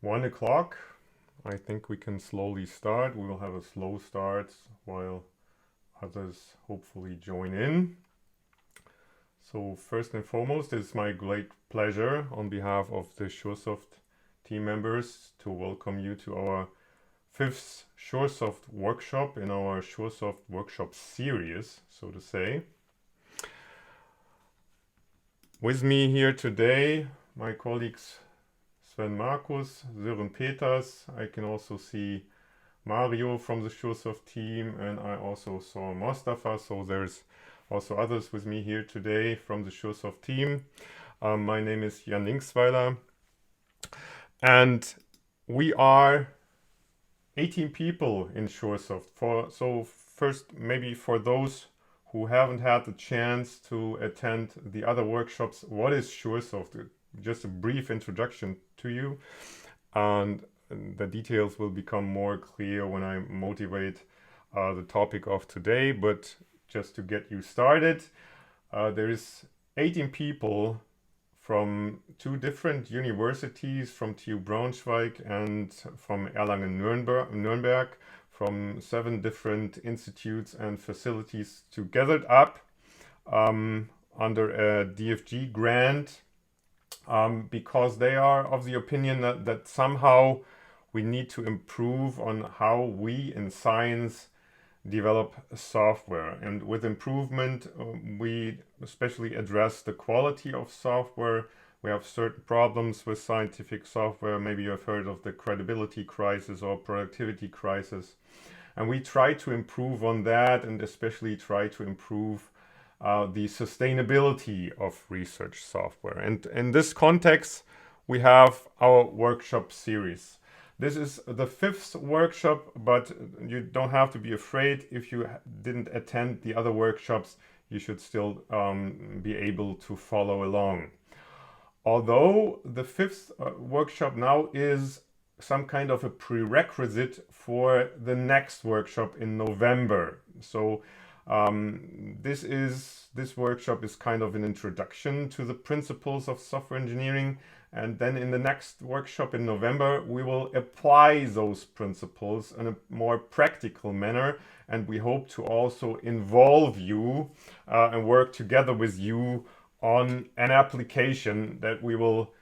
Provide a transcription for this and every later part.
1 o'clock. I think we can slowly start. We will have a slow start while others hopefully join in. So first and foremost, it's my great pleasure on behalf of the SURESOFT team members to welcome you to our 5th SURESOFT workshop in our SURESOFT workshop series, so to say. With me here today, my colleagues Sven Markus, Sören Peters. I can also see Mario from the SURESOFT team, and I also saw Mostafa, so there's also others with me here today from the SURESOFT team. My name is Jan Linksweiler, and we are 18 people in SURESOFT. So first, maybe for those who haven't had the chance to attend the other workshops, what is SURESOFT? Just a brief introduction to you, and the details will become more clear when I motivate the topic of today. But just to get you started, there is 18 people from 2 different universities, from TU Braunschweig and from Erlangen-Nürnberg, from 7 different institutes and facilities gathered up under a DFG grant, because they are of the opinion that somehow we need to improve on how we in science develop software. And with improvement, we especially address the quality of software. We have certain problems with scientific software. Maybe you have heard of the credibility crisis or productivity crisis. And we try to improve on that, and especially try to improve the sustainability of research software. And in this context, we have our workshop series. This is the 5th workshop, but you don't have to be afraid. If you didn't attend the other workshops, you should still be able to follow along. Although the 5th workshop now is some kind of a prerequisite for the next workshop in November. So this workshop is kind of an introduction to the principles of software engineering, and then in the next workshop in November we will apply those principles in a more practical manner, and we hope to also involve you and work together with you on an application that we will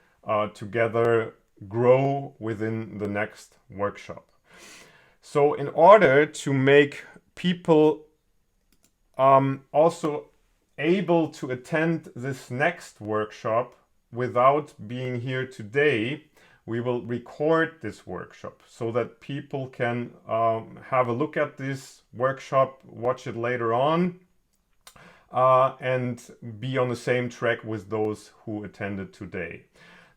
together grow within the next workshop. So in order to make people also able to attend this next workshop without being here today, we will record this workshop so that people can have a look at this workshop, watch it later on, and be on the same track with those who attended today.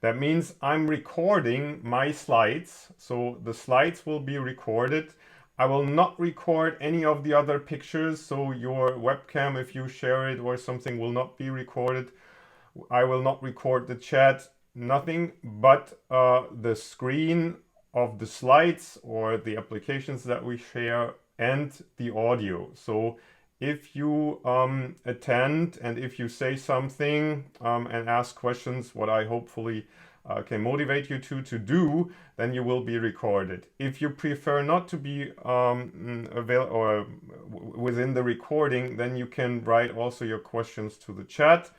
That means I'm recording my slides, so the slides will be recorded. I will not record any of the other pictures, so your webcam, if you share it or something, will not be recorded. I will not record the chat, nothing but the screen of the slides or the applications that we share and the audio. So if you attend and if you say something and ask questions, what I hopefully can motivate you to do, then you will be recorded. If you prefer not to be available or within the recording, then you can write also your questions to the chat,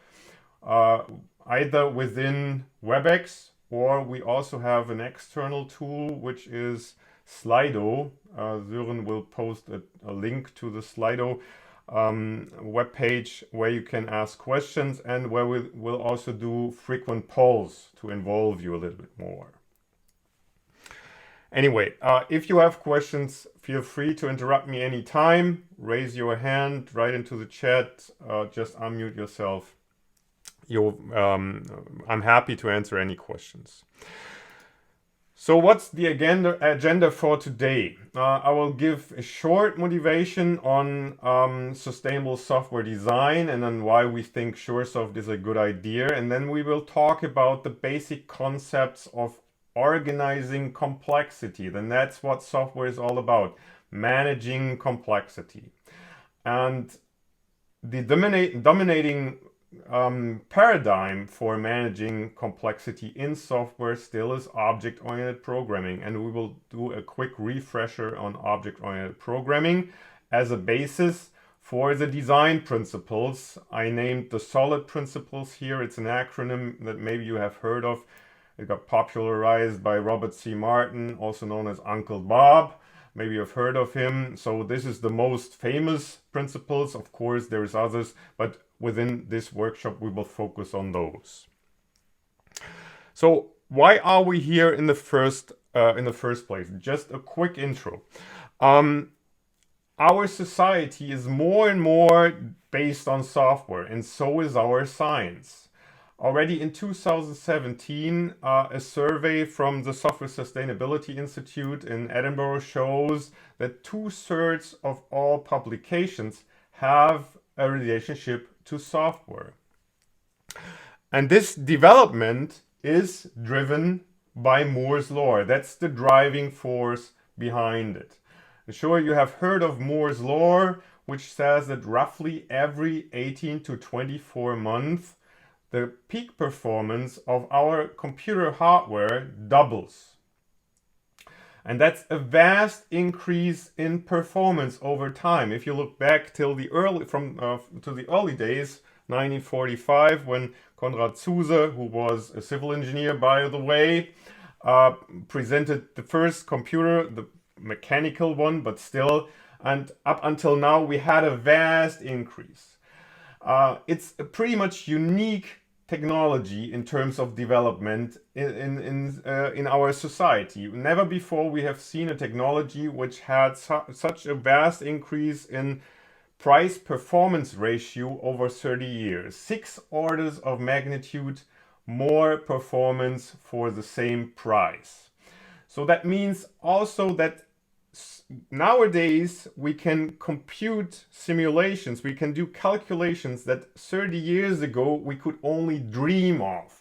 either within WebEx, or we also have an external tool which is Slido. Sören will post a link to the Slido web page where you can ask questions, and where we will also do frequent polls to involve you a little bit more. Anyway, if you have questions, feel free to interrupt me anytime. Raise your hand right into the chat, just unmute yourself. I'm happy to answer any questions. So what's the agenda for today? I will give a short motivation on sustainable software design and on why we think SureSoft is a good idea. And then we will talk about the basic concepts of organizing complexity. Then that's what software is all about, managing complexity. And the dominating paradigm for managing complexity in software still is object-oriented programming, and we will do a quick refresher on object-oriented programming as a basis for the design principles. I named the SOLID principles here. It's an acronym that maybe you have heard of. It got popularized by Robert C. Martin, also known as Uncle Bob. Maybe you've heard of him. So this is the most famous principles. Of course, there's others, but within this workshop, we will focus on those. So why are we here in the first place? Just a quick intro. Our society is more and more based on software, and so is our science. Already in 2017, a survey from the Software Sustainability Institute in Edinburgh shows that 2/3 of all publications have a relationship to software. And this development is driven by Moore's law. That's the driving force behind it. I'm sure you have heard of Moore's law, which says that roughly every 18 to 24 months, the peak performance of our computer hardware doubles. And that's a vast increase in performance over time. If you look back till the early days, 1945, when Konrad Zuse, who was a civil engineer by the way, presented the first computer, the mechanical one, but still, and up until now we had a vast increase. It's a pretty much unique technology in terms of development in our society. Never before we have seen a technology which had such a vast increase in price performance ratio over 30 years. 6 orders of magnitude more performance for the same price. So that means also that nowadays we can compute simulations, we can do calculations that 30 years ago we could only dream of.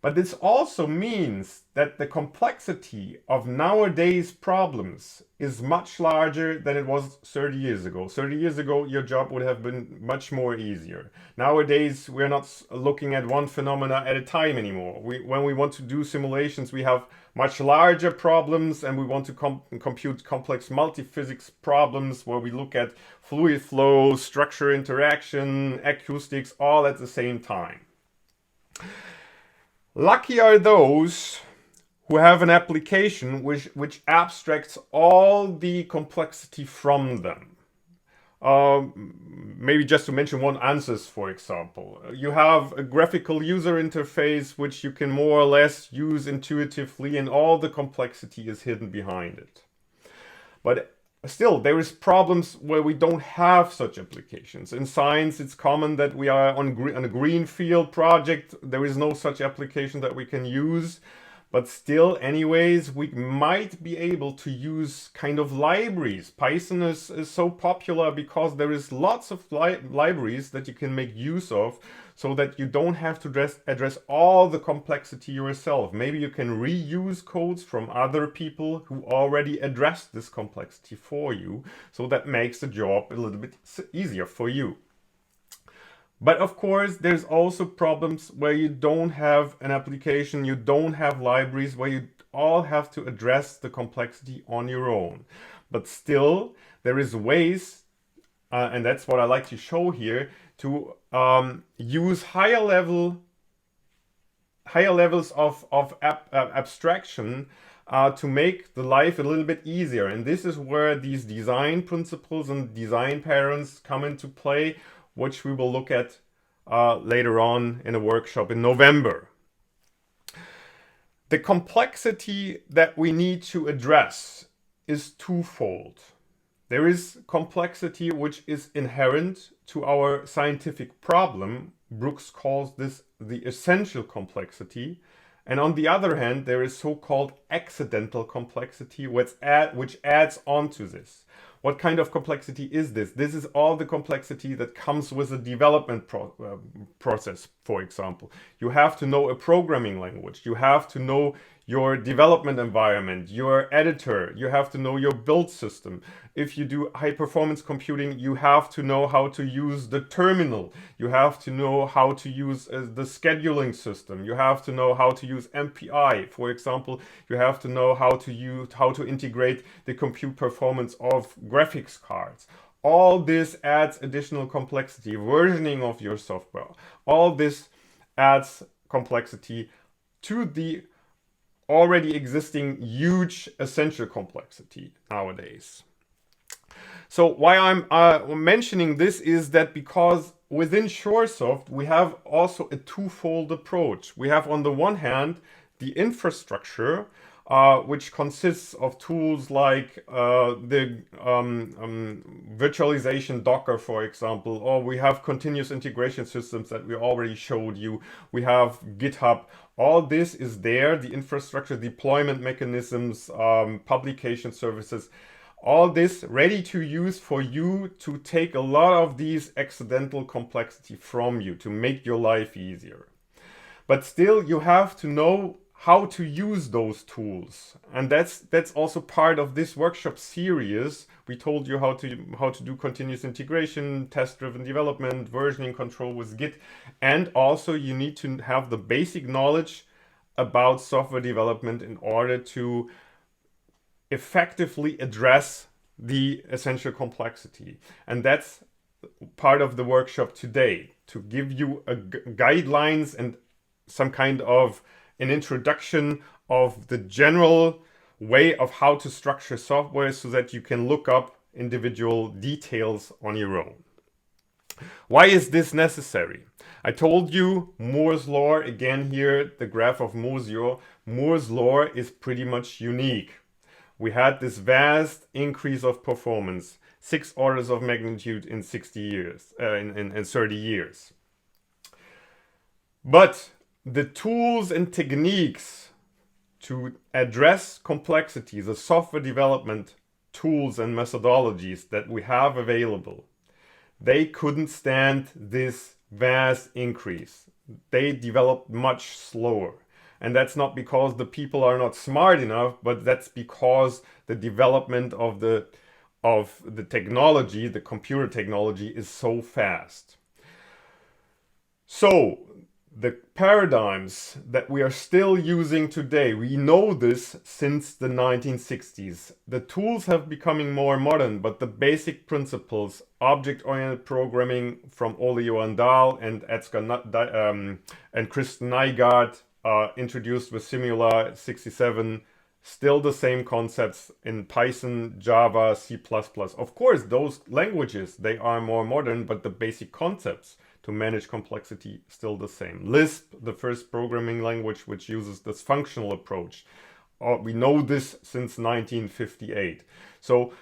But this also means that the complexity of nowadays problems is much larger than it was 30 years ago. 30 years ago, your job would have been much more easier. Nowadays, we're not looking at one phenomena at a time anymore. When we want to do simulations, we have much larger problems, and we want to compute complex multiphysics problems where we look at fluid flow, structure interaction, acoustics, all at the same time. Lucky are those who have an application which abstracts all the complexity from them. Maybe just to mention one, ANSYS, for example. You have a graphical user interface which you can more or less use intuitively, and all the complexity is hidden behind it. But still, there is problems where we don't have such applications. In science, it's common that we are on a greenfield project. There is no such application that we can use. But still, anyways, we might be able to use kind of libraries. Python is so popular because there is lots of libraries that you can make use of, so that you don't have to address all the complexity yourself. Maybe you can reuse codes from other people who already addressed this complexity for you, so that makes the job a little bit easier for you. But of course, there's also problems where you don't have an application, you don't have libraries, where you all have to address the complexity on your own. But still, there is ways, and that's what I like to show here, to use higher levels of abstraction to make the life a little bit easier. And this is where these design principles and design patterns come into play, which we will look at later on in a workshop in November. The complexity that we need to address is twofold. There is complexity which is inherent to our scientific problem. Brooks calls this the essential complexity. And on the other hand, there is so-called accidental complexity, which adds on to this. What kind of complexity is this? This is all the complexity that comes with the development process, for example. You have to know a programming language. You have to know your development environment, your editor, you have to know your build system. If you do high performance computing, you have to know how to use the terminal. You have to know how to use the scheduling system. You have to know how to use MPI. For example, you have to know how to integrate the compute performance of graphics cards. All this adds additional complexity, versioning of your software. All this adds complexity to the already existing huge essential complexity nowadays. So why I'm mentioning this is that because within SURESOFT we have also a twofold approach. We have on the one hand the infrastructure, which consists of tools like the virtualization Docker, for example, or we have continuous integration systems that we already showed you. We have GitHub. All this is there, the infrastructure, deployment mechanisms, publication services, all this ready to use for you to take a lot of these accidental complexity from you to make your life easier. But still, you have to know how to use those tools, and that's also part of this workshop series. We told you how to do continuous integration, test-driven development, versioning control with Git, and also you need to have the basic knowledge about software development in order to effectively address the essential complexity. And that's part of the workshop today, to give you guidelines and some kind of an introduction of the general way of how to structure software so that you can look up individual details on your own. Why is this necessary? I told you Moore's law, again here, the graph of Moore's law. Moore's law is pretty much unique. We had this vast increase of performance, 6 orders of magnitude in 60 years, in 30 years. But the tools and techniques to address complexity, the software development tools and methodologies that we have available, they couldn't stand this vast increase. They developed much slower. And that's not because the people are not smart enough, but that's because the development of the technology, the computer technology, is so fast. So the paradigms that we are still using today, we know this since the 1960s. The tools have becoming more modern, but the basic principles, object-oriented programming from Ole Johan Dahl and and Kristen Nygaard, introduced with Simula 67, still the same concepts in Python, Java, C++. Of course, those languages, they are more modern, but the basic concepts to manage complexity still the same. Lisp, the first programming language which uses this functional approach. We know this since 1958. So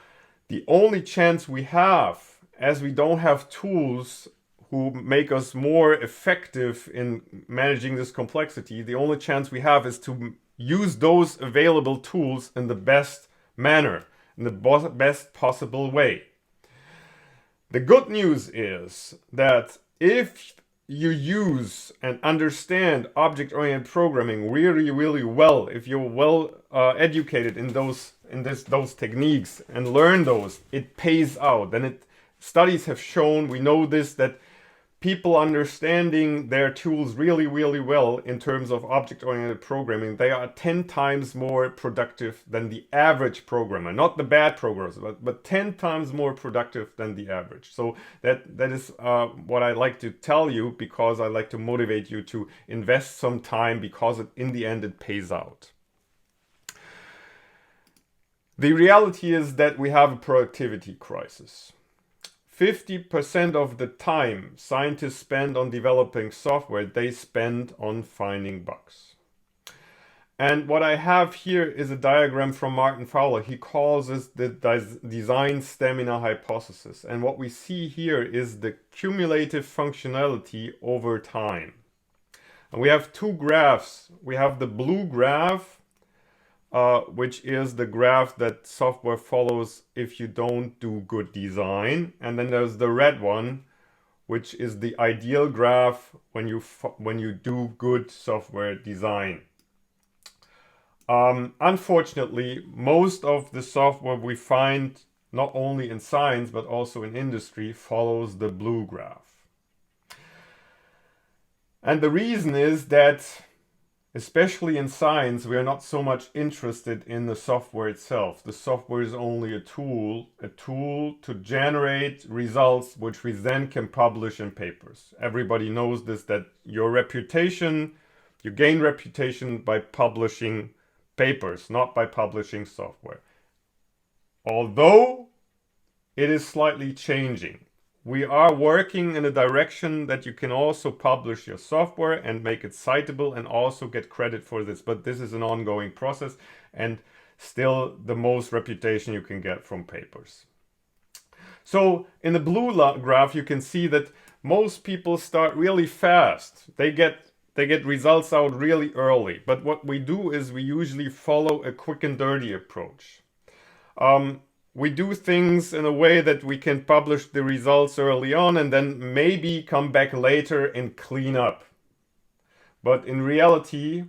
the only chance we have, as we don't have tools who make us more effective in managing this complexity, the only chance we have is to use those available tools in the best manner, in the best possible way. The good news is that if you use and understand object-oriented programming really, really well, if you're well educated in those techniques and learn those, it pays out. And studies have shown, we know this, that people understanding their tools really, really well in terms of object-oriented programming, they are 10 times more productive than the average programmer. Not the bad programmers, but 10 times more productive than the average. So that is what I like to tell you, because I like to motivate you to invest some time, because in the end it pays out. The reality is that we have a productivity crisis. 50% of the time scientists spend on developing software, they spend on finding bugs. And what I have here is a diagram from Martin Fowler. He calls this the design stamina hypothesis. And what we see here is the cumulative functionality over time. And we have two graphs. We have the blue graph, which is the graph that software follows if you don't do good design. And then there's the red one, which is the ideal graph when you do good software design. Unfortunately, most of the software we find not only in science but also in industry follows the blue graph. And the reason is that, especially in science, we are not so much interested in the software itself. The software is only a tool to generate results which we then can publish in papers. Everybody knows this, that your reputation, you gain reputation by publishing papers, not by publishing software. Although it is slightly changing. We are working in a direction that you can also publish your software and make it citable and also get credit for this. But this is an ongoing process and still the most reputation you can get from papers. So in the blue graph, you can see that most people start really fast. They get results out really early. But what we do is we usually follow a quick and dirty approach. We do things in a way that we can publish the results early on and then maybe come back later and clean up. But in reality,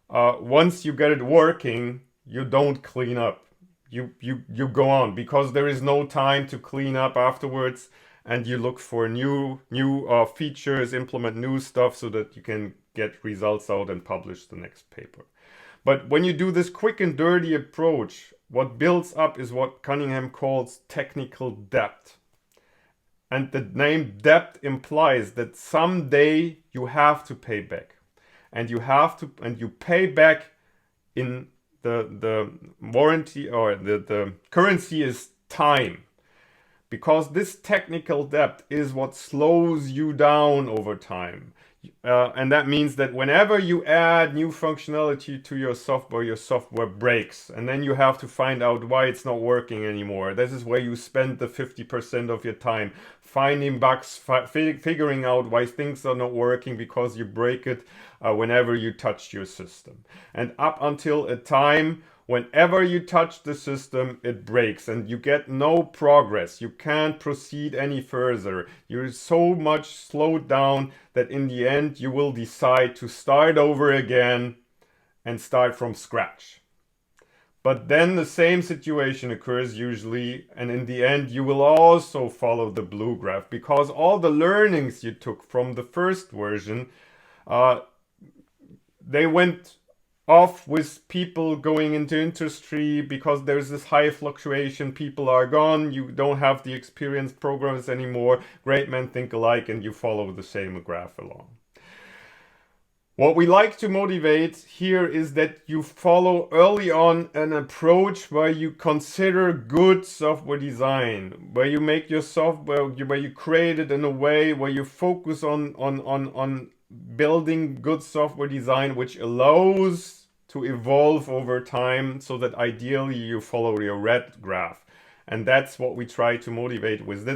once you get it working, you don't clean up. You go on because there is no time to clean up afterwards, and you look for new features, implement new stuff so that you can get results out and publish the next paper. But when you do this quick and dirty approach, what builds up is what Cunningham calls technical debt. And the name debt implies that someday you have to pay back. And you pay back in the warranty, or the currency is time. Because this technical debt is what slows you down over time. And that means that whenever you add new functionality to your software breaks. And then you have to find out why it's not working anymore. This is where you spend the 50% of your time finding bugs, figuring out why things are not working because you break it whenever you touch your system. And up until a time, whenever you touch the system, it breaks and you get no progress. You can't proceed any further. You're so much slowed down that in the end you will decide to start over again and start from scratch. But then the same situation occurs usually, and in the end you will also follow the blue graph because all the learnings you took from the first version, they went off with people going into industry because there's this high fluctuation. People are gone. You don't have the experienced programmers anymore. Great men think alike, and you follow the same graph along. What we like to motivate here is that you follow early on an approach where you consider good software design, where you make your software, where you create it in a way where you focus on building good software design, which allows to evolve over time so that ideally you follow your red graph. And that's what we try to motivate with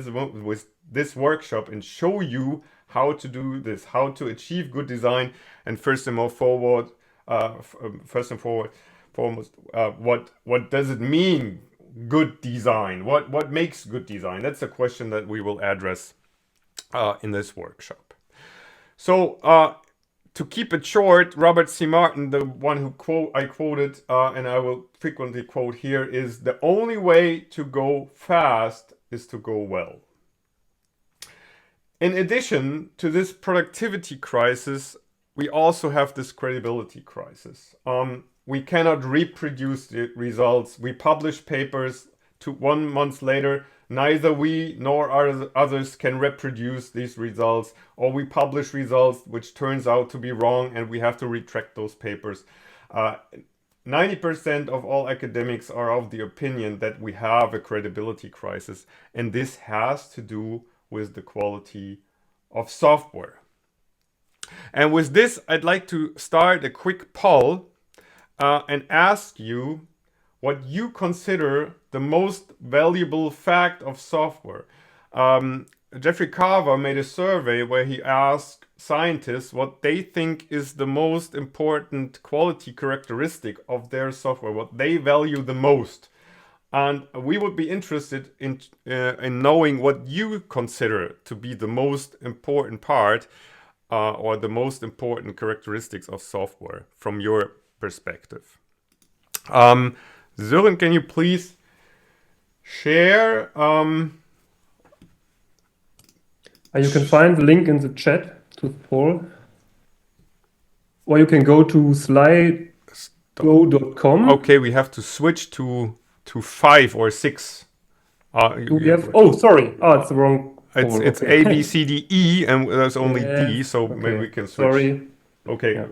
this workshop and show you how to do this, how to achieve good design. And first and foremost, what does it mean, good design? What makes good design? That's a question that we will address in this workshop. So to keep it short, Robert C. Martin, the one who I quoted and I will frequently quote here, is the only way to go fast is to go well. In addition to this productivity crisis, we also have this credibility crisis. We cannot reproduce the results. We publish papers 1 month later. Neither we nor others can reproduce these results, or we publish results which turns out to be wrong and we have to retract those papers. 90% of all academics are of the opinion that we have a credibility crisis, and this has to do with the quality of software. And with this, I'd like to start a quick poll and ask you what you consider the most valuable fact of software. Jeffrey Carver made a survey where he asked scientists what they think is the most important quality characteristic of their software, what they value the most. And we would be interested in knowing what you consider to be the most important part or the most important characteristics of software from your perspective. Sören, can you please share? You can find the link in the chat to the poll. Or you can go to slido.com. Okay, we have to switch to 5 or 6. Do we have? Oh, sorry. Oh, it's the wrong poll. It's Okay. A, B, C, D, E, and there's only D, Yes. so Okay. maybe we can switch. Sorry. Okay, Yeah.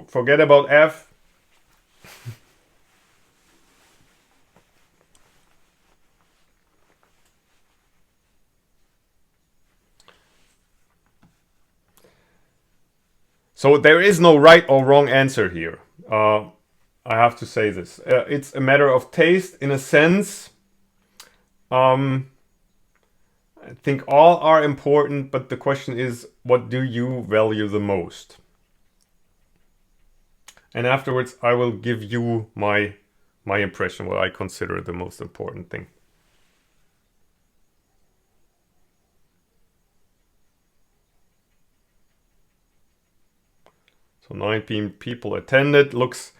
forget about F. So there is no right or wrong answer here. I have to say this. It's a matter of taste in a sense. I think all are important, but the question is, what do you value the most? And afterwards, I will give you my impression, what I consider the most important thing. So 19 people attended. Looks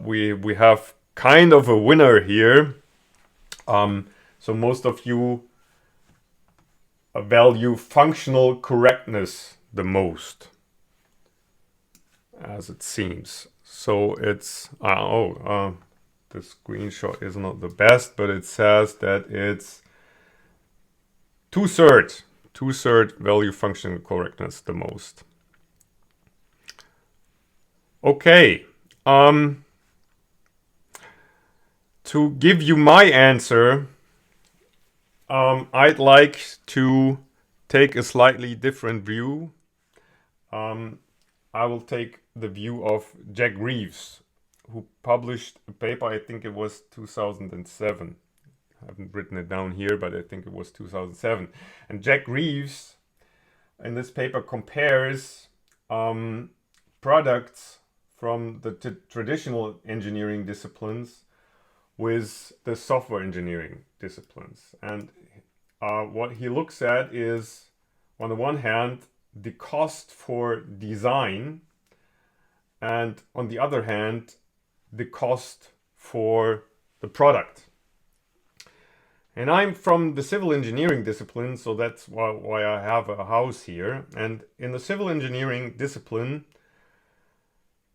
we have kind of a winner here. So most of you value functional correctness the as it seems. So it's the screenshot is not the best, but it says that it's two-thirds value functional correctness the most. Okay. To give you my answer, I'd like to take a slightly different view. I will take the view of Jack Reeves, who published a paper, I think it was 2007. I haven't written it down here, but I think it was 2007. And Jack Reeves, in this paper, compares products from the traditional engineering disciplines with the software engineering disciplines. And what he looks at is, on the one hand, the cost for design, and on the other hand, the cost for the product. And I'm from the civil engineering discipline, so that's why I have a house here. And in the civil engineering discipline,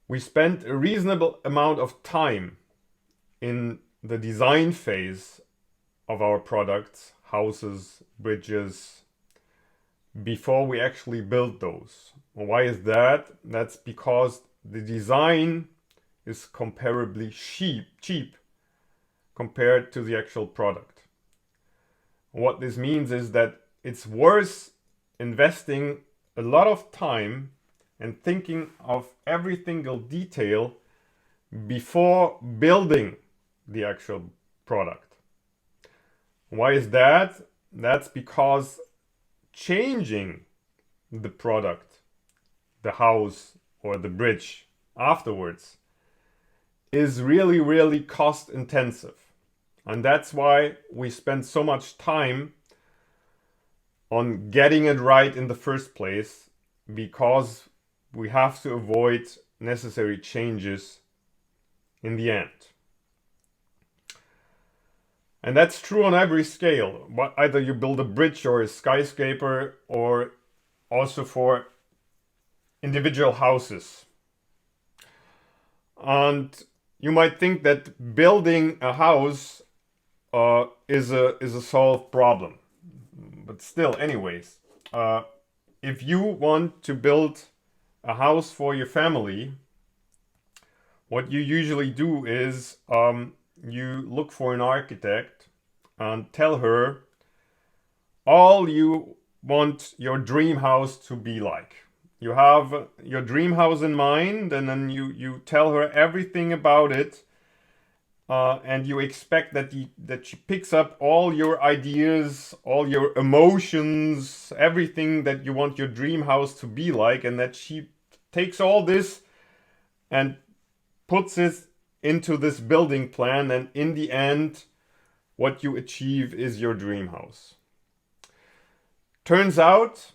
we spent a reasonable amount of time in the design phase of our products, houses, bridges, before we actually build those. Why is that? That's because the design is comparably cheap compared to the actual product. What this means is that it's worth investing a lot of time and thinking of every single detail before building the actual product. Why is that? That's because changing the product, the house or the bridge afterwards is really, really cost intensive. And that's why we spend so much time on getting it right in the first place, because we have to avoid necessary changes in the end. And that's true on every scale. But either you build a bridge or a skyscraper, or also for individual houses. And you might think that building a house is a solved problem. But still, anyways, if you want to build a house for your family, what you usually do is you look for an architect and tell her all you want your dream house to be like. You have your dream house in mind, and then you tell her everything about it, and you expect that she picks up all your ideas, all your emotions, everything that you want your dream house to be like, and that she takes all this and puts it into this building plan, and in the end, what you achieve is your dream house. Turns out,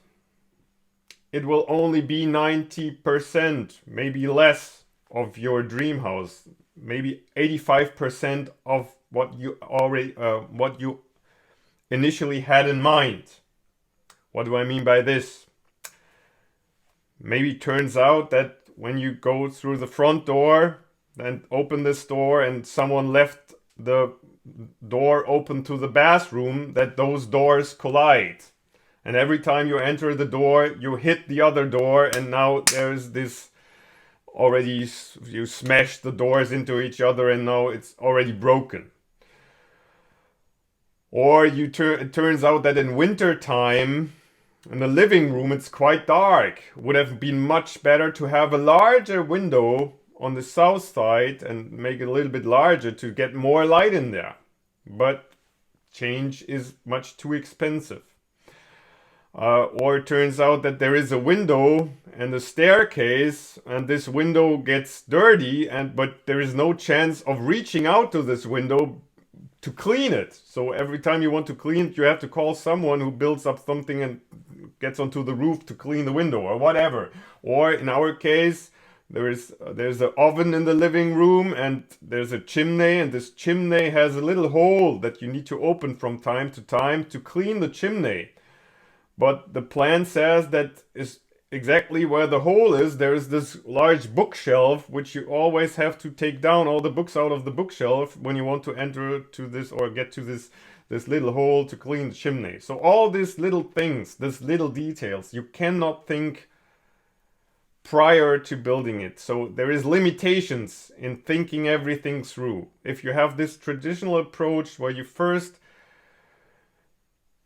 it will only be 90%, maybe less, of your dream house. maybe 85% of what you initially had in mind. What do I mean by this? Maybe it turns out that when you go through the front door and open this door and someone left the door open to the bathroom, that those doors collide. And every time you enter the door, you hit the other door, and now there's this already, you smash the doors into each other, and now it's already broken. Or it turns out that in winter time, in the living room, it's quite dark. Would have been much better to have a larger window on the south side and make it a little bit larger to get more light in there. But change is much too expensive. Or it turns out that there is a window and a staircase, and this window gets dirty, but there is no chance of reaching out to this window to clean it. So every time you want to clean it, you have to call someone who builds up something and gets onto the roof to clean the window or whatever. Or in our case, there's an oven in the living room, and there's a chimney, and this chimney has a little hole that you need to open from time to time to clean the chimney. But the plan says that is exactly where the hole is. There is this large bookshelf, which you always have to take down all the books out of the bookshelf when you want to enter to this or get to this little hole to clean the chimney. So all these little things, these little details, you cannot think prior to building it. So there is limitations in thinking everything through. If you have this traditional approach where you first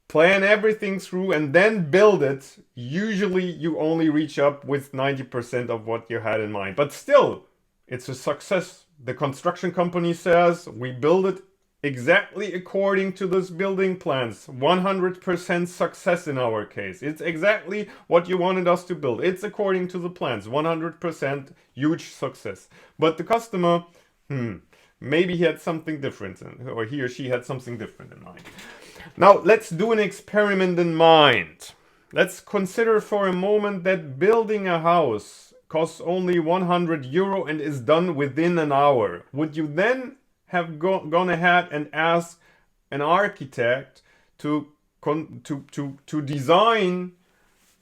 plan everything through and then build it, usually you only reach up with 90% of what you had in mind. But still, it's a success. The construction company says we build it exactly according to those building plans. 100% success in our case. It's exactly what you wanted us to build. It's according to the plans. 100% huge success. But the customer, maybe he had something different, or he or she had something different in mind. Now, let's do an experiment in mind. Let's consider for a moment that building a house costs only 100 euro and is done within an hour. Would you then have gone ahead and asked an architect to design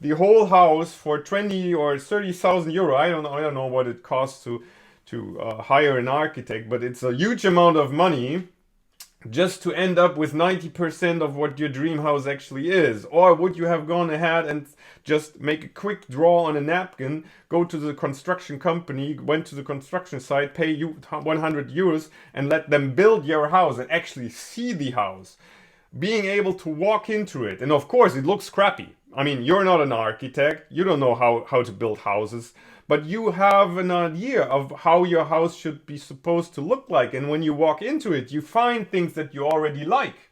the whole house for 20 or 30,000 euro? I don't know what it costs to hire an architect, but it's a huge amount of money just to end up with 90% of what your dream house actually is? Or would you have gone ahead and just make a quick draw on a napkin, go to the construction company, went to the construction site, pay you 100 euros and let them build your house and actually see the house, being able to walk into it? And of course it looks crappy. I mean, you're not an architect, you don't know how to build houses, but you have an idea of how your house should be supposed to look like. And when you walk into it, you find things that you already like.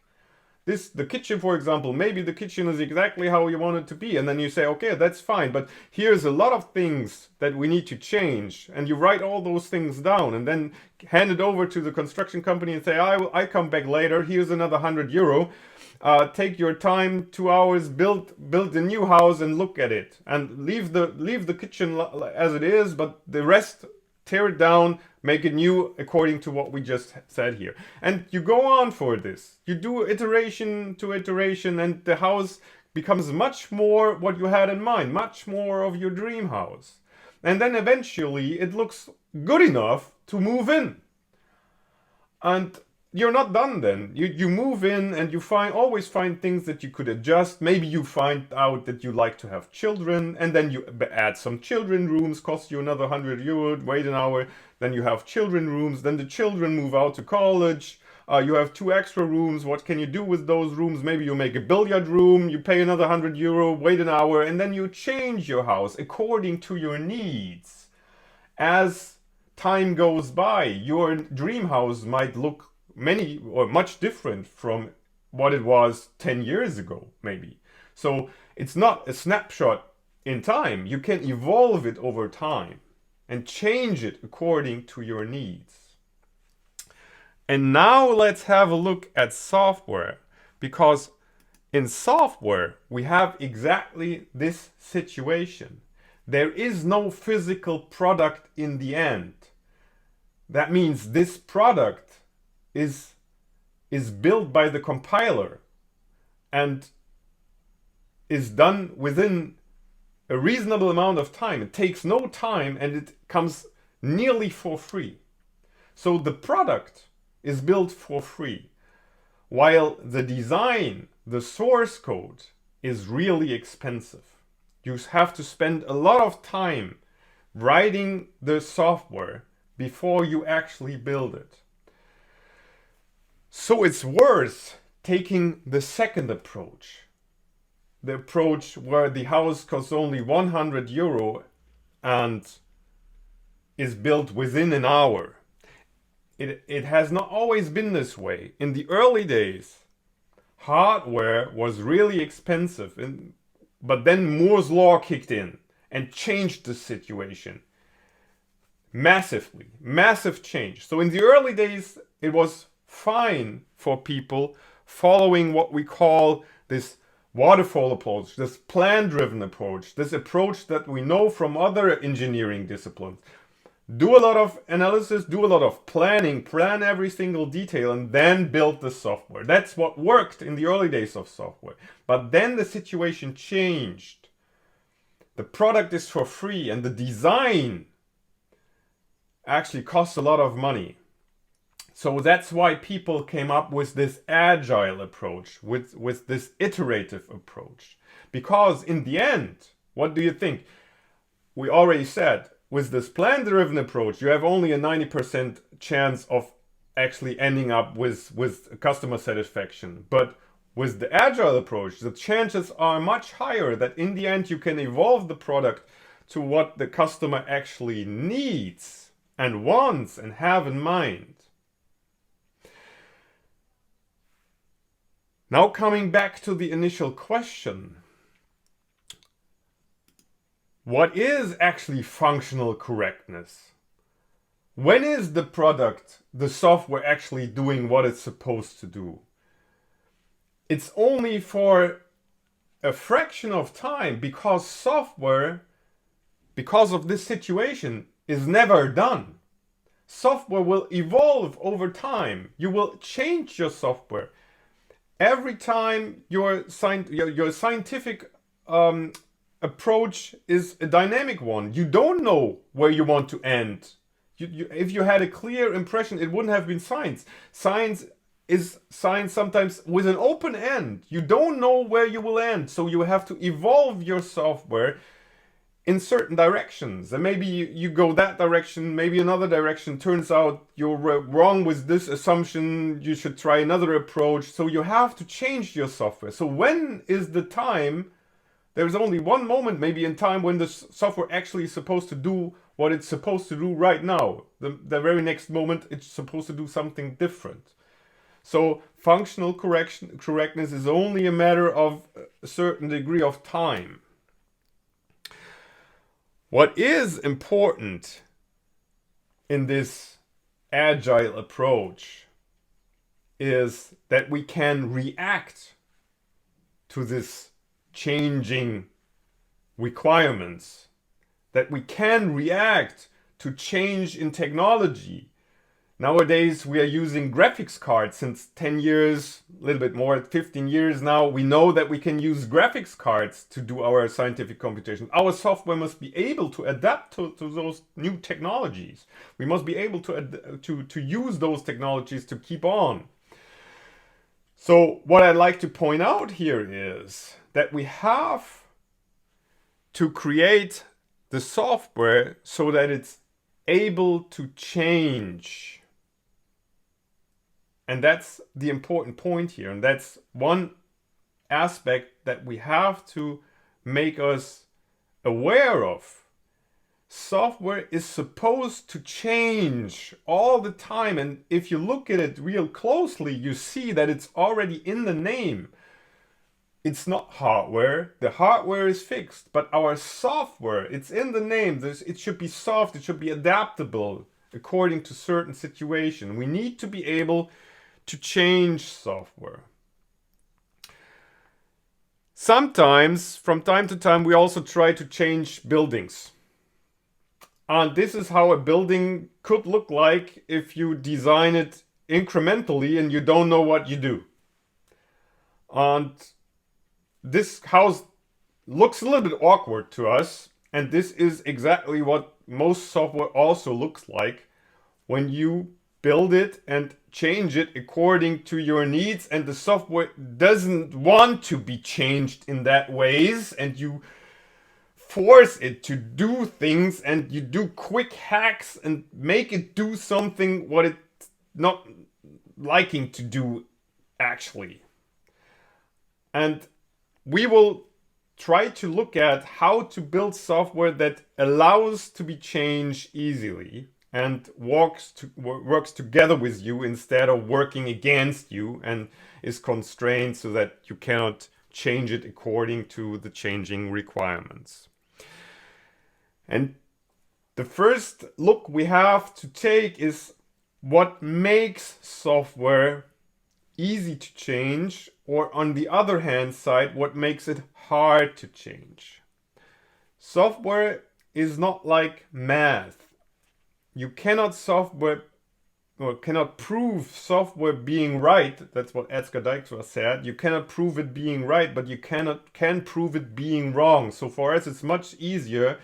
The kitchen, for example, maybe the kitchen is exactly how you want it to be. And then you say, okay, that's fine, but here's a lot of things that we need to change. And you write all those things down and then hand it over to the construction company and say, I come back later, here's another 100 euro. Take your time, 2 hours, build the new house and look at it, and leave the kitchen as it is, but the rest, tear it down, make it new according to what we just said here. And you go on for this. You do iteration to iteration, and the house becomes much more what you had in mind, much more of your dream house. And then eventually it looks good enough to move in. And you're not done then. You move in and you always find things that you could adjust. Maybe you find out that you like to have children, and then you add some children rooms, cost you another 100 euro, wait an hour, then you have children rooms, then the children move out to college, you have 2 extra rooms, what can you do with those rooms? Maybe you make a billiard room, you pay another 100 euro, wait an hour, and then you change your house according to your needs. As time goes by, your dream house might look much different from what it was 10 years ago, maybe. So it's not a snapshot in time. You can evolve it over time and change it according to your needs. And now let's have a look at software, because in software we have exactly this situation. There is no physical product in the end. That means this product is built by the compiler and is done within a reasonable amount of time. It takes no time and it comes nearly for free. So the product is built for free, while the design, the source code, is really expensive. You have to spend a lot of time writing the software before you actually build it. So it's worth taking the second approach. The approach where the house costs only 100 euro and is built within an hour. It has not always been this way. In the early days, hardware was really expensive, but then Moore's law kicked in and changed the situation massively. Massive change. So in the early days, it was fine for people following what we call this waterfall approach, this plan-driven approach, this approach that we know from other engineering disciplines. Do a lot of analysis, do a lot of planning, plan every single detail, and then build the software. That's what worked in the early days of software. But then the situation changed. The product is for free, and the design actually costs a lot of money. So that's why people came up with this agile approach, with this iterative approach. Because in the end, what do you think? We already said, with this plan-driven approach, you have only a 90% chance of actually ending up with customer satisfaction. But with the agile approach, the chances are much higher that in the end you can evolve the product to what the customer actually needs and wants and have in mind. Now coming back to the initial question. What is actually functional correctness? When is the product, the software, actually doing what it's supposed to do? It's only for a fraction of time, because software, because of this situation, is never done. Software will evolve over time. You will change your software. Every time your scientific approach is a dynamic one. You don't know where you want to end. If you had a clear impression, it wouldn't have been science. Science is science sometimes with an open end. You don't know where you will end, so you have to evolve your software in certain directions. And maybe you go that direction, maybe another direction. Turns out you're wrong with this assumption. You should try another approach. So you have to change your software. So when is the time? There's only one moment maybe in time when the software actually is supposed to do what it's supposed to do right now. The very next moment it's supposed to do something different. So functional correctness is only a matter of a certain degree of time. What is important in this agile approach is that we can react to this changing requirements, that we can react to change in technology. Nowadays we are using graphics cards since 10 years, a little bit more, 15 years now. We know that we can use graphics cards to do our scientific computations. Our software must be able to adapt to those new technologies. We must be able to use those technologies to keep on. So what I'd like to point out here is that we have to create the software so that it's able to change. And that's the important point here. And that's one aspect that we have to make us aware of. Software is supposed to change all the time. And if you look at it real closely, you see that it's already in the name. It's not hardware. The hardware is fixed, but our software, it's in the name. It should be soft, it should be adaptable according to certain situation. We need to be able to change software. Sometimes, from time to time, we also try to change buildings. And this is how a building could look like if you design it incrementally and you don't know what you do. And this house looks a little bit awkward to us, and this is exactly what most software also looks like when you build it and change it according to your needs, and the software doesn't want to be changed in that ways, and you force it to do things, and you do quick hacks and make it do something what it's not liking to do actually. And we will try to look at how to build software that allows to be changed easily and works together with you instead of working against you, and is constrained so that you cannot change it according to the changing requirements. And the first look we have to take is what makes software easy to change, or on the other hand side, what makes it hard to change. Software is not like math. You cannot prove software being right. That's what Edgar Dijkstra said. You cannot prove it being right, but you can prove it being wrong. So for us, it's much easier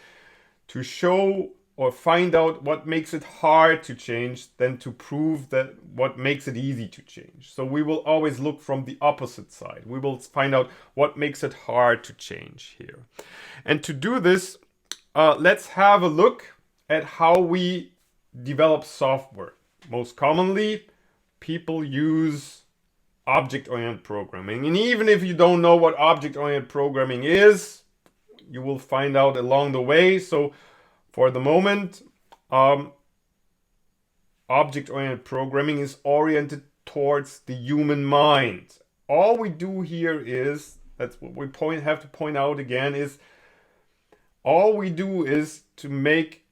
to show or find out what makes it hard to change than to prove that what makes it easy to change. So we will always look from the opposite side. We will find out what makes it hard to change here. And to do this, let's have a look at how we develop software. Most commonly, people use object-oriented programming. And even if you don't know what object-oriented programming is, you will find out along the way. So for the moment, object-oriented programming is oriented towards the human mind. All we do here is, that's what we have to point out again, is all we do is to make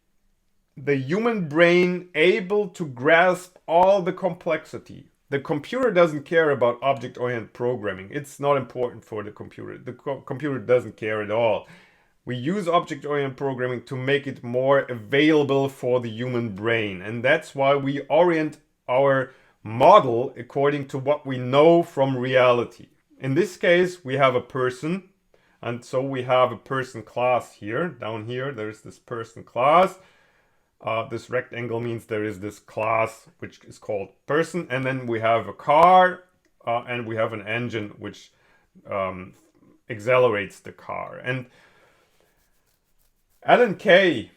the human brain able to grasp all the complexity. The computer doesn't care about object-oriented programming. It's not important for the computer. The computer doesn't care at all. We use object-oriented programming to make it more available for the human brain. And that's why we orient our model according to what we know from reality. In this case, we have a person. And so we have a person class here. Down here, there's this person class. This rectangle means there is this class which is called person. And then we have a car and we have an engine which accelerates the car. And Alan Kay,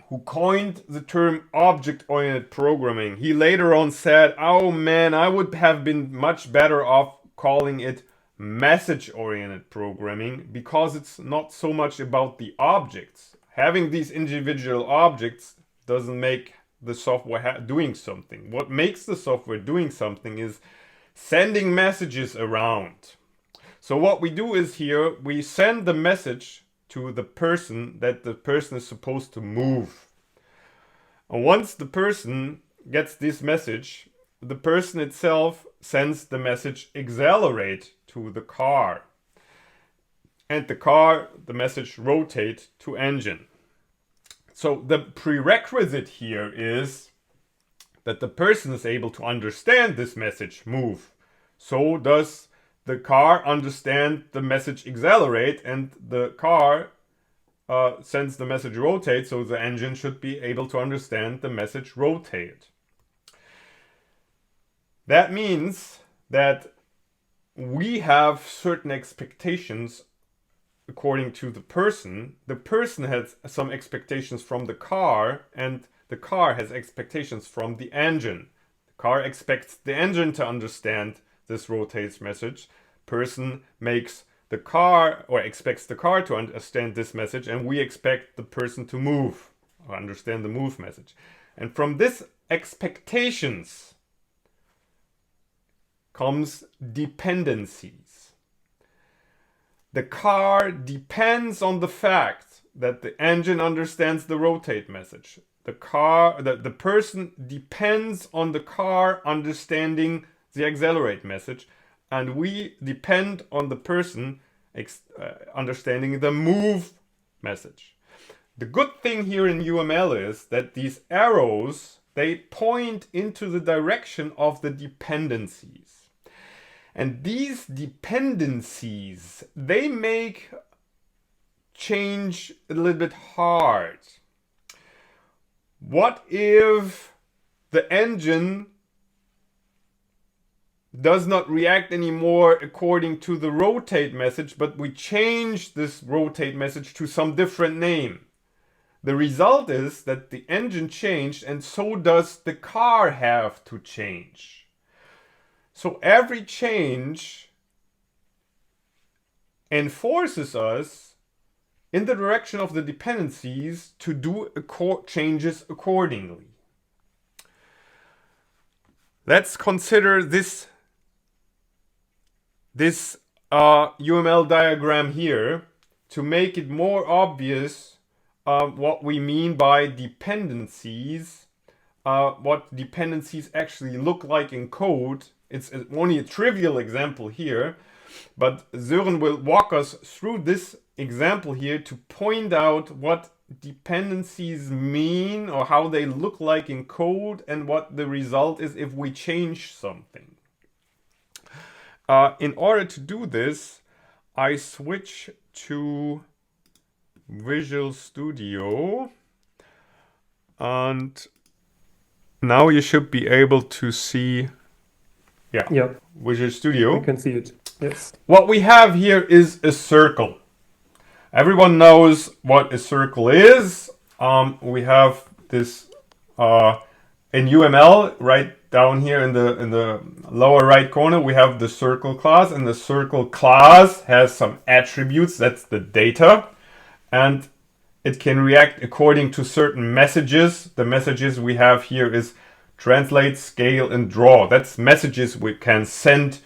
who coined the term object-oriented programming, he later on said, oh man, I would have been much better off calling it message-oriented programming, because it's not so much about the objects. Having these individual objects doesn't make the software doing something. What makes the software doing something is sending messages around. So what we do is here, we send the message to the person that the person is supposed to move. And once the person gets this message, the person itself sends the message accelerate to the car. And the message rotate to engine. So the prerequisite here is that the person is able to understand this message move. So does the car understand the message accelerate, and the car sends the message rotate, so the engine should be able to understand the message rotate. That means that we have certain expectations according to the person. The person has some expectations from the car, and the car has expectations from the engine. The car expects the engine to understand this rotates message. Person makes the car, or expects the car to understand this message, and we expect the person to move or understand the move message. And from this expectations comes dependencies. The car depends on the fact that the engine understands the rotate message. The person depends on the car understanding the accelerate message, and we depend on the person understanding the move message. The good thing here in UML is that these arrows, they point into the direction of the dependencies. And these dependencies, they make change a little bit hard. What if the engine does not react anymore according to the rotate message, but we change this rotate message to some different name? The result is that the engine changed, and so does the car have to change. So every change enforces us in the direction of the dependencies to do changes accordingly. Let's consider this UML diagram here to make it more obvious what we mean by dependencies, what dependencies actually look like in code. It's only a trivial example here, but Sören will walk us through this example here to point out what dependencies mean or how they look like in code and what the result is if we change something. In order to do this, I switch to Visual Studio, and now you should be able to see Visual Studio. You can see it. Yes. What we have here is a circle. Everyone knows what a circle is. We have this in UML right down here in the lower right corner. We have the circle class, and the circle class has some attributes. That's the data, and it can react according to certain messages. The messages we have here is translate, scale, and draw. That's messages we can send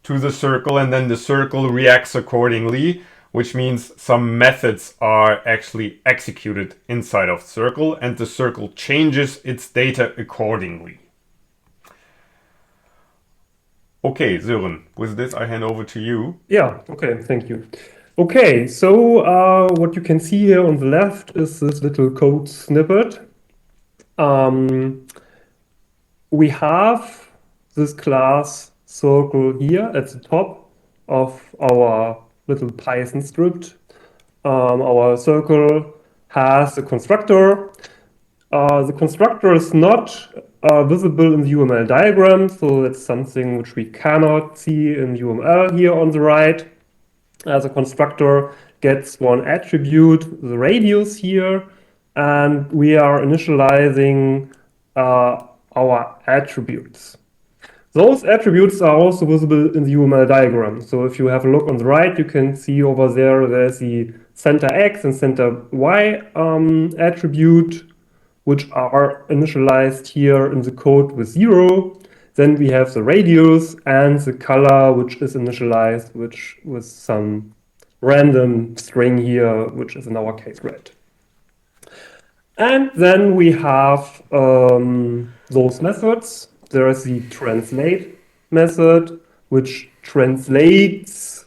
to the circle, and then the circle reacts accordingly, which means some methods are actually executed inside of the circle, and the circle changes its data accordingly. Okay, Sören, with this I hand over to you. Yeah, okay, thank you. Okay, so what you can see here on the left is this little code snippet. We have this class circle here at the top of our little Python script. Our circle has a constructor. The constructor is not visible in the UML diagram, so that's something which we cannot see in UML here on the right. As a constructor gets one attribute, the radius here, and we are initializing our attributes. Those attributes are also visible in the UML diagram. So if you have a look on the right, you can see over there's the center X and center Y attribute, which are initialized here in the code with 0. Then we have the radius and the color, which is initialized, which with some random string here, which is in our case red. And then we have those methods. There is the translate method, which translates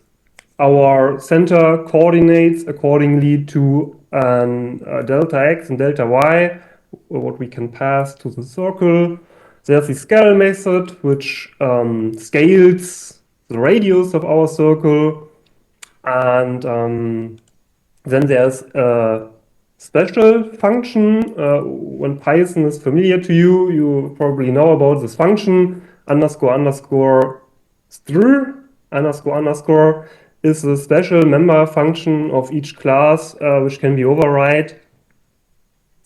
our center coordinates accordingly to delta x and delta y, what we can pass to the circle. There's the scale method, which scales the radius of our circle. And then there's a special function. When Python is familiar to you, you probably know about this function, __str, __ is a special member function of each class, which can be override,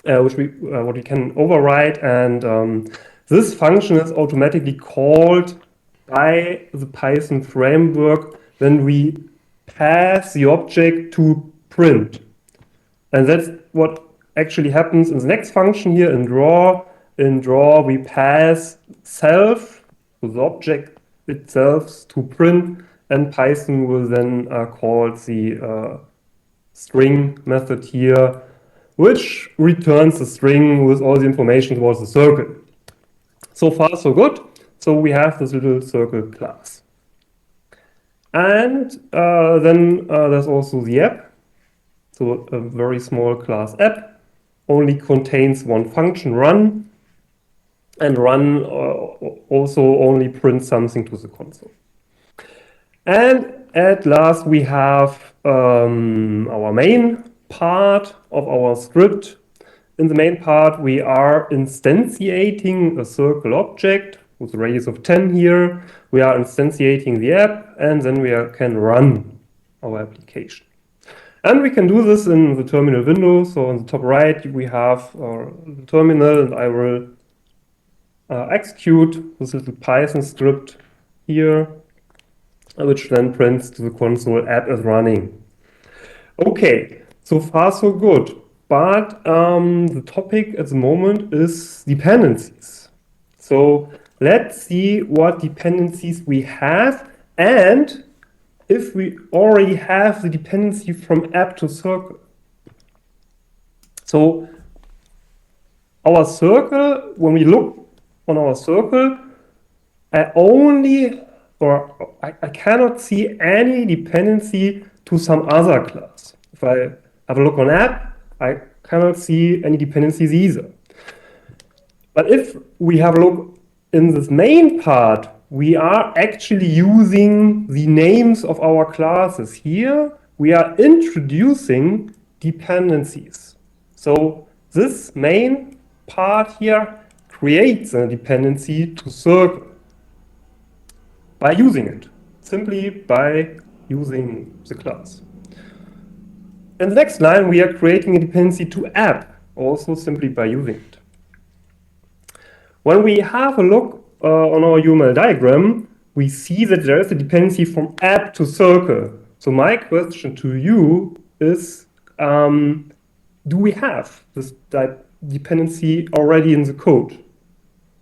what we can override, and this function is automatically called by the Python framework when we pass the object to print. And that's what actually happens in the next function here in draw. In draw, we pass self, so the object itself, to print, and Python will then call the string method here, which returns the string with all the information towards the circle. So far, so good. So we have this little circle class. And then there's also the app. So a very small class app only contains one function, run, and run also only prints something to the console. And at last we have our main part of our script. In the main part we are instantiating a circle object with a radius of 10 here. We are instantiating the app and then we can run our application. And we can do this in the terminal window. So on the top right we have the terminal, and I will execute this little Python script here, which then prints to the console app is running. Okay, so far so good. But the topic at the moment is dependencies. So let's see what dependencies we have, and if we already have the dependency from app to circle. So our circle, when we look on our circle, I cannot see any dependency to some other class. If I have a look on app, I cannot see any dependencies either. But if we have a look in this main part, we are actually using the names of our classes. Here, we are introducing dependencies. So this main part here creates a dependency to circle by using it, simply by using the class. In the next line, we are creating a dependency to app, also simply by using it. When we have a look on our UML diagram, we see that there is a dependency from app to circle. So my question to you is, do we have this dependency already in the code?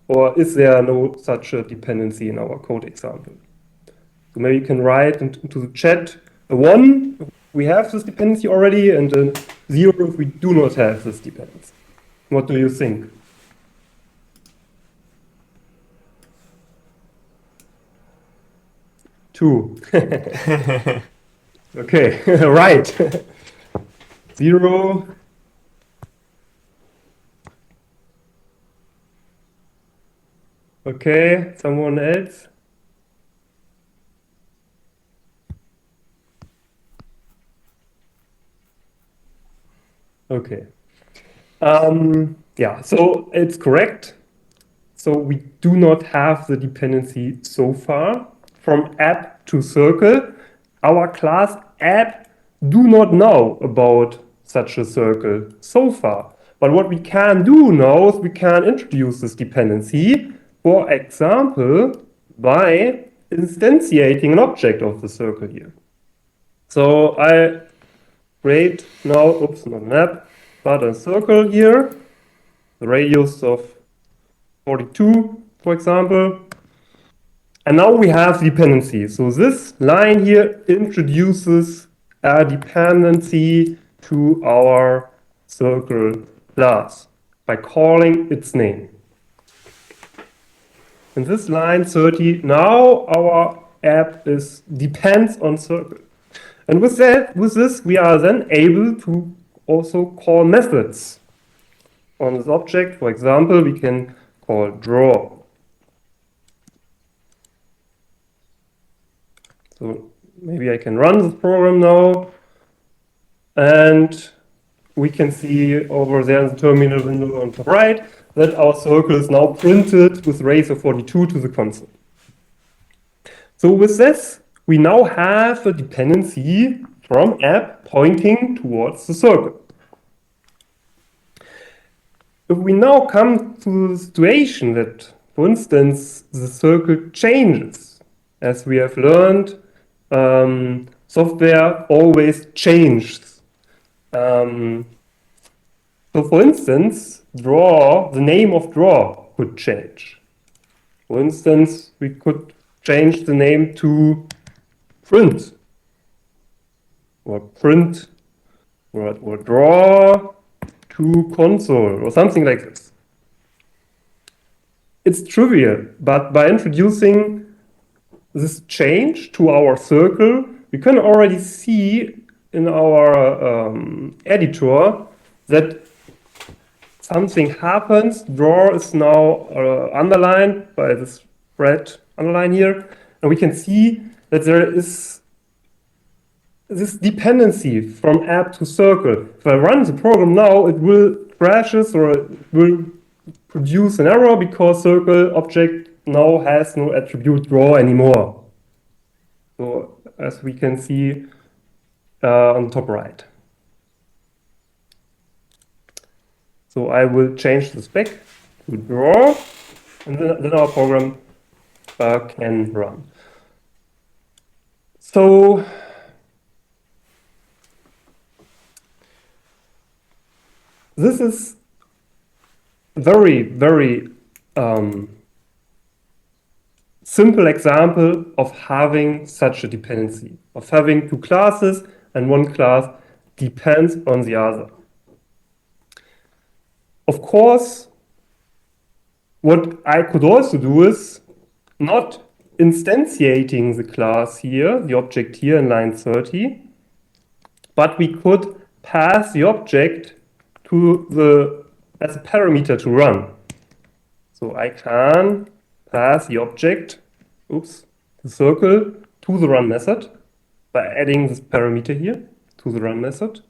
Or is there no such a dependency in our code example? So maybe you can write into the chat a 1 if we have this dependency already, and a 0 if we do not have this dependency. What do you think? Two. Okay, right. 0. Okay, someone else? Okay. Yeah, so it's correct. So we do not have the dependency so far from app to circle. Our class app do not know about such a circle so far. But what we can do now is we can introduce this dependency, for example, by instantiating an object of the circle here. So I create now, oops, not an app, but a circle here, the radius of 42, for example. And now we have dependency. So this line here introduces a dependency to our circle class by calling its name. In this line 30, now our app depends on circle. And with this, we are then able to also call methods on this object. For example, we can call draw. So maybe I can run this program now, and we can see over there in the terminal window on the right that our circle is now printed with radius of 42 to the console. So with this, we now have a dependency from app pointing towards the circle. If we now come to the situation that, for instance, the circle changes, as we have learned, software always changes. So for instance, the name of draw could change. For instance, we could change the name to print, or print, or draw to console, or something like this. It's trivial, but by introducing this change to our circle, we can already see in our editor that something happens. Draw is now underlined by this red underline here, and we can see that there is this dependency from app to circle. If I run the program now, it will crashes or it will produce an error because circle object now has no attribute draw anymore. So as we can see on top right. So I will change the spec to draw, and then our program can run. So this is very, very simple example of having such a dependency, of having two classes and one class depends on the other. Of course, what I could also do is not instantiating the class here, the object here in line 30, but we could pass the object to as a parameter to run. So I can pass the object, the circle, to the run method by adding this parameter here to the run method.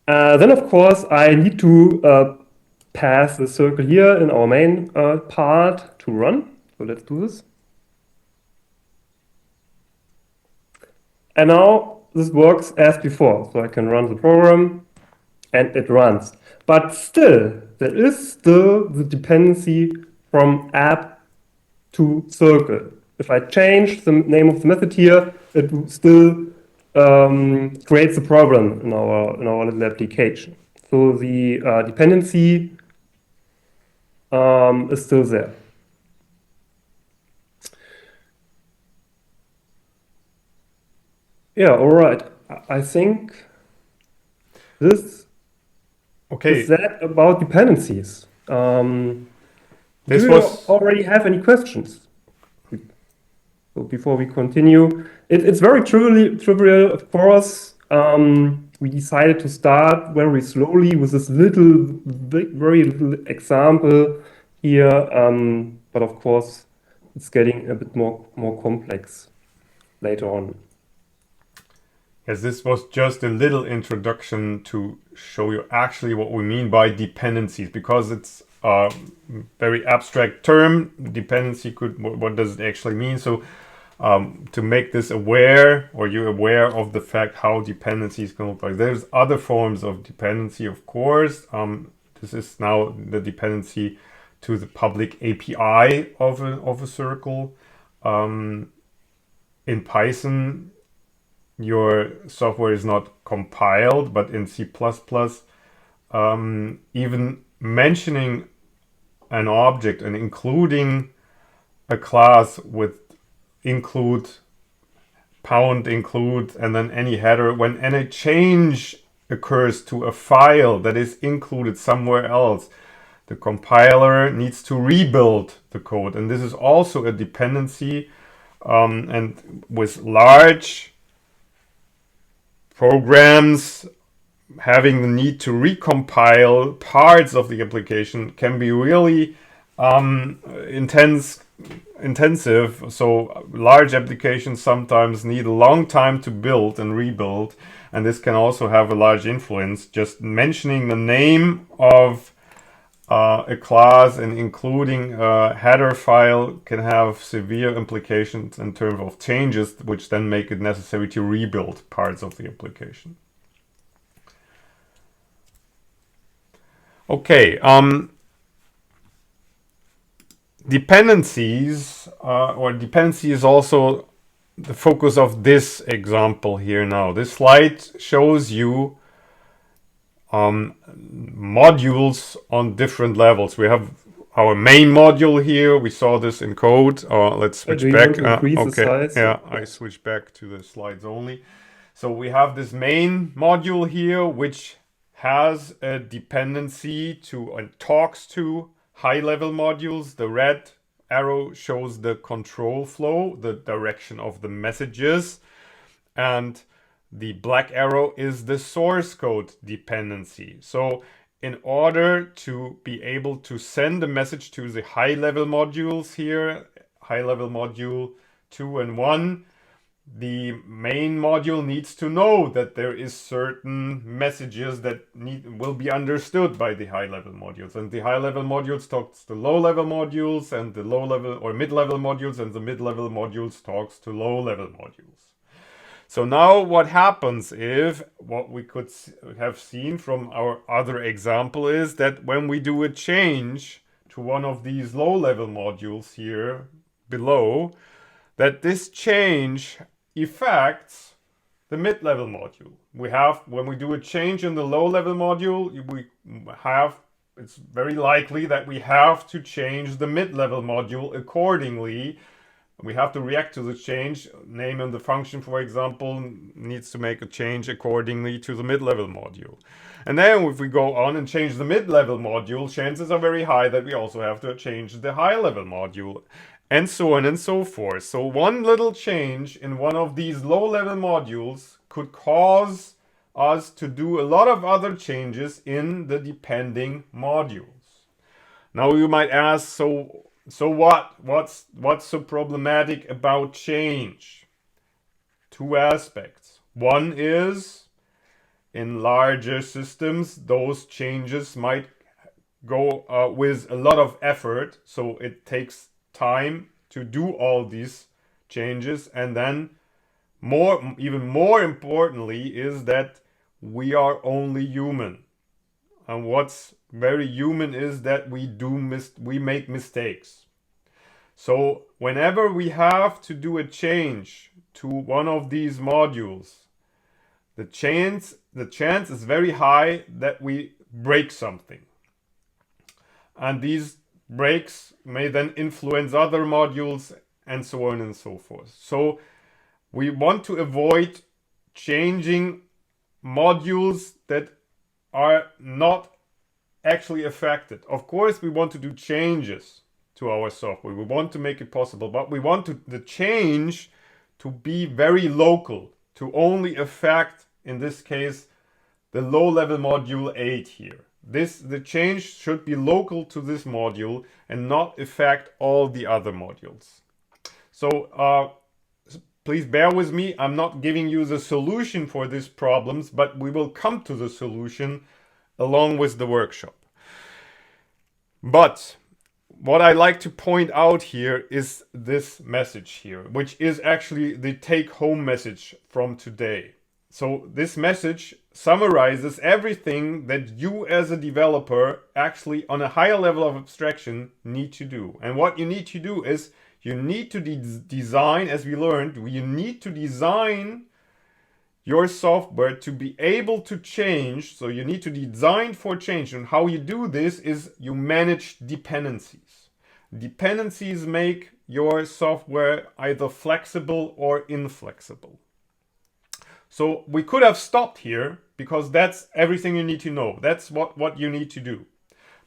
Then, of course, I need to pass the circle here in our main part to run. So let's do this. And now this works as before. So I can run the program and it runs. But still, there is still the dependency from app to circle. If I change the name of the method here, it still creates a problem in our little application. So the dependency is still there. Yeah, all right. I think this is that about dependencies. Do you already have any questions? So before we continue, it's very trivial, of course. We decided to start very slowly with this very little example here, but of course, it's getting a bit more complex later on. Yes, this was just a little introduction to show you actually what we mean by dependencies, because it's a very abstract term. Dependency what does it actually mean? So to make this aware, or you're aware of the fact how dependencies can look like. There's other forms of dependency, of course. This is now the dependency to the public API of a circle. In Python, your software is not compiled, but in C++, even mentioning an object and including a class with include, include, and then any header, when any change occurs to a file that is included somewhere else, the compiler needs to rebuild the code. And this is also a dependency, and with large programs, having the need to recompile parts of the application can be really intensive. So large applications sometimes need a long time to build and rebuild, and this can also have a large influence. Just mentioning the name of a class and including a header file can have severe implications in terms of changes, which then make it necessary to rebuild parts of the application. Okay, dependencies, or dependency is also the focus of this example here now. This slide shows you modules on different levels. We have our main module here. We saw this in code. Let's switch back. Okay, yeah, I switch back to the slides only. So we have this main module here, which has a dependency to and talks to high-level modules. The red arrow shows the control flow, the direction of the messages, and The black arrow is the source code dependency. So in order to be able to send a message to the high level modules here, high level module 2 and 1, the main module needs to know that there is certain messages that will be understood by the high level modules, and the high level modules talks to low level modules, and the low level or mid level modules, and the mid level modules talks to low level modules. So now what happens if what we could have seen from our other example is that when we do a change to one of these low level modules here below, that this change affects the mid-level module. When we do a change in the low-level module, it's very likely that we have to change the mid-level module accordingly. We have to react to the change. Name in the function, for example, needs to make a change accordingly to the mid-level module. And then if we go on and change the mid-level module, chances are very high that we also have to change the high-level module, and so on and so forth. So one little change in one of these low-level modules could cause us to do a lot of other changes in the depending modules. Now you might ask, so what? What's so problematic about change? Two aspects. One is, in larger systems, those changes might go with a lot of effort, so it takes time to do all these changes. And then even more importantly is that we are only human, and what's very human is that we make mistakes. So whenever we have to do a change to one of these modules, the chance is very high that we break something, and these breaks may then influence other modules, and so on and so forth. So we want to avoid changing modules that are not actually affected. Of course, we want to do changes to our software. We want to make it possible, but we want the change to be very local, to only affect, in this case, the low-level module 8 here. The change should be local to this module and not affect all the other modules. So please bear with me. I'm not giving you the solution for these problems, but we will come to the solution along with the workshop. But what I like to point out here is this message here, which is actually the take-home message from today. So this message summarizes everything that you as a developer actually on a higher level of abstraction need to do. And what you need to do is you need to design, as we learned, you need to design your software to be able to change. So you need to design for change. And how you do this is you manage dependencies. Dependencies make your software either flexible or inflexible. So we could have stopped here because that's everything you need to know. That's what you need to do.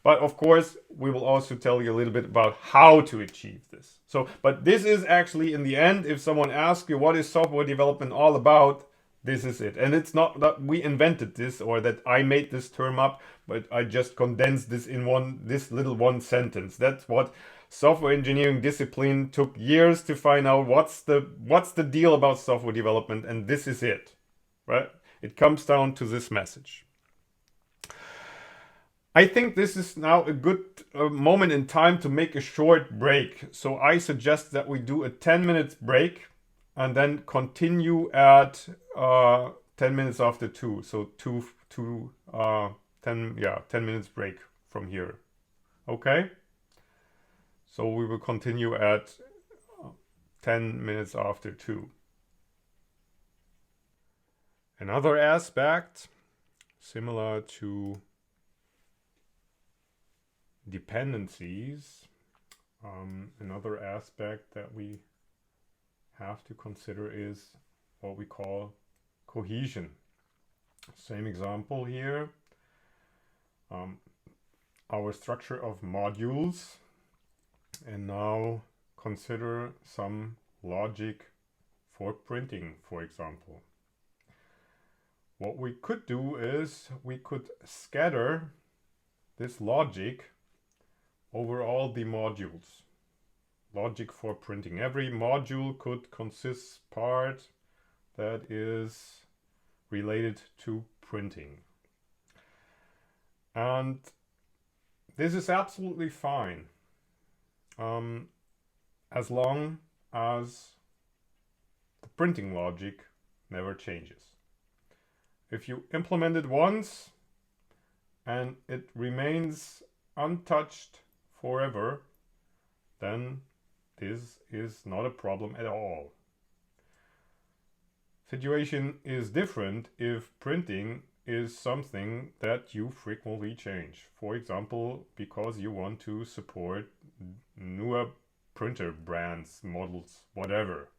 But of course, we will also tell you a little bit about how to achieve this. But this is actually, in the end, if someone asks you what is software development all about, this is it. And it's not that we invented this or that I made this term up, but I just condensed this in this little one sentence. That's what software engineering discipline took years to find out. What's the deal about software development, and this is it. Right? It comes down to this message. I think this is now a good moment in time to make a short break. So I suggest that we do a 10-minute break and then continue at 10 minutes after 2. So 10 minutes break from here. Okay? So we will continue at 10 minutes after 2. Another aspect, similar to dependencies, another aspect that we have to consider is what we call cohesion. Same example here. Our structure of modules, and now consider some logic for printing, for example. what we could do is we could scatter this logic over all the modules. Logic for printing. Every module could consist part that is related to printing. And this is absolutely fine, as long as the printing logic never changes. If you implement it once and it remains untouched forever, then this is not a problem at all. Situation is different if printing is something that you frequently change. For example, because you want to support newer printer brands, models, whatever.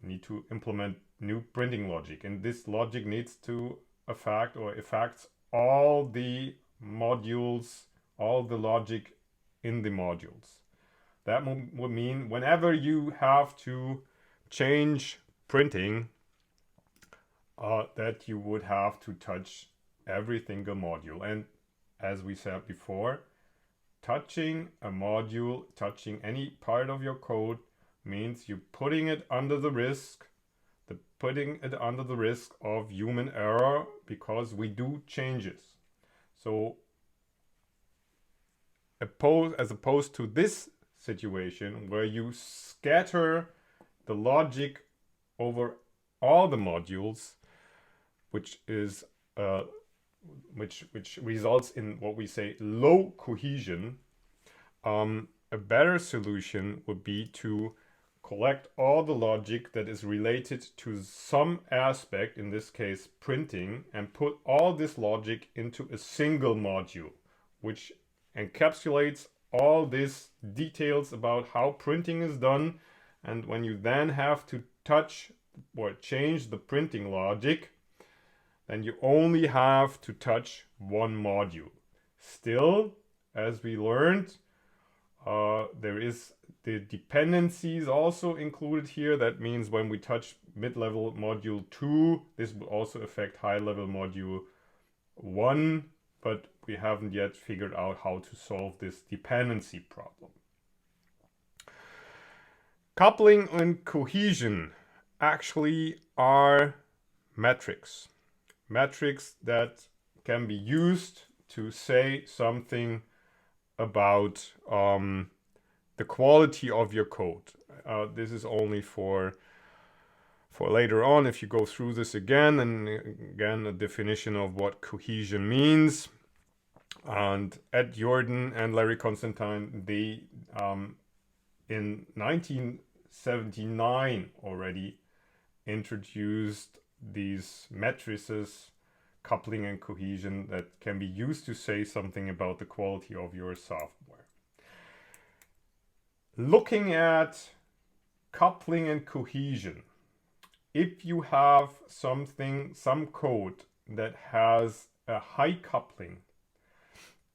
You need to implement new printing logic, and this logic needs to affects all the modules, all the logic in the modules. That would mean whenever you have to change printing, that you would have to touch every single module. And as we said before, touching a module, touching any part of your code means you're putting it under the risk of human error, because we do changes. So as opposed to this situation where you scatter the logic over all the modules, which results in what we say low cohesion, a better solution would be to collect all the logic that is related to some aspect, in this case printing, and put all this logic into a single module, which encapsulates all these details about how printing is done. And when you then have to touch or change the printing logic, then you only have to touch one module. Still, as we learned, there is the dependencies also included here. That means when we touch mid-level module 2, this will also affect high-level module 1, but we haven't yet figured out how to solve this dependency problem. Coupling and cohesion actually are metrics. Metrics that can be used to say something about the quality of your code. This is only for later on, if you go through this again, and again a definition of what cohesion means. And Ed Jordan and Larry Constantine, they in 1979 already introduced these matrices, coupling and cohesion, that can be used to say something about the quality of your software. Looking at coupling and cohesion, if you have some code that has a high coupling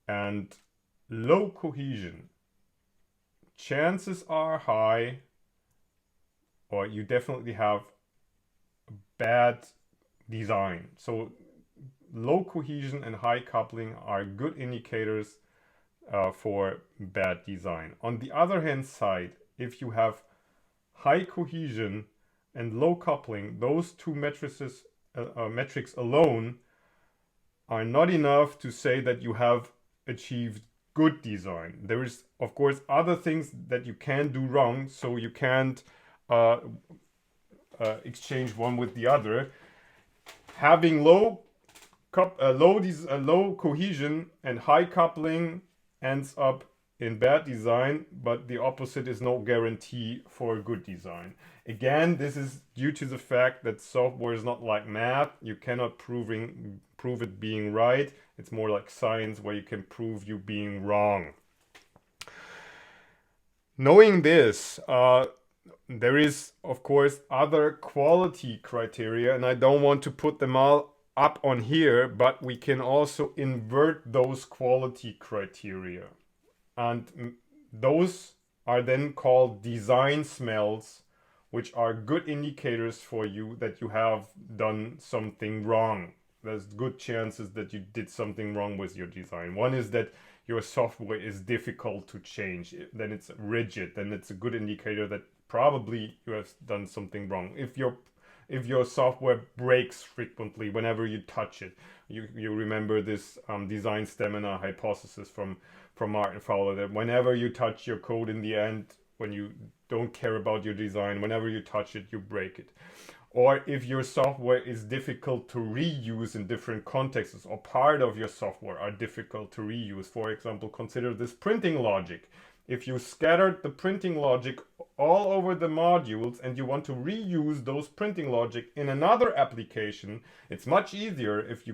and low cohesion, chances are high, or you definitely have bad design. So low cohesion and high coupling are good indicators for bad design. On the other hand side, if you have high cohesion and low coupling, those two metrics alone are not enough to say that you have achieved good design. There is, of course, other things that you can do wrong, so you can't exchange one with the other. Having low cohesion and high coupling ends up in bad design, but the opposite is no guarantee for a good design. Again, this is due to the fact that software is not like math. You cannot prove it being right. It's more like science, where you can prove you being wrong. Knowing this, there is, of course, other quality criteria, and I don't want to put them all up on here, but we can also invert those quality criteria. And those are then called design smells, which are good indicators for you that you have done something wrong. There's good chances that you did something wrong with your design. One is that your software is difficult to change, then it's rigid, then it's a good indicator that probably you have done something wrong. If your software breaks frequently whenever you touch it, you remember this design stamina hypothesis from Martin Fowler, that whenever you touch your code in the end, when you don't care about your design, whenever you touch it, you break it. Or if your software is difficult to reuse in different contexts, or part of your software are difficult to reuse. For example, consider this printing logic. If you scattered the printing logic all over the modules and you want to reuse those printing logic in another application, it's much easier if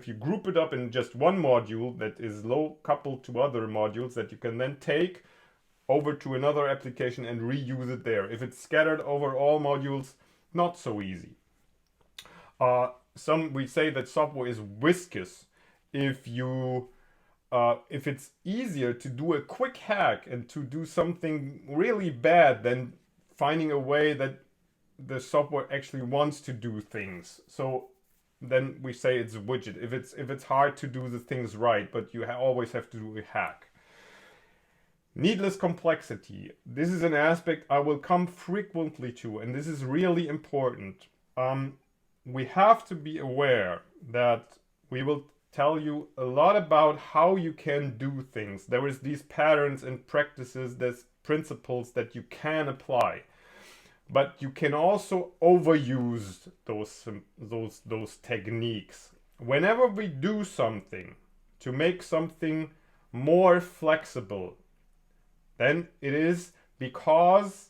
you group it up in just one module that is low coupled to other modules that you can then take over to another application and reuse it there. If it's scattered over all modules, not so easy. We say that software is viscous if it's easier to do a quick hack and to do something really bad than finding a way that the software actually wants to do things. So then we say it's a widget. If it's hard to do the things right, but you always have to do a hack. Needless complexity. This is an aspect I will come frequently to, and this is really important. We have to be aware that we will tell you a lot about how you can do things. There is these patterns and practices, there's principles that you can apply. But you can also overuse those techniques. Whenever we do something to make something more flexible, then it is because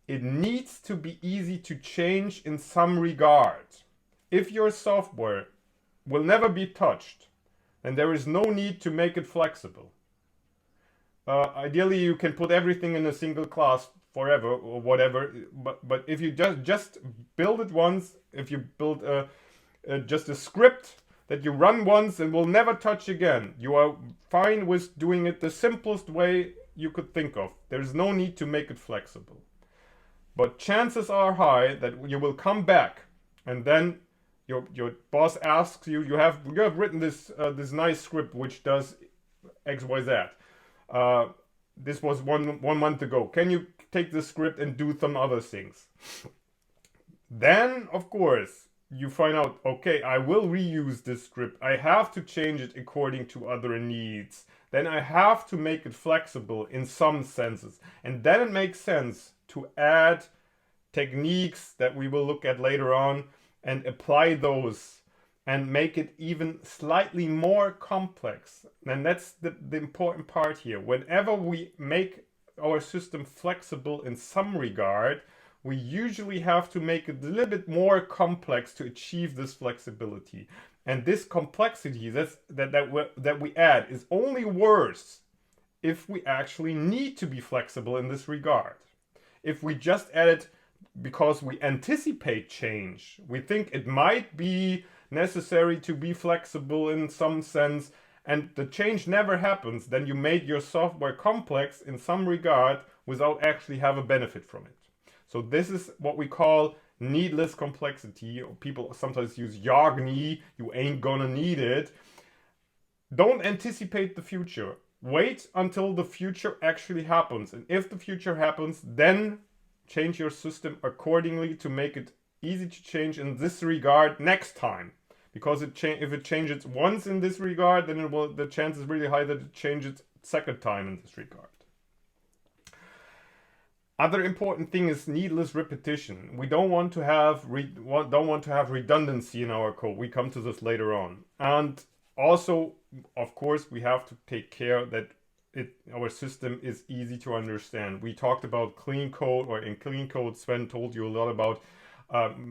it needs to be easy to change in some regard. If your software will never be touched, then there is no need to make it flexible. Ideally, you can put everything in a single class forever or whatever, but if you just build it once, if you build just a script that you run once and will never touch again, you are fine with doing it the simplest way you could think of. There's no need to make it flexible. But chances are high that you will come back and then your boss asks you, you have written this nice script which does XYZ. This was one month ago. Can you take this script and do some other things? Then, of course, you find out, okay, I will reuse this script. I have to change it according to other needs. Then I have to make it flexible in some senses. And then it makes sense to add techniques that we will look at later on and apply those and make it even slightly more complex. And that's the important part here. Whenever we make our system flexible in some regard, we usually have to make it a little bit more complex to achieve this flexibility. And this complexity that we add is only worse if we actually need to be flexible in this regard. If we just add it because we anticipate change, we think it might be necessary to be flexible in some sense, and the change never happens, then you made your software complex in some regard without actually have a benefit from it. So this is what we call needless complexity. People sometimes use Yagni, you ain't gonna need it. Don't anticipate the future. Wait until the future actually happens. And if the future happens, then change your system accordingly to make it easy to change in this regard next time. Because if it changes once in this regard, then the chance is really high that it changes second time in this regard. Other important thing is needless repetition. We don't want to have redundancy in our code. We come to this later on. And also, of course, we have to take care that our system is easy to understand. We talked about clean code, or in clean code, Sven told you a lot about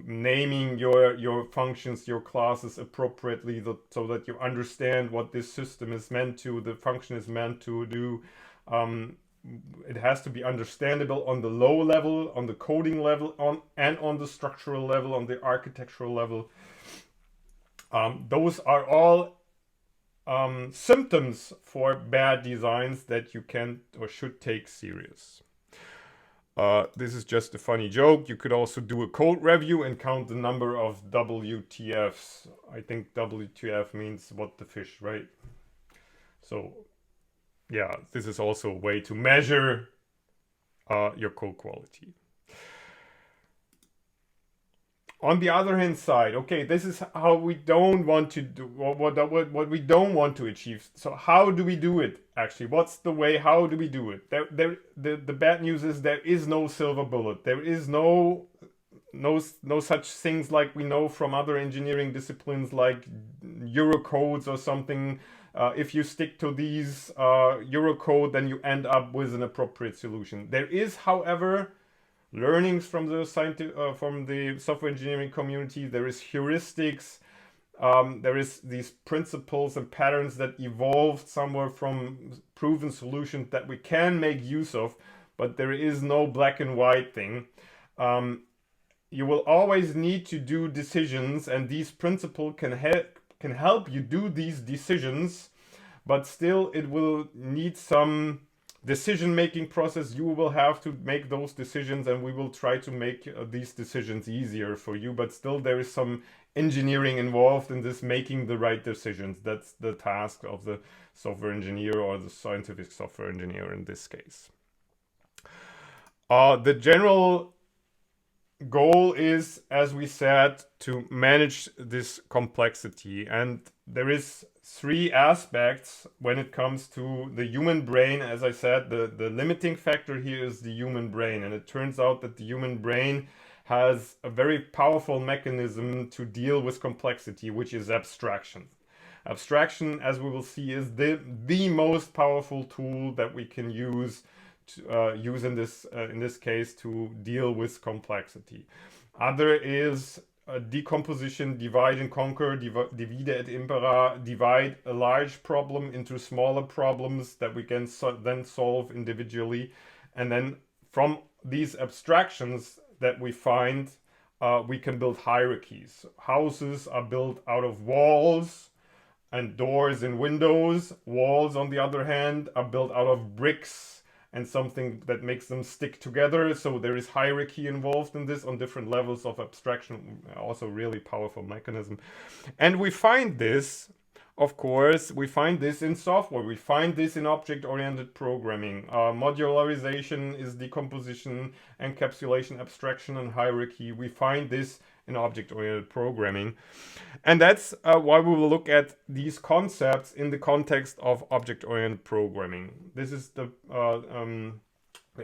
naming your functions, your classes appropriately, so that you understand what this system is meant to, the function is meant to do. It has to be understandable on the low level, on the coding level, and on the structural level, on the architectural level. Those are all symptoms for bad designs that you can or should take serious. This is just a funny joke. You could also do a code review and count the number of WTFs. I think WTF means what the fish, right? So yeah, this is also a way to measure your code quality. On the other hand side, okay, this is how we don't want to do what we don't want to achieve. So how do we do it actually? What's the way? How do we do it? The bad news is there is no silver bullet. There is no such things like we know from other engineering disciplines like Eurocodes or something. If you stick to these Eurocode, then you end up with an appropriate solution. There is, however, learnings from the software engineering community. There is heuristics. There is these principles and patterns that evolved somewhere from proven solutions that we can make use of, but there is no black and white thing. You will always need to do decisions, and these principles can help you do these decisions, but still it will need some decision-making process. You will have to make those decisions, and we will try to make these decisions easier for you, but still there is some engineering involved in this, making the right decisions. That's the task of the software engineer or the scientific software engineer in this case. The general goal is, as we said, to manage this complexity, and there is 3 aspects when it comes to the human brain. As I said, the limiting factor here is the human brain, and it turns out that the human brain has a very powerful mechanism to deal with complexity, which is abstraction. Abstraction, as we will see, is the most powerful tool that we can use in this case to deal with complexity. Other is decomposition, divide and conquer, divide et impera, divide a large problem into smaller problems that we can then solve individually, and then from these abstractions that we find, we can build hierarchies. Houses are built out of walls and doors and windows. Walls, on the other hand, are built out of bricks and something that makes them stick together. So there is hierarchy involved in this on different levels of abstraction. Also really powerful mechanism. And we find this, of course, we find this in software. We find this in object-oriented programming. Modularization is decomposition, encapsulation, abstraction, and hierarchy. We find this in object-oriented programming. And that's why we will look at these concepts in the context of object-oriented programming. This is the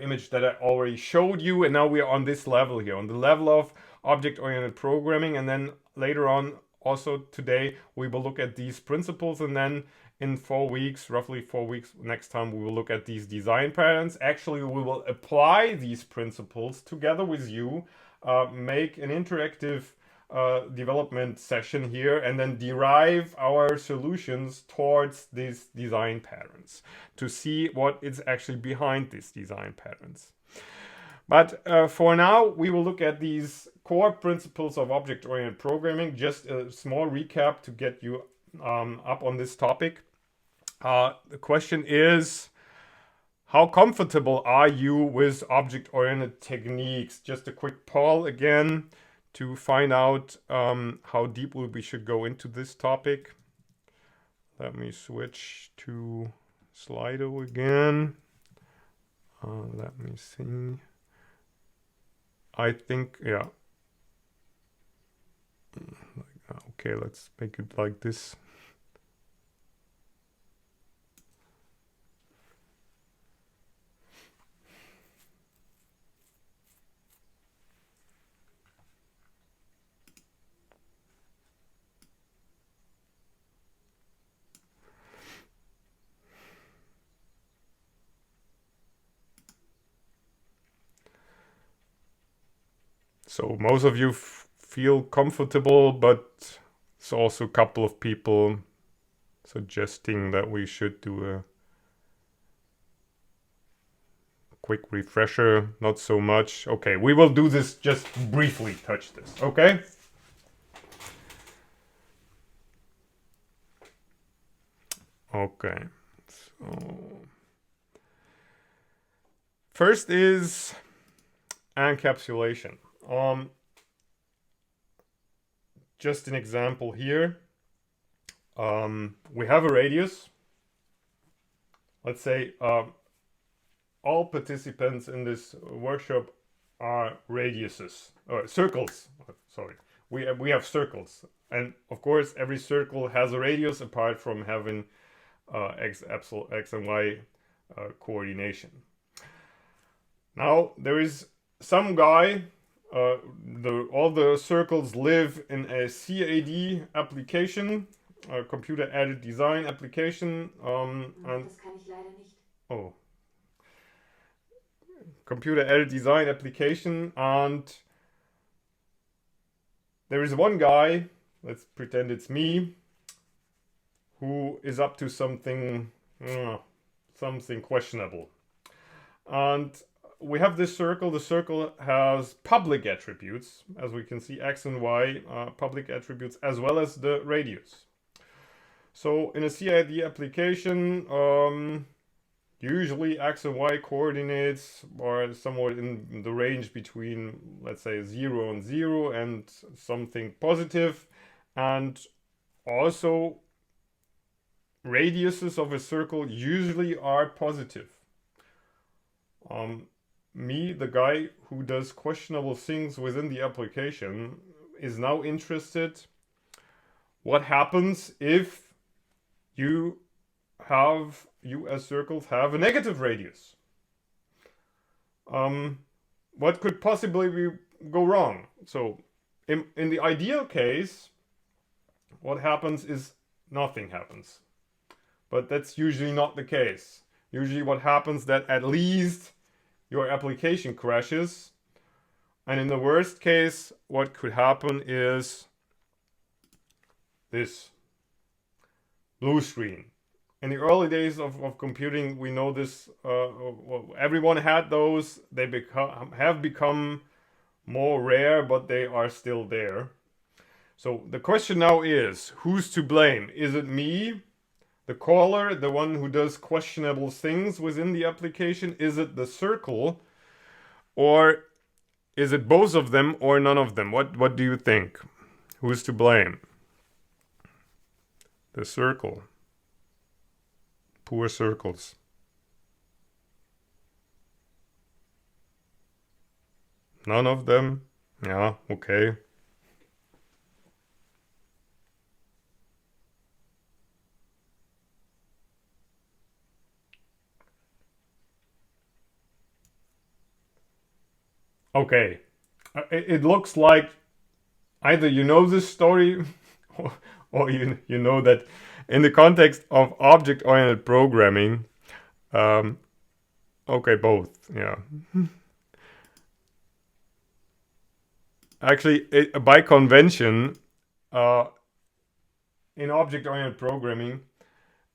image that I already showed you, and now we are on this level here, on the level of object-oriented programming, and then later on, also today, we will look at these principles, and then in 4 weeks, roughly 4 weeks, next time we will look at these design patterns. Actually, we will apply these principles together with you, make an interactive development session here, and then derive our solutions towards these design patterns to see what is actually behind these design patterns. But for now, we will look at these core principles of object-oriented programming. Just a small recap to get you up on this topic. The question is, how comfortable are you with object-oriented techniques? Just a quick poll again to find out how deep we should go into this topic. Let me switch to Slido again. Let me see. I think, yeah. Okay, let's make it like this. So most of you feel comfortable, but there's also a couple of people suggesting that we should do a quick refresher. Not so much. Okay, we will do this, just briefly touch this, okay? Okay, so first is encapsulation. Just an example here. We have a radius. Let's say all participants in this workshop are radiuses or circles. Sorry, we have circles, and of course every circle has a radius apart from having x and y coordination. Now there is some guy. All the circles live in a CAD application, computer-aided design application. And Das kann ich leider nicht. oh, computer-aided design application, and there is one guy. Let's pretend it's me, who is up to something questionable, and we have this circle. The circle has public attributes, as we can see, x and y public attributes, as well as the radius. So in a CAD application, usually x and y coordinates are somewhat in the range between, let's say, 0 and 0 and something positive, and also radiuses of a circle usually are positive. Me, the guy who does questionable things within the application, is now interested what happens if you as circles have a negative radius. What could possibly go wrong? So in the ideal case, what happens is nothing happens. But that's usually not the case. Usually what happens that at least your application crashes, and in the worst case, what could happen is this blue screen. In the early days of computing, we know this. Everyone had those. They have become more rare, but they are still there. So the question now is, who's to blame? Is it me, the caller, the one who does questionable things within the application? Is it the circle? Or is it both of them or none of them? What do you think? Who's to blame? The circle. Poor circles. None of them? Yeah, okay. Okay, it looks like either you know this story or you know that in the context of object-oriented programming, okay, both, yeah. Actually, by convention, in object-oriented programming,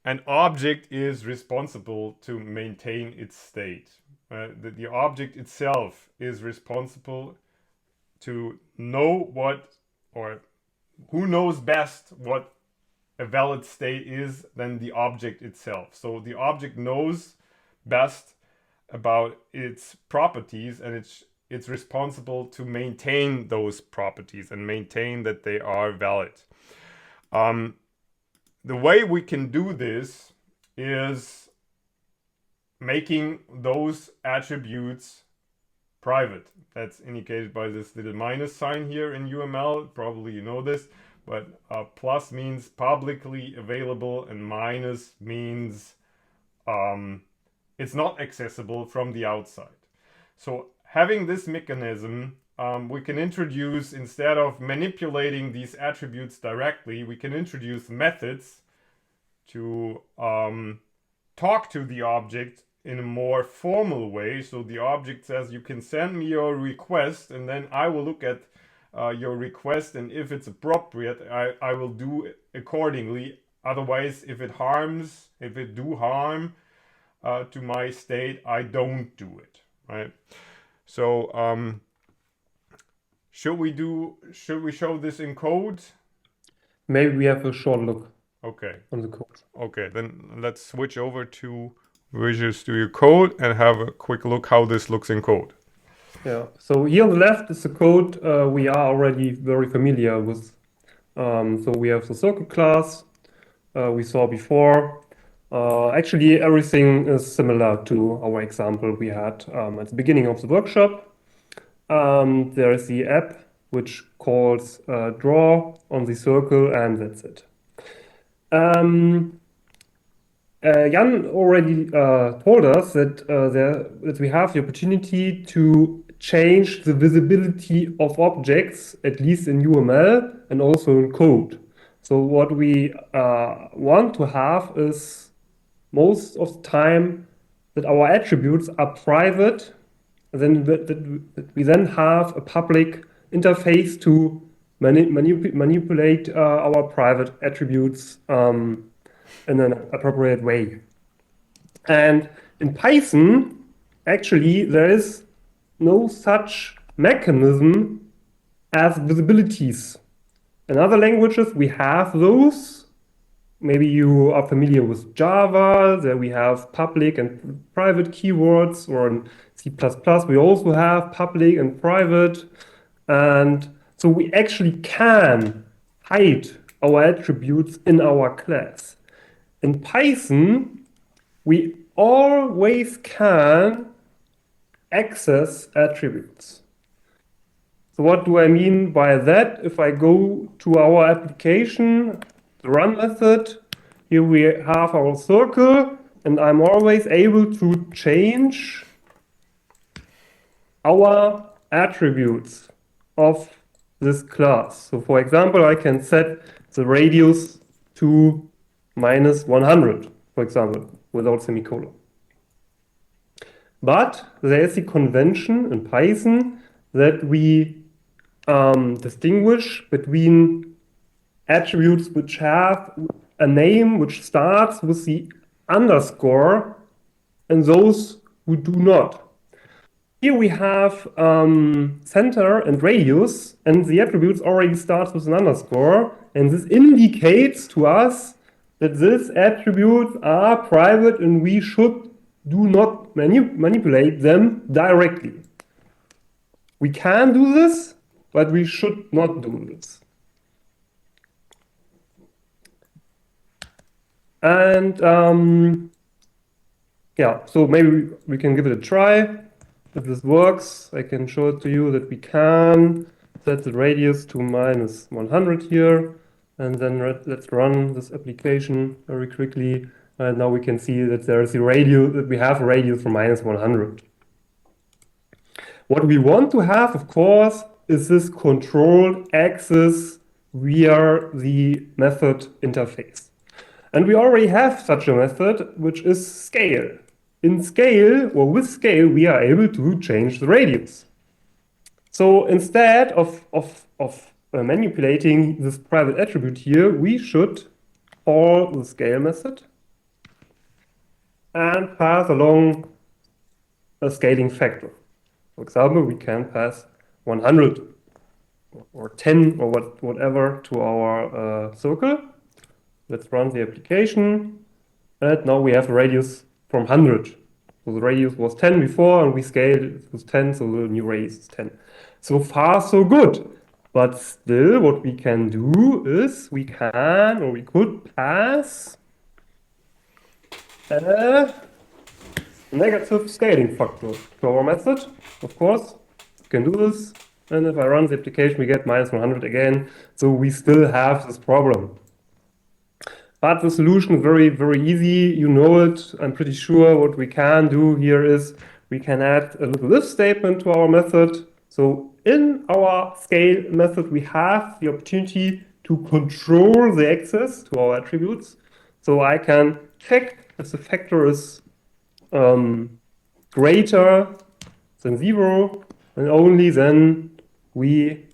an object is responsible to maintain its state. The object itself is responsible to know what, or who knows best what a valid state is than the object itself. So the object knows best about its properties, and it's responsible to maintain those properties and maintain that they are valid. The way we can do this is making those attributes private. That's indicated by this little minus sign here in UML. Probably you know this, but plus means publicly available, and minus means it's not accessible from the outside. So having this mechanism, we can introduce, instead of manipulating these attributes directly, we can introduce methods to talk to the object in a more formal way. So the object says, you can send me your request, and then I will look at your request, and if it's appropriate, I will do accordingly. Otherwise, if it do harm to my state, I don't do it, right? So should we show this in code? Maybe we have a short look Okay. on the code. Okay, then let's switch over to Visual Studio Code and have a quick look how this looks in code. Yeah. So here on the left is the code we are already very familiar with. So we have the circle class we saw before. Actually, everything is similar to our example we had at the beginning of the workshop. There is the app which calls draw on the circle, and that's it. Jan already told us that we have the opportunity to change the visibility of objects, at least in UML and also in code. So what we want to have is most of the time that our attributes are private, and then that we then have a public interface to manipulate our private attributes in an appropriate way. And in Python, actually, there is no such mechanism as visibilities. In other languages, we have those. Maybe you are familiar with Java, there we have public and private keywords, or in C++, we also have public and private. And so we actually can hide our attributes in our class. In Python, we always can access attributes. So what do I mean by that? If I go to our application, the run method, here we have our circle, and I'm always able to change our attributes of this class. So for example, I can set the radius to -100, for example, without semicolon. But there is a convention in Python that we distinguish between attributes which have a name which starts with the underscore and those who do not. Here we have center and radius, and the attributes already starts with an underscore, and this indicates to us that these attributes are private and we should do not manipulate them directly. We can do this, but we should not do this. And yeah, so maybe we can give it a try. If this works, I can show it to you that we can set the radius to -100 here. And then let's run this application very quickly. And now we can see that there is a radius, that we have a radius for -100. What we want to have, of course, is this controlled access via the method interface. And we already have such a method, which is scale. In scale, or with scale, we are able to change the radius. So instead of manipulating this private attribute here, we should call the scale method and pass along a scaling factor. For example, we can pass 100 or 10 or whatever to our circle. Let's run the application. And now we have a radius from 100. So the radius was 10 before, and we scaled it was 10, so the new radius is 10. So far, so good. But still, what we can do is we could pass a negative scaling factor to our method. Of course, we can do this. And if I run the application, we get -100 again. So we still have this problem. But the solution is very, very easy. You know it. I'm pretty sure what we can do here is we can add a little if statement to our method. So in our scale method, we have the opportunity to control the access to our attributes. So I can check if the factor is greater than 0, and only then we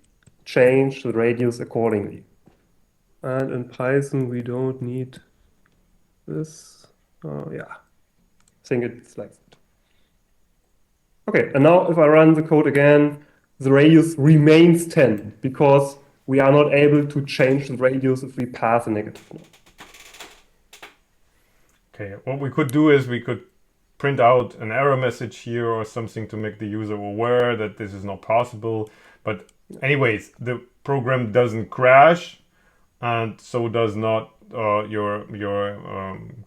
change the radius accordingly. And in Python, we don't need this. Yeah, I think it's like that. Okay, and now if I run the code again, the radius remains 10 because we are not able to change the radius if we pass a negative number. Okay, what we could do is we could print out an error message here or something to make the user aware that this is not possible. But anyways, the program doesn't crash, and so does not your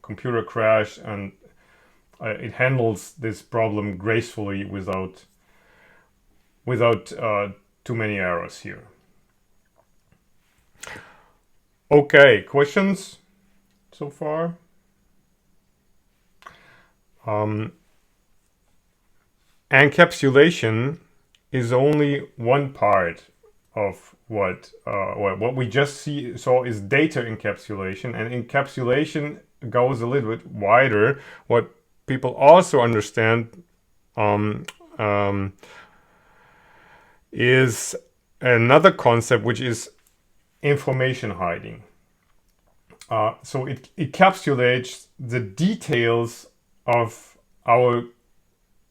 computer crash, and it handles this problem gracefully without too many errors here. Okay, questions so far? Encapsulation is only one part of what we just saw is data encapsulation, and encapsulation goes a little bit wider. What people also understand is another concept, which is information hiding. So it encapsulates the details of our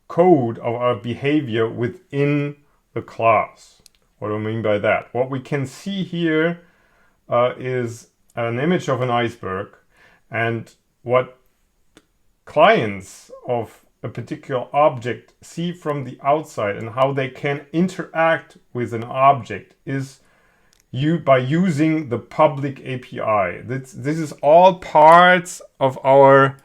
code, of our behavior within the class. What do I mean by that? What we can see here is an image of an iceberg, and what clients of a particular object see from the outside and how they can interact with an object is by using the public API. This is all parts of our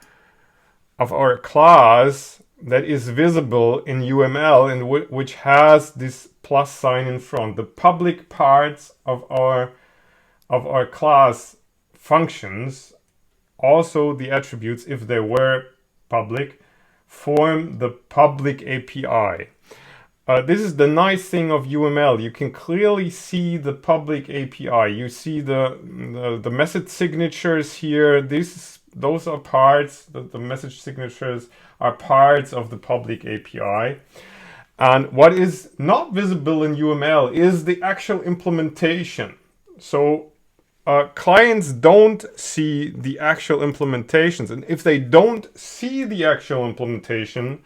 class that is visible in UML, and which has this plus sign in front. The public parts of our class functions, also the attributes, if they were public, form the public API. This is the nice thing of UML. You can clearly see the public API. You see the message signatures here. Those are parts. The message signatures are parts of the public API. And what is not visible in UML is the actual implementation. So clients don't see the actual implementations, and if they don't see the actual implementation,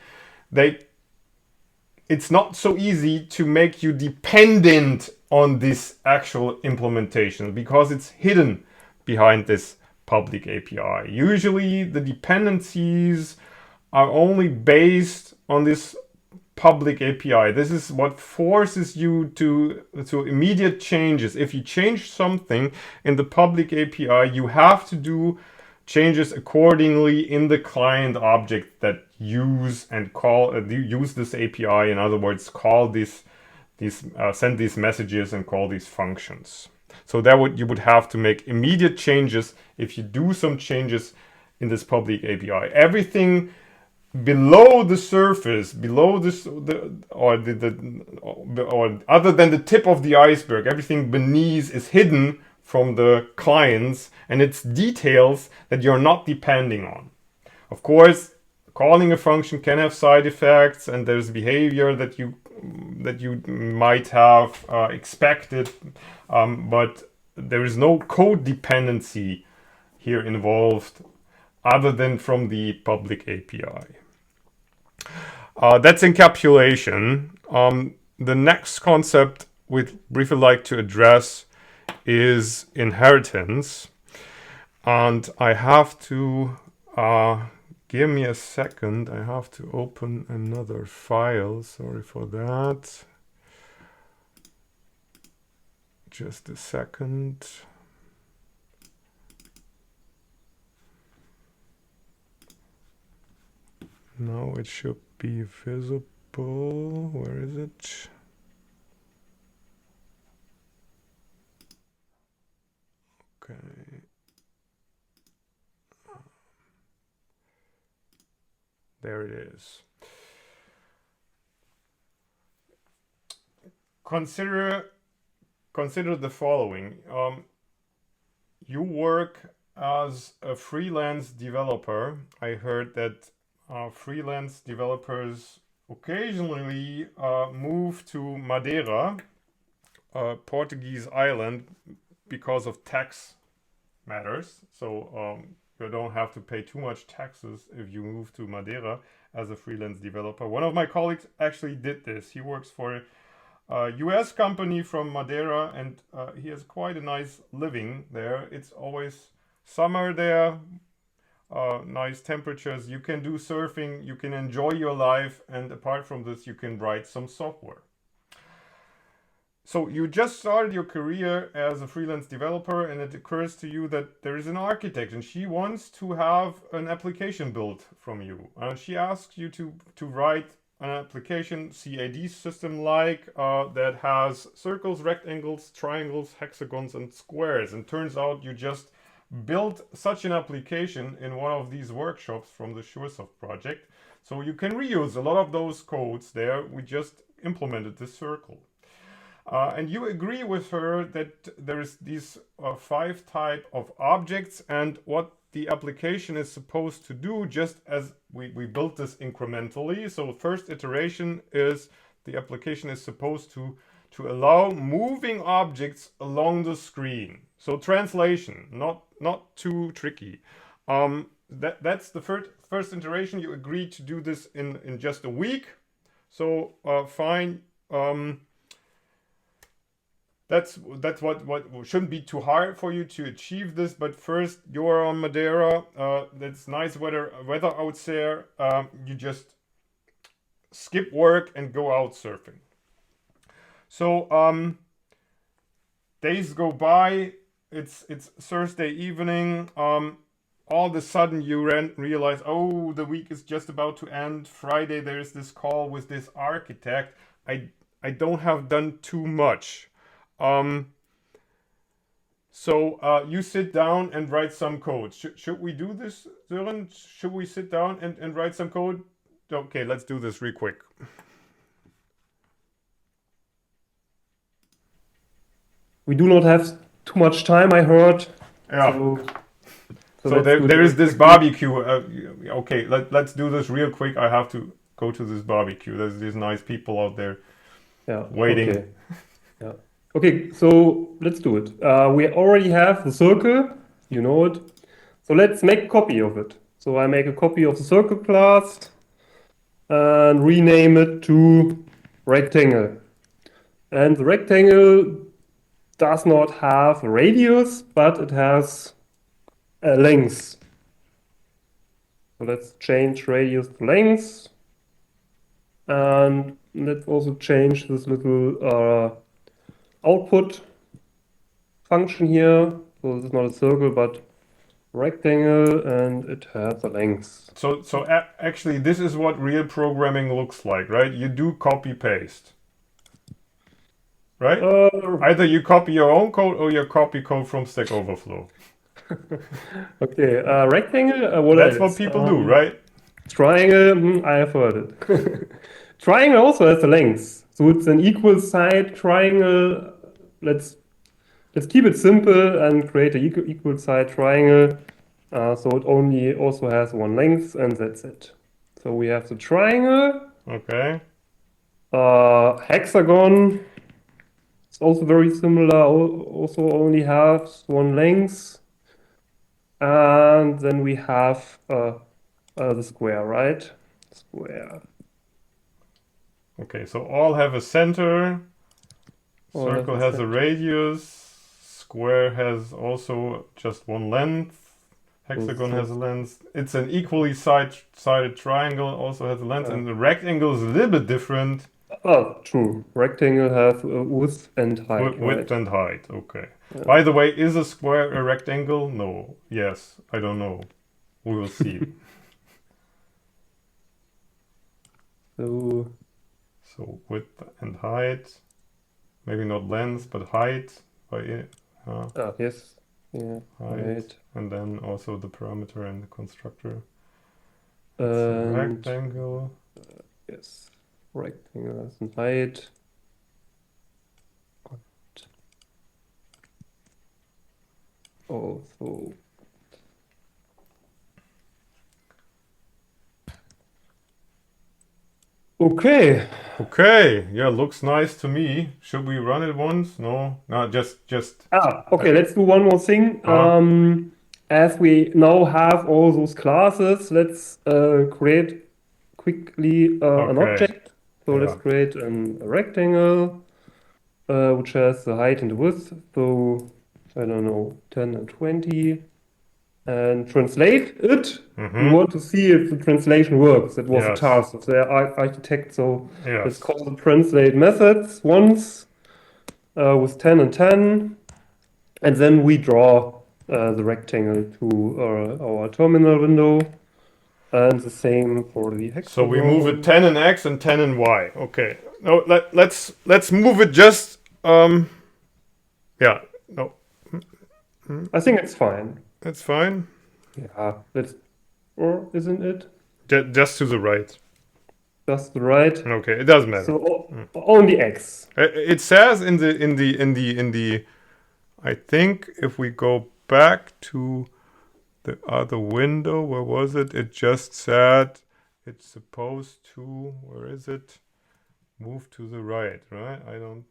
it's not so easy to make you dependent on this actual implementation because it's hidden behind this public API. Usually the dependencies are only based on this public API. This is what forces you to immediate changes. If you change something in the public API, you have to do changes accordingly in the client object that use this API. In other words, send these messages and call these functions. So you would have to make immediate changes if you do some changes in this public API. Everything below the surface, or other than the tip of the iceberg, everything beneath is hidden from the clients, and it's details that you're not depending on. Of course, calling a function can have side effects, and there's behavior that you might have expected, but there is no code dependency here involved other than from the public API. That's encapsulation. The next concept we'd briefly like to address is inheritance. And I have to, give me a second, I have to open another file. Sorry for that. Just a second. Now it should be visible. Where is it? Okay. There it is. Consider the following. You work as a freelance developer. I heard that freelance developers occasionally move to Madeira, a Portuguese island, because of tax matters. So you don't have to pay too much taxes if you move to Madeira as a freelance developer. One of my colleagues actually did this. He works for a US company from Madeira, and he has quite a nice living there. It's always summer there. nice temperatures. You can do surfing, you can enjoy your life, and apart from this, you can write some software. So you just started your career as a freelance developer, and it occurs to you that there is an architect, and she wants to have an application built from you. She asks you to write an application CAD system like that has circles, rectangles, triangles, hexagons, and squares. And turns out you just built such an application in one of these workshops from the SURESOFT project. So you can reuse a lot of those codes there. We just implemented this circle. And you agree with her that there is these 5 type of objects, and what the application is supposed to do, just as we built this incrementally. So first iteration is the application is supposed to allow moving objects along the screen. So translation, not too tricky. That's the first iteration. You agreed to do this in just a week. So fine. That's what shouldn't be too hard for you to achieve this. But first, you're on Madeira. That's nice weather out there. You just skip work and go out surfing. So days go by. It's Thursday evening. All of a sudden you realize, oh, the week is just about to end. Friday there's this call with this architect. I don't have done too much. So you sit down and write some code. Should we do this, Sören? Should we sit down and write some code? Okay, let's do this real quick. We do not have too much time, I heard. Yeah. So So there is this barbecue. Okay, let's do this real quick. I have to go to this barbecue. There's these nice people out there waiting. Okay. Yeah. Okay, so let's do it. We already have the circle, you know it. So let's make a copy of it. So I make a copy of the circle class and rename it to rectangle. And the rectangle does not have a radius, but it has a length. So let's change radius to length. And let's also change this little output function here. So this is not a circle, but rectangle, and it has a length. So actually, this is what real programming looks like, right? You do copy paste, right? Either you copy your own code or you copy code from Stack Overflow. Okay, rectangle. What That's else? what people do, right? Triangle. I have heard it. Triangle also has a length, so it's an equal side triangle. Let's keep it simple and create an equal side triangle. So it only also has one length, and that's it. So we have the triangle. Okay. Hexagon. It's also very similar. Also only has one length. And then we have the square, right? Square. Okay, so all have a center. All have Circle a has a center. radius. Square has also just one length. Hexagon has a length. It's an equally sided triangle, also has a length. And the rectangle is a little bit different. Oh, true. Rectangle has width and height, Width right? and height, okay. By the way, is a square a rectangle? No. Yes, I don't know. We will see. So width and height. Maybe not length, but height. yes, yeah, Height. right. And then also the parameter and the constructor. It's a And rectangle. yes, rectangle has and height. Also, okay. Okay, yeah, looks nice to me. Should we run it once? No, just. Okay, let's do one more thing. As we now have all those classes, let's create quickly an Okay. object. So let's Yeah. create a rectangle, which has the height and the width. So I don't know, 10 and 20. and translate it. We Mm-hmm. want to see if the translation works. That was the Yes. task of the architect. So let's Yes. call the translate methods once with 10 and 10. And then we draw the rectangle to our terminal window. And the same for the So we move it hexagon. 10 in X and 10 in Y. Okay. No, let's move it just yeah. No, I think it's fine. that's fine. Yeah, or isn't it? Just to the right. Just the right. Okay, it doesn't matter. So only X. It says in the I think if we go back to the other window, where was it? It just said it's supposed to, where is it? Move to the right, right? I don't.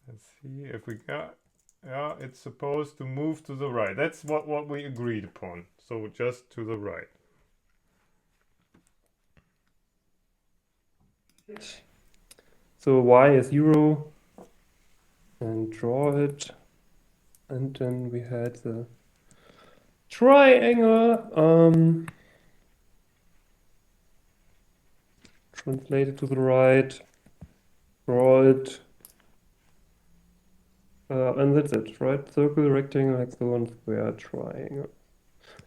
Let's see if we got. Yeah, it's supposed to move to the right. That's what we agreed upon. So just to the right. So Y is 0 and draw it. And then we had the triangle. Translate it to the right. Draw it. And that's it, right? Circle, rectangle, hexagon, square, triangle.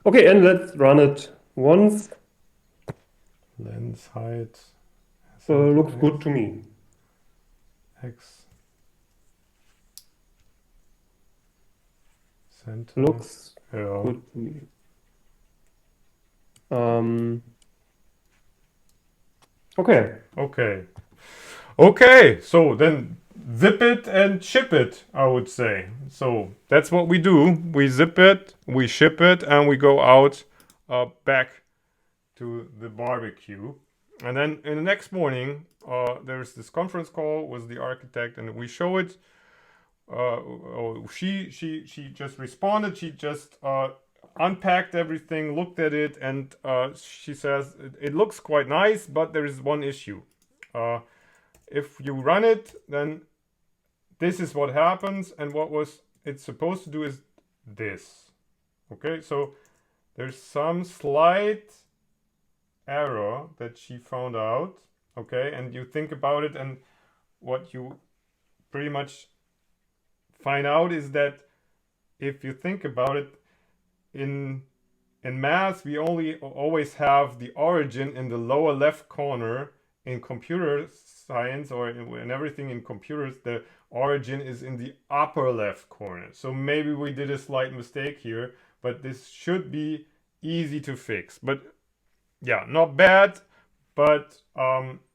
Okay, and let's run it once. Lens height. Looks good to me. X. Center. Looks Yeah. good to me. Okay. Okay, so then zip it and ship it, I would say. So that's what we do. We zip it, we ship it, and we go out back to the barbecue. And then in the next morning, there's this conference call with the architect, and we show it. She just responded. She just unpacked everything, looked at it, and she says it looks quite nice, but there is one issue. If you run it, then this is what happens, and what was it's supposed to do is this. Okay, so there's some slight error that she found out. Okay, and you think about it, and what you pretty much find out is that if you think about it, in math we always have the origin in the lower left corner. In computer science or in everything in computers, the origin is in the upper left corner. So maybe we did a slight mistake here, but this should be easy to fix. But yeah, not bad, but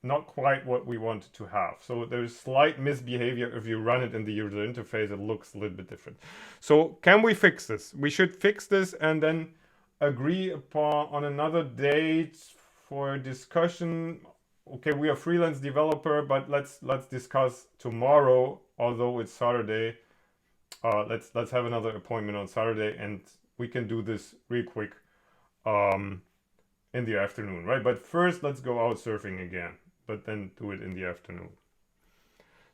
not quite what we wanted to have. So there's slight misbehavior. If you run it in the user interface, it looks a little bit different. So can we fix this? We should fix this and then agree upon on another date for discussion. Okay, we are freelance developer, but let's discuss tomorrow, although it's Saturday. Let's have another appointment on Saturday, and we can do this real quick in the afternoon, right? But first, let's go out surfing again, but then do it in the afternoon.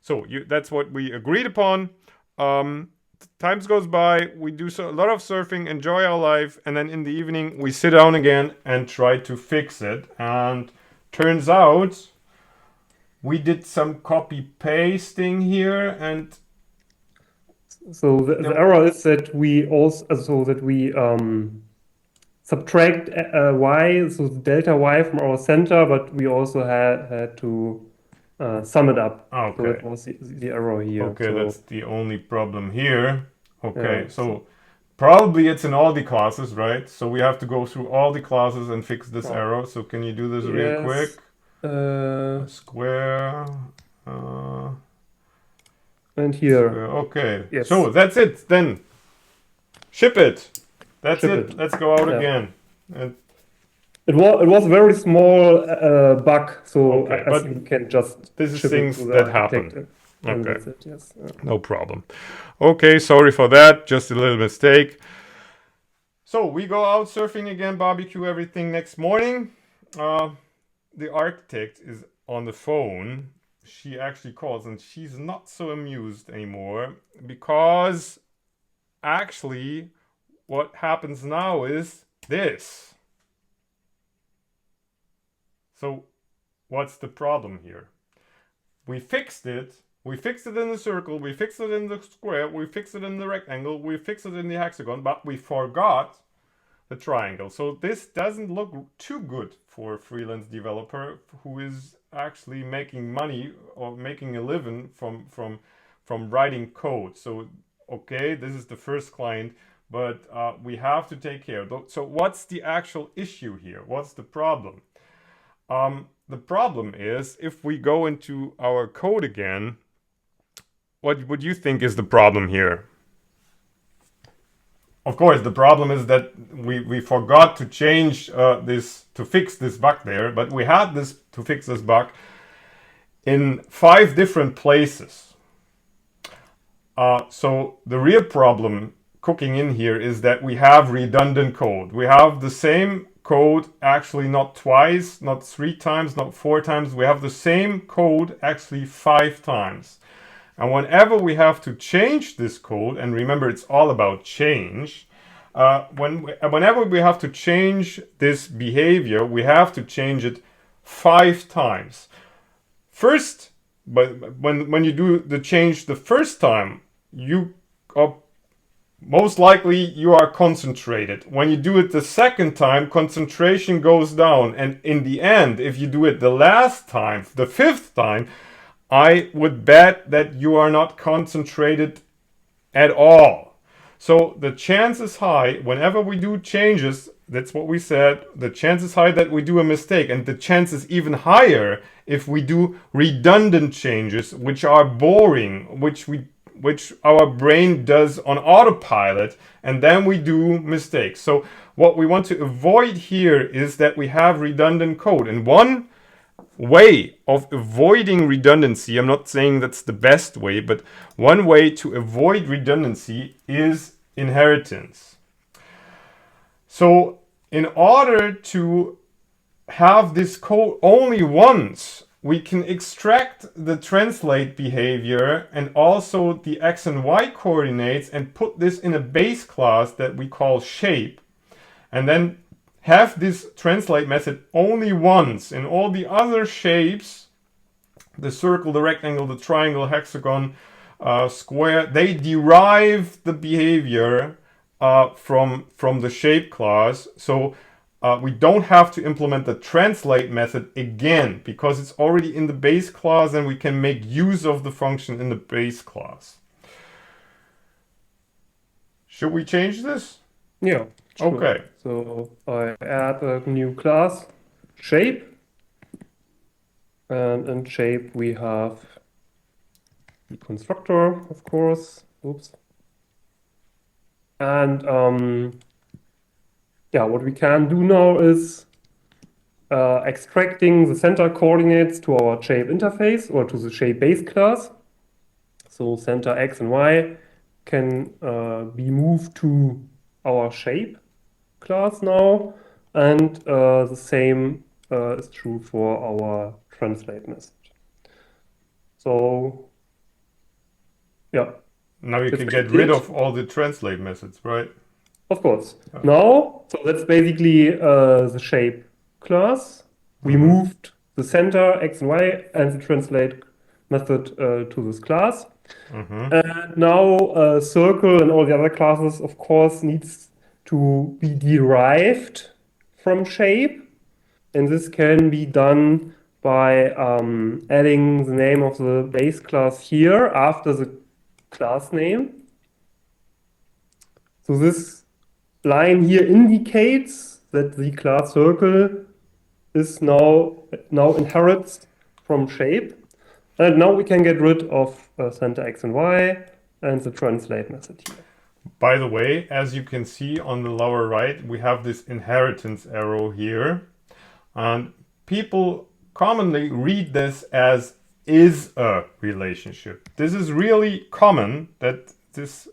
So that's what we agreed upon. Times goes by, we do a lot of surfing, enjoy our life, and then in the evening we sit down again and try to fix it. And turns out we did some copy pasting here, and so the error is that we subtract y, so the delta y from our center, but we also had to sum it up. okay. So that was the error here. Okay, so, that's the only problem here. Okay, Yeah, so probably it's in all the classes, right? So we have to go through all the classes and fix this error. So can you do this real quick? Square. And here. Square. Okay. Yes. So that's it then. Ship it. That's Ship it. it. Let's go out again. And it was a very small bug, so Okay, I but think we can just this is ship it things to the that architect, happen. and Okay. that's it, yes. No problem. Okay, sorry for that. Just a little mistake. So we go out surfing again, barbecue everything next morning. The architect is on the phone. She actually calls and she's not so amused anymore because actually what happens now is this. So what's the problem here? We fixed it. We fixed it in the circle, we fixed it in the square, we fixed it in the rectangle, we fixed it in the hexagon, but we forgot the triangle. So this doesn't look too good for a freelance developer who is actually making money or making a living from writing code. So okay, this is the first client, but we have to take care. So what's the actual issue here? What's the problem? The problem is, if we go into our code again, what would you think is the problem here? Of course, the problem is that we forgot to change this, to fix this bug there, but we had this to fix this bug in 5 different places. So the real problem cooking in here is that we have redundant code. We have the same code actually not twice, not 3 times, not 4 times. We have the same code actually 5 times. And whenever we have to change this code, and remember it's all about change, whenever we have to change this behavior, we have to change it 5 times. First, but when you do the change the first time, you are most likely you are concentrated. When you do it the second time, concentration goes down. And in the end, if you do it the last time, the 5th time, I would bet that you are not concentrated at all. So the chance is high whenever we do changes, that's what we said, the chance is high that we do a mistake, and the chance is even higher if we do redundant changes which are boring, which our brain does on autopilot, and then we do mistakes. So what we want to avoid here is that we have redundant code. And one way of avoiding redundancy, I'm not saying that's the best way, but one way to avoid redundancy is inheritance. So in order to have this code only once, we can extract the translate behavior and also the x and y coordinates and put this in a base class that we call shape, and then have this translate method only once. In all the other shapes, the circle, the rectangle, the triangle, hexagon, square, they derive the behavior from the shape class. So we don't have to implement the translate method again because it's already in the base class and we can make use of the function in the base class. Should we change this? Yeah, sure. Okay. So I add a new class, shape, and in shape we have the constructor, of course. Oops. And yeah, what we can do now is extracting the center coordinates to our shape interface or to the shape base class. So center x and y can be moved to our shape class now, and the same is true for our translate method. So yeah. Now you can get rid of all the translate methods, right? Of course. Now, so that's basically the shape class. We moved the center, x and y, and the translate method to this class. And now circle and all the other classes, of course, needs to be derived from shape. And this can be done by adding the name of the base class here after the class name. So this line here indicates that the class circle is now inherits from shape. And now we can get rid of center x and y and the translate method here. By the way, as you can see on the lower right, we have this inheritance arrow here. And people commonly read this as is a relationship. This is really common that this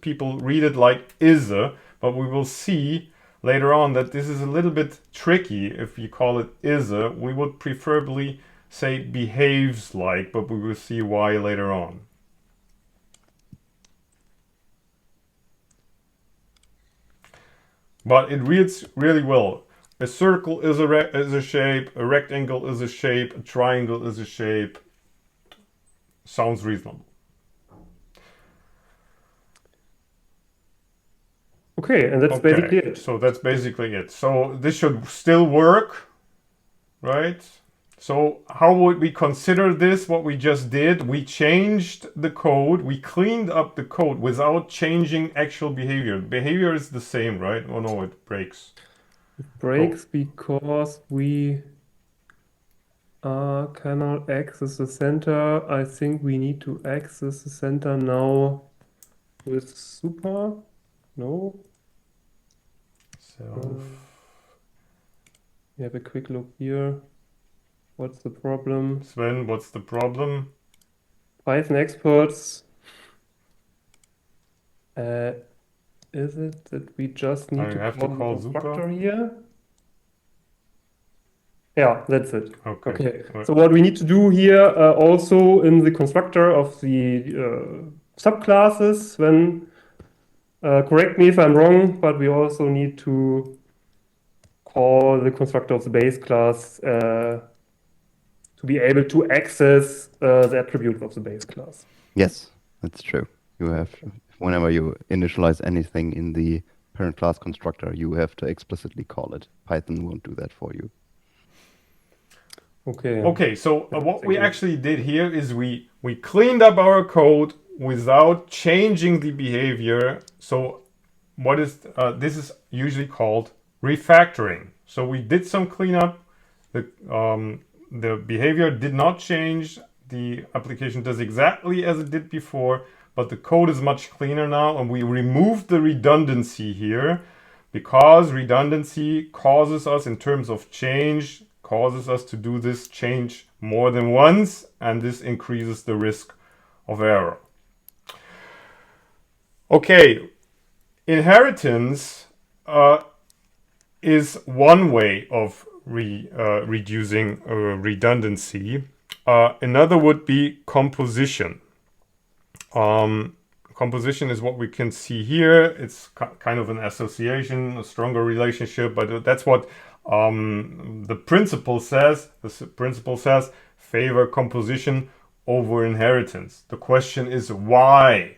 people read it like is a, but we will see later on that this is a little bit tricky if you call it is a. We would preferably say behaves like, but we will see why later on. but it reads really well. A circle is a shape, a rectangle is a shape, a triangle is a shape. Sounds reasonable. Okay, and that's basically it. So that's basically it. So this should still work, right? So how would we consider this, what we just did? We changed the code, we cleaned up the code without changing actual behavior. Behavior is the same, right? Oh no, it breaks. It breaks because we cannot access the center. I think we need to access the center now with super. No, Self. we have a quick look here. What's the problem? Sven, what's the problem? Python experts. Is it that we just need I to have to call the call constructor super. here? Yeah, that's it. Okay. Okay. So what we need to do here also in the constructor of the subclasses, when correct me if I'm wrong, but we also need to call the constructor of the base class to be able to access the attributes of the base class. Yes, that's true. You have, whenever you initialize anything in the parent class constructor, you have to explicitly call it. Python won't do that for you. Okay. Okay, so what Thank we you. actually did here is we cleaned up our code without changing the behavior. So what is this is usually called refactoring. So we did some cleanup. The behavior did not change. The application does exactly as it did before, but the code is much cleaner now, and we removed the redundancy here because redundancy causes us, in terms of change, causes us to do this change more than once, and this increases the risk of error. Okay, inheritance is one way of reducing redundancy. Another would be composition. Composition is what we can see here. It's kind of an association, a stronger relationship, but that's what the principle says. The principle says favor composition over inheritance. The question is, why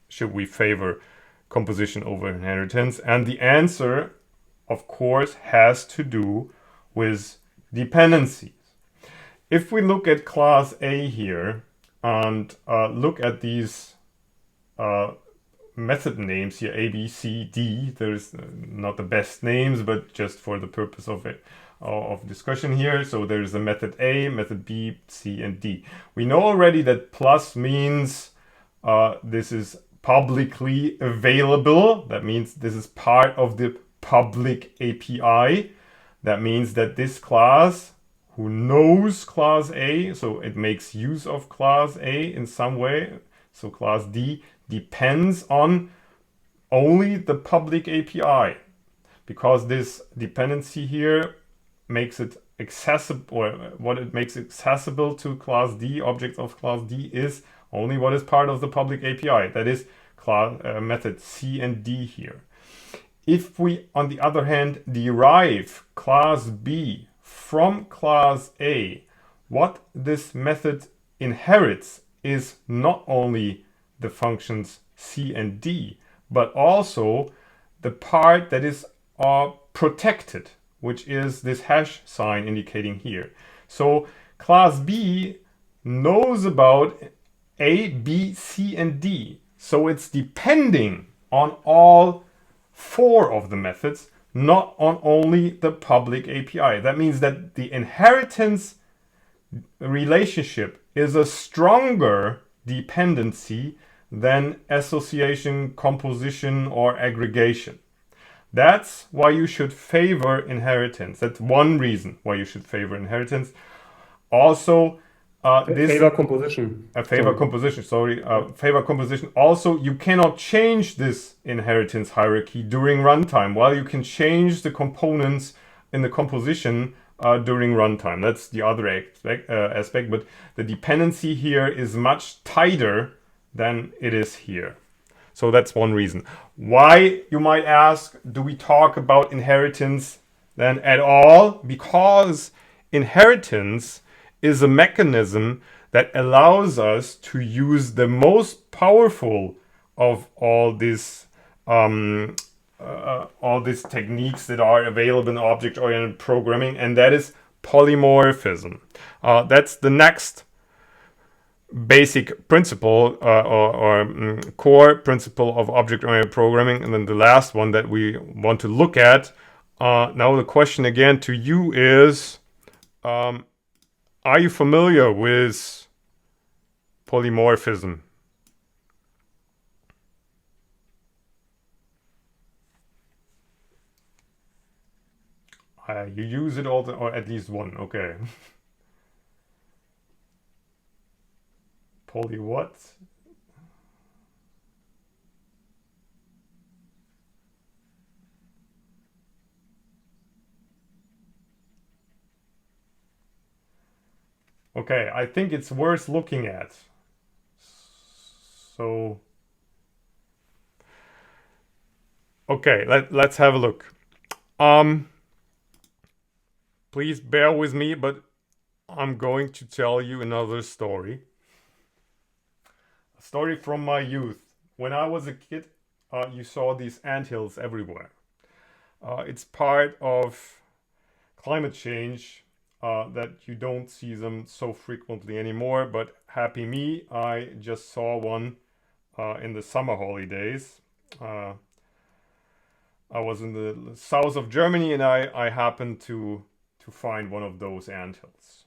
should we favor composition over inheritance? And the answer, of course, has to do with dependencies. If we look at class A here and look at these method names here, A, B, C, D, there's not the best names, but just for the purpose of it, of discussion here. So there's a method A, method B, C, and D. We know already that plus means this is publicly available. That means this is part of the public API. That means that this class, who knows class A, so it makes use of class A in some way, so class D depends on only the public API, because this dependency here makes it accessible, or what it makes accessible to class D, objects of class D, is only what is part of the public API. That is class method C and D here. If we, on the other hand, derive class B from class A, what this method inherits is not only the functions C and D, but also the part that is protected, which is this hash sign indicating here. So class B knows about A, B, C, and D. So it's depending on all four of the methods, not on only the public API. That means that the inheritance relationship is a stronger dependency than association, composition, or aggregation. That's why you should favor inheritance. That's one reason why you should favor inheritance. Also, favor composition. Favor composition. Also, you cannot change this inheritance hierarchy during runtime, while you can change the components in the composition during runtime. That's the other aspect, but the dependency here is much tighter than it is here. So that's one reason. Why, you might ask, do we talk about inheritance then at all? Because inheritance is a mechanism that allows us to use the most powerful of all these techniques that are available in object-oriented programming, and that is polymorphism. That's the next basic principle or core principle of object-oriented programming. And then the last one that we want to look at. Now the question again to you is, are you familiar with polymorphism? You use it all, or at least one, okay. Poly what? Okay, I think it's worth looking at. So, okay, let's have a look. Please bear with me, but I'm going to tell you another story. A story from my youth. When I was a kid, you saw these anthills everywhere. It's part of climate change that you don't see them so frequently anymore, but happy me, I just saw one in the summer holidays. I was in the south of Germany, and I happened to find one of those anthills.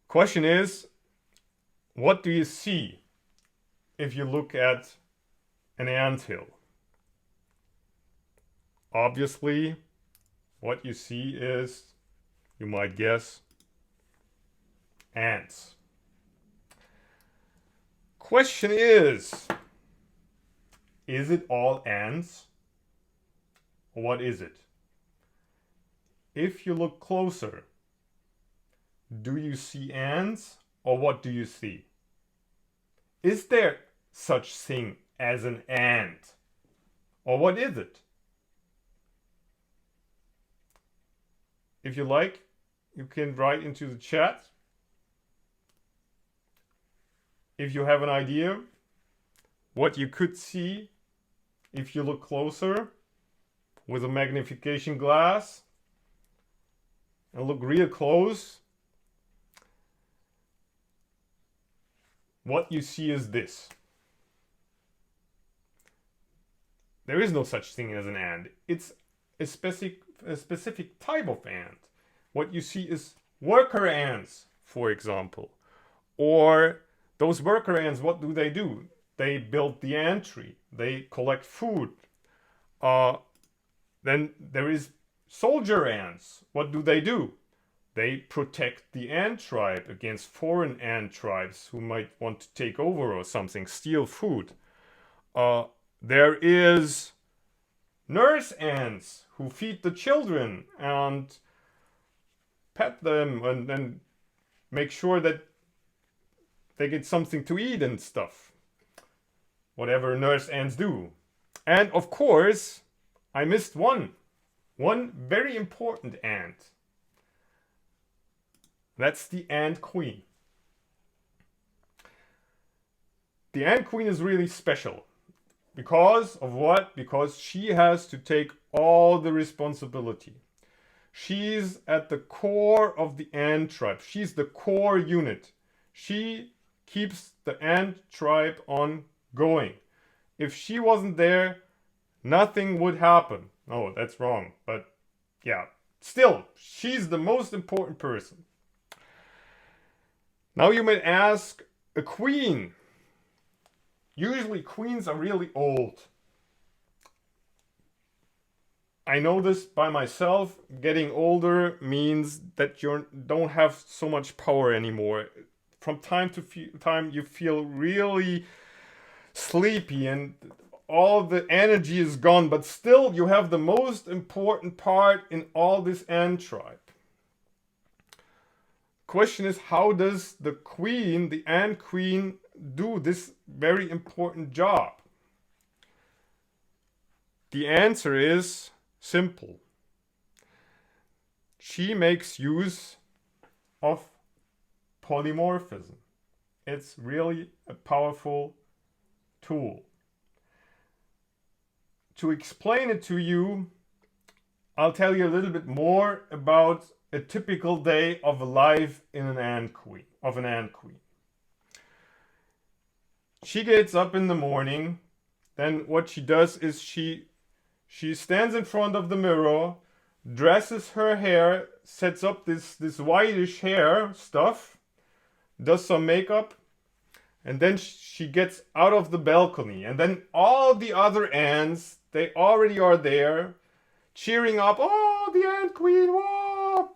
Question is, what do you see if you look at an anthill? Obviously, what you see is, you might guess, ants. Question is it all ants? Or what is it? If you look closer, do you see ants, or what do you see? Is there such thing as an ant? Or what is it? If you like, you can write into the chat if you have an idea what you could see if you look closer with a magnification glass and look real close. What you see is this. There is no such thing as an ant. It's a specific type of ant. What you see is worker ants, for example. Or those worker ants, what do? They build the ant tree. They collect food. Then there is soldier ants. What do? They protect the ant tribe against foreign ant tribes who might want to take over or something, steal food. There is nurse ants who feed the children and pet them and make sure that they get something to eat and stuff. Whatever nurse ants do. And of course, I missed one very important ant. That's the ant queen. The ant queen is really special. Because of what? Because she has to take all the responsibility. She's at the core of the ant tribe. She's the core unit. She keeps the ant tribe on going. If she wasn't there, nothing would happen. Oh, that's wrong. But yeah, still, she's the most important person. Now you might ask, a queen. Usually queens are really old. I know this by myself. Getting older means that you don't have so much power anymore. From time to time you feel really sleepy and all the energy is gone, but still you have the most important part in all this ant tribe. Question is, how does the queen, the ant queen, do this very important job? The answer is simple. She makes use of polymorphism. It's really a powerful tool. To explain it to you, I'll tell you a little bit more about a typical day of a life in an ant queen. She gets up in the morning. Then what she does is she stands in front of the mirror, dresses her hair, sets up this whitish hair stuff, does some makeup, and then she gets out of the balcony. And then all the other ants, they already are there, cheering up, "Oh, the ant queen, whoa!"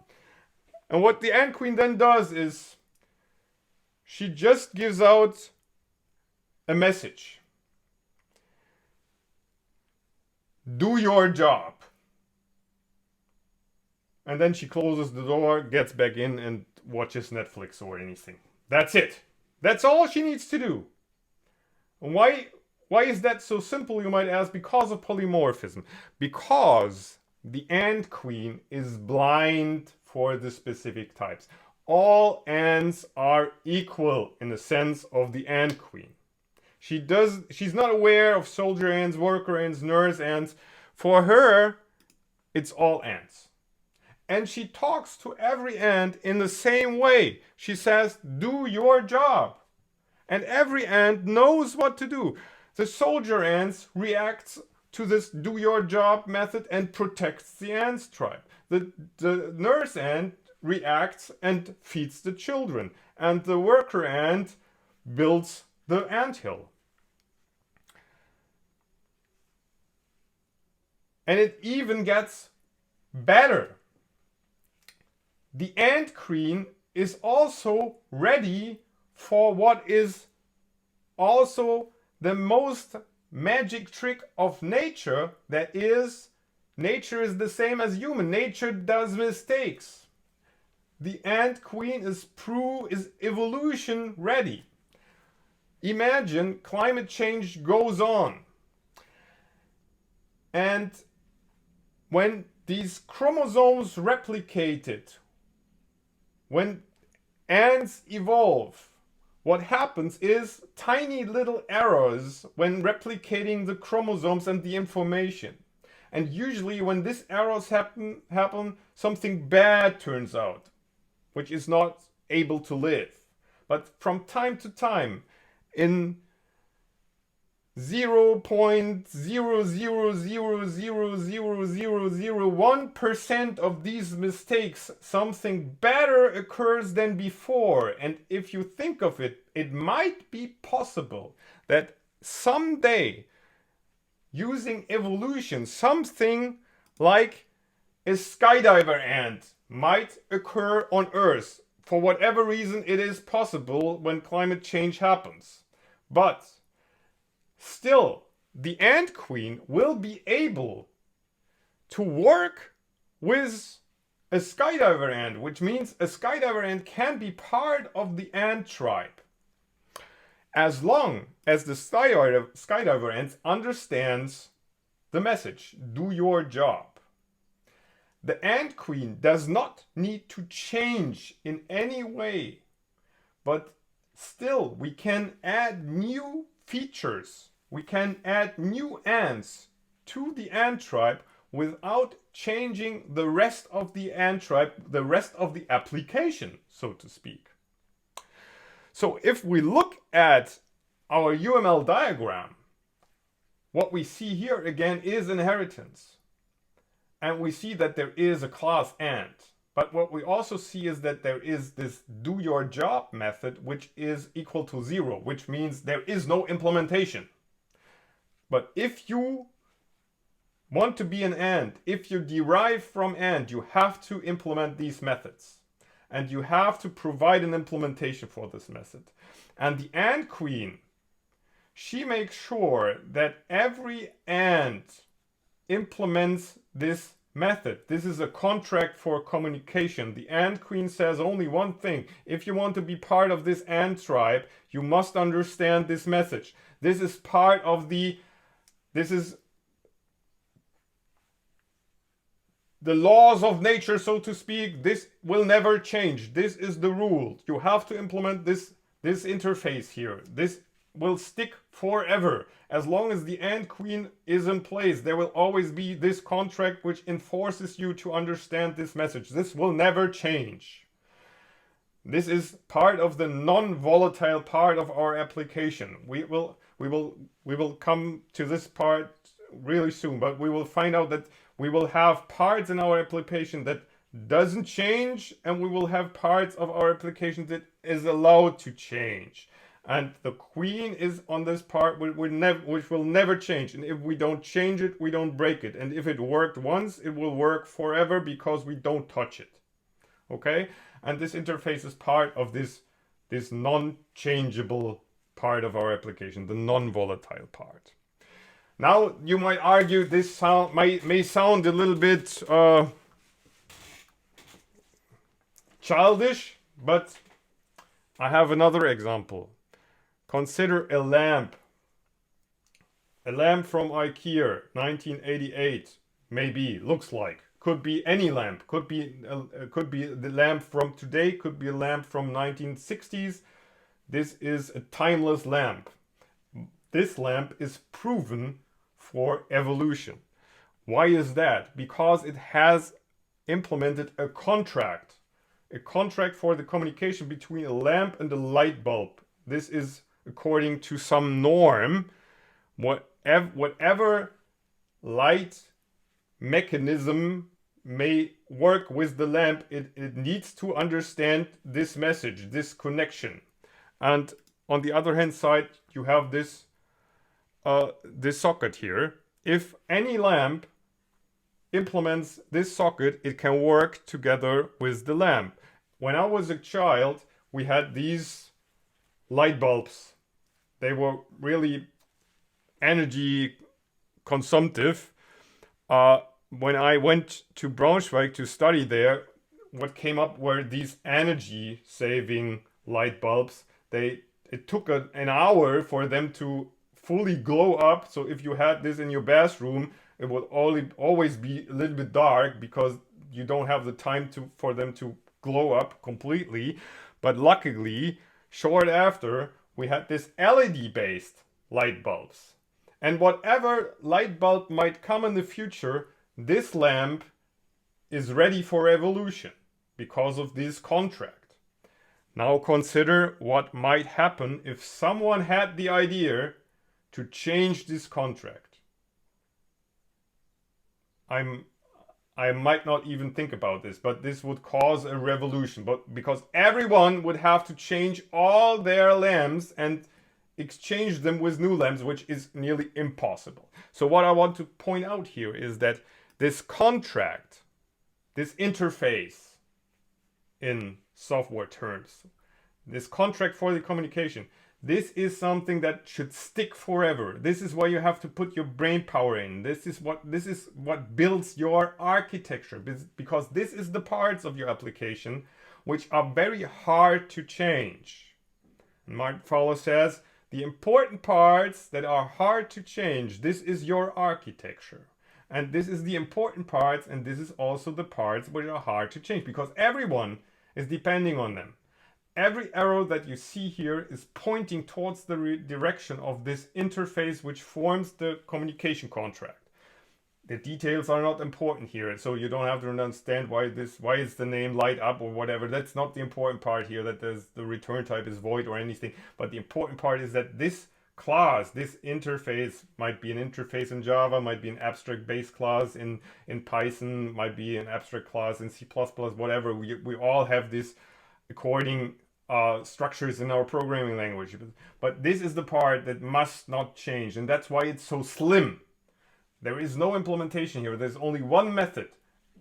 And what the ant queen then does is she just gives out a message. Do your job. And then she closes the door, gets back in, and watches Netflix or anything. That's it. That's all she needs to do. Why is that so simple, you might ask? Because of polymorphism. Because the ant queen is blind for the specific types. All ants are equal in the sense of the ant queen. She's not aware of soldier ants, worker ants, nurse ants. For her, it's all ants. And she talks to every ant in the same way. She says, do your job. And every ant knows what to do. The soldier ants reacts to this do your job method and protects the ants tribe. The nurse ant reacts and feeds the children. And the worker ant builds the anthill. And it even gets better. The ant queen is also ready for what is also the most magic trick of nature. That is, nature is the same as human. Nature does mistakes. The ant queen is evolution ready. Imagine climate change goes on. And when these chromosomes replicated, when ants evolve, what happens is tiny little errors when replicating the chromosomes and the information. And usually when these errors happen, something bad turns out, which is not able to live. But from time to time, in 0.000000001% of these mistakes, something better occurs than before. And if you think of it, it might be possible that someday, using evolution, something like a skydiver ant might occur on Earth. For whatever reason, it is possible when climate change happens. But still, the ant queen will be able to work with a skydiver ant, which means a skydiver ant can be part of the ant tribe. As long as the skydiver ant understands the message, do your job. The ant queen does not need to change in any way, but still we can add new features. We can add new ants to the ant tribe without changing the rest of the ant tribe, the rest of the application, so to speak. So if we look at our UML diagram, what we see here again is inheritance. And we see that there is a class ant. But what we also see is that there is this do your job method, which is equal to 0, which means there is no implementation. But if you want to be an ant, if you derive from ant, you have to implement these methods. And you have to provide an implementation for this method. And the ant queen, she makes sure that every ant implements this method. This is a contract for communication. The ant queen says only one thing. If you want to be part of this ant tribe, you must understand this message. This is part of this is the laws of nature, so to speak. This will never change. This is the rule. You have to implement this interface here. This will stick forever. As long as the ant queen is in place, there will always be this contract which enforces you to understand this message. This will never change. This is part of the non-volatile part of our application. We will come to this part really soon, but we will find out that we will have parts in our application that doesn't change, and we will have parts of our application that is allowed to change. And the queen is on this part which will never change. And if we don't change it, we don't break it. And if it worked once, it will work forever because we don't touch it. Okay? And this interface is part of this non-changeable part of our application, the non-volatile part. Now, you might argue this may sound a little bit childish, but I have another example. Consider a lamp. A lamp from IKEA, 1988, maybe, looks like. Could be any lamp. Could be the lamp from today, could be a lamp from 1960s. This is a timeless lamp. This lamp is proven for evolution. Why is that? Because it has implemented a contract for the communication between a lamp and a light bulb. This is according to some norm. Whatever light mechanism may work with the lamp, it needs to understand this message, this connection. And on the other hand side, you have this socket here. If any lamp implements this socket, it can work together with the lamp. When I was a child, we had these light bulbs. They were really energy consumptive. When I went to Braunschweig to study there, what came up were these energy saving light bulbs. It took an hour for them to fully glow up. So if you had this in your bathroom, it would always be a little bit dark because you don't have the time for them to glow up completely. But luckily, short after, we had this LED based light bulbs. And whatever light bulb might come in the future, this lamp is ready for evolution because of this contract. Now consider what might happen if someone had the idea to change this contract. I might not even think about this, but this would cause a revolution. But because everyone would have to change all their lamps and exchange them with new lamps, which is nearly impossible. So what I want to point out here is that this contract, this interface in software terms, this contract for the communication, this is something that should stick forever. This is why you have to put your brain power in. This is what builds your architecture, because this is the parts of your application which are very hard to change. And Mark Fowler says, the important parts that are hard to change, this is your architecture. And this is the important parts, and this is also the parts which are hard to change, because everyone is depending on them. Every arrow that you see here is pointing towards the direction of this interface which forms the communication contract. The details are not important here, so you don't have to understand why is the name light up or whatever. That's not the important part here, that the return type is void or anything. But the important part is that this class, this interface, might be an interface in Java, might be an abstract base class in Python, might be an abstract class in C++, whatever. We all have this according structures in our programming language. But this is the part that must not change, and that's why it's so slim. There is no implementation here. There's only one method.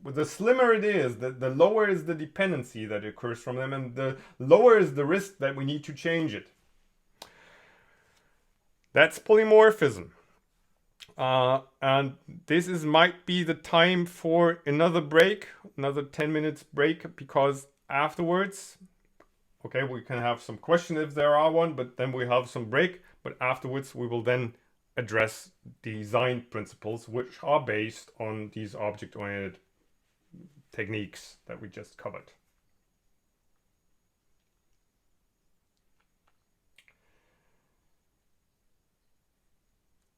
But the slimmer it is, the lower is the dependency that occurs from them, and the lower is the risk that we need to change it. That's polymorphism. And this might be the time for another break, another 10 minutes break, because afterwards, okay, we can have some questions if there are one, but then we have some break. But afterwards, we will then address design principles, which are based on these object-oriented techniques that we just covered.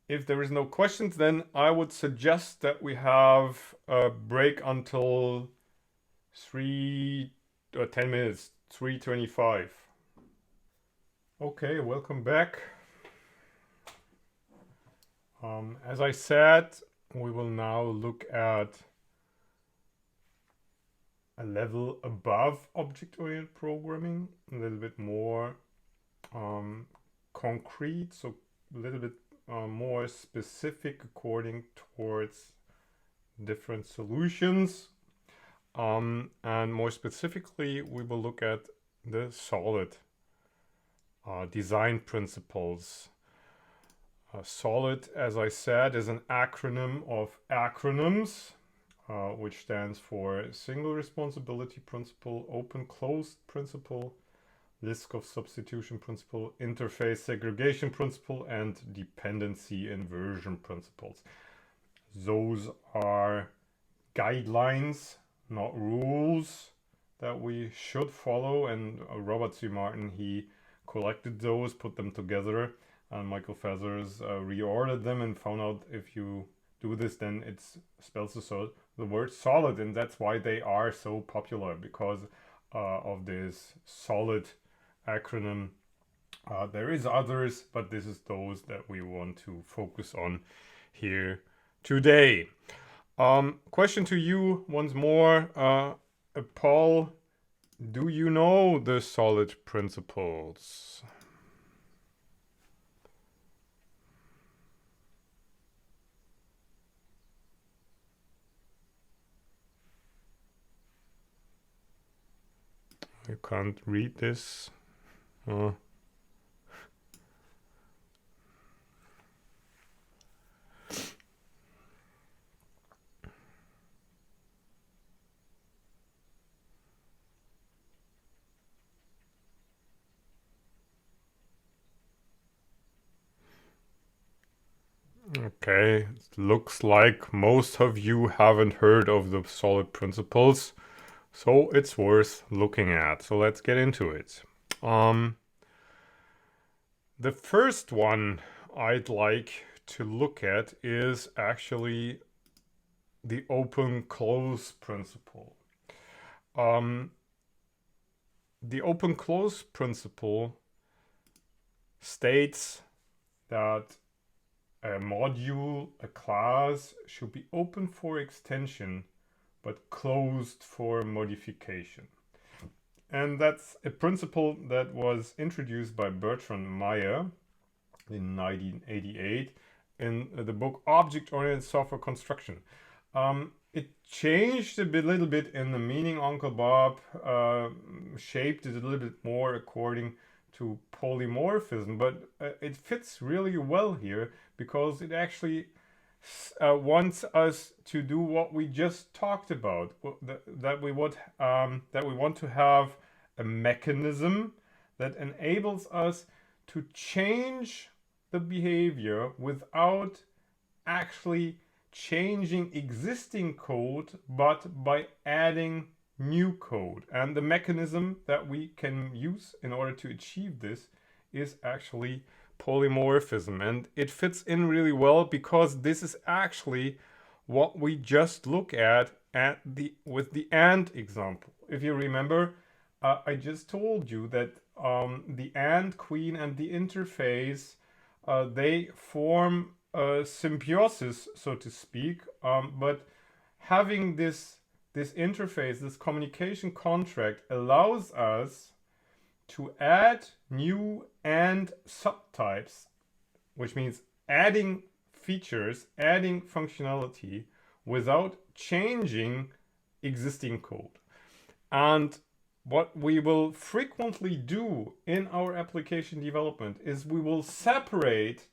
If there is no questions, then I would suggest that we have a break until 10 minutes, 3:25. Okay, welcome back. As I said, we will now look at a level above object-oriented programming, a little bit more concrete, so a little bit more specific according towards different solutions. And more specifically, we will look at the solid design principles. SOLID, as I said, is an acronym of acronyms, which stands for Single Responsibility Principle, Open Closed Principle, List of Substitution Principle, Interface Segregation Principle, and Dependency Inversion Principles. Those are guidelines, not rules, that we should follow, and Robert C. Martin, he collected those, put them together, and Michael Feathers reordered them and found out if you do this, then it spells the word solid, and that's why they are so popular, because of this solid acronym. There is others, but this is those that we want to focus on here today. Question to you once more, Paul, do you know the solid principles? You can't read this. Okay, it looks like most of you haven't heard of the solid principles, so it's worth looking at. So let's get into it. The first one I'd like to look at is actually the open-close principle. The open-close principle states that a module, a class, should be open for extension but closed for modification. And that's a principle that was introduced by Bertrand Meyer in 1988 in the book Object-Oriented Software Construction. It changed a little bit in the meaning. Uncle Bob shaped it a little bit more according to polymorphism, but it fits really well here because it actually wants us to do what we just talked about. That we want to have a mechanism that enables us to change the behavior without actually changing existing code, but by adding new code. And the mechanism that we can use in order to achieve this is actually polymorphism, and it fits in really well because this is actually what we just look at with the AND example. If you remember, I just told you that the AND queen and the interface, they form a symbiosis, so to speak, but having this interface, this communication contract, allows us to add new AND subtypes, which means adding features, adding functionality without changing existing code. And what we will frequently do in our application development is we will separate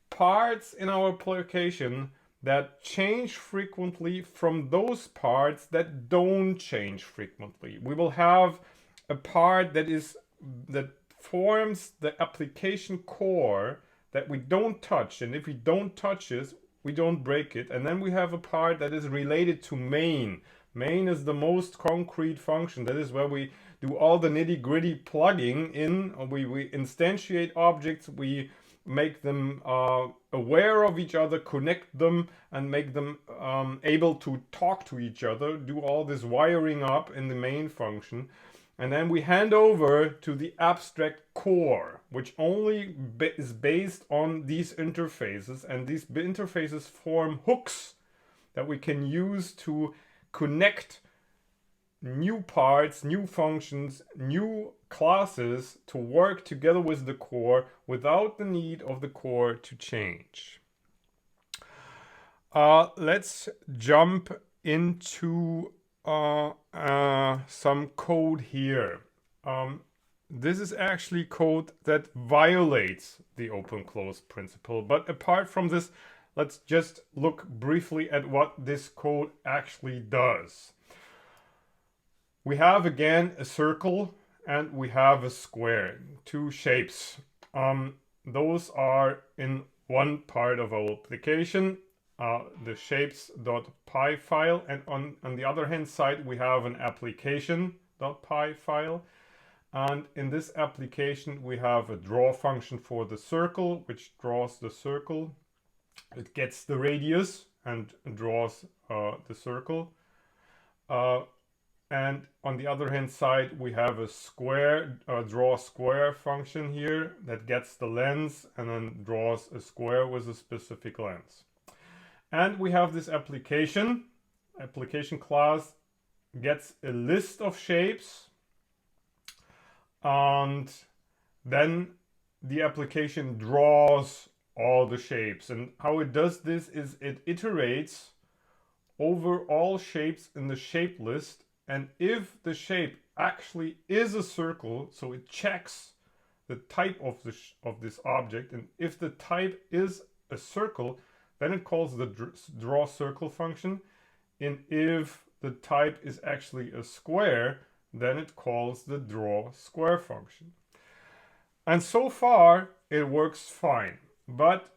parts in our application that change frequently from those parts that don't change frequently. We will have a part that forms the application core that we don't touch, and if we don't touch it, we don't break it. And then we have a part that is related to main. Main is the most concrete function. That is where we do all the nitty-gritty plugging in. We instantiate objects, we make them aware of each other, connect them, and make them able to talk to each other, do all this wiring up in the main function. And then we hand over to the abstract core, which only is based on these interfaces. And these interfaces form hooks that we can use to connect new parts, new functions, new classes to work together with the core without the need of the core to change. Let's jump into some code here. This is actually code that violates the open-close principle. But apart from this, let's just look briefly at what this code actually does. We have again a circle and we have a square, two shapes. Those are in one part of our application, the shapes.py file, and on the other hand side we have an application.py file. And in this application we have a draw function for the circle, which draws the circle. It gets the radius and draws the circle. And on the other hand side, we have a square, draw square function here that gets the length and then draws a square with a specific length. And we have this application class gets a list of shapes, and then the application draws all the shapes. And how it does this is it iterates over all shapes in the shape list. And if the shape actually is a circle, so it checks the type of this object, and if the type is a circle, then it calls the draw circle function. And if the type is actually a square, then it calls the draw square function. And so far it works fine. But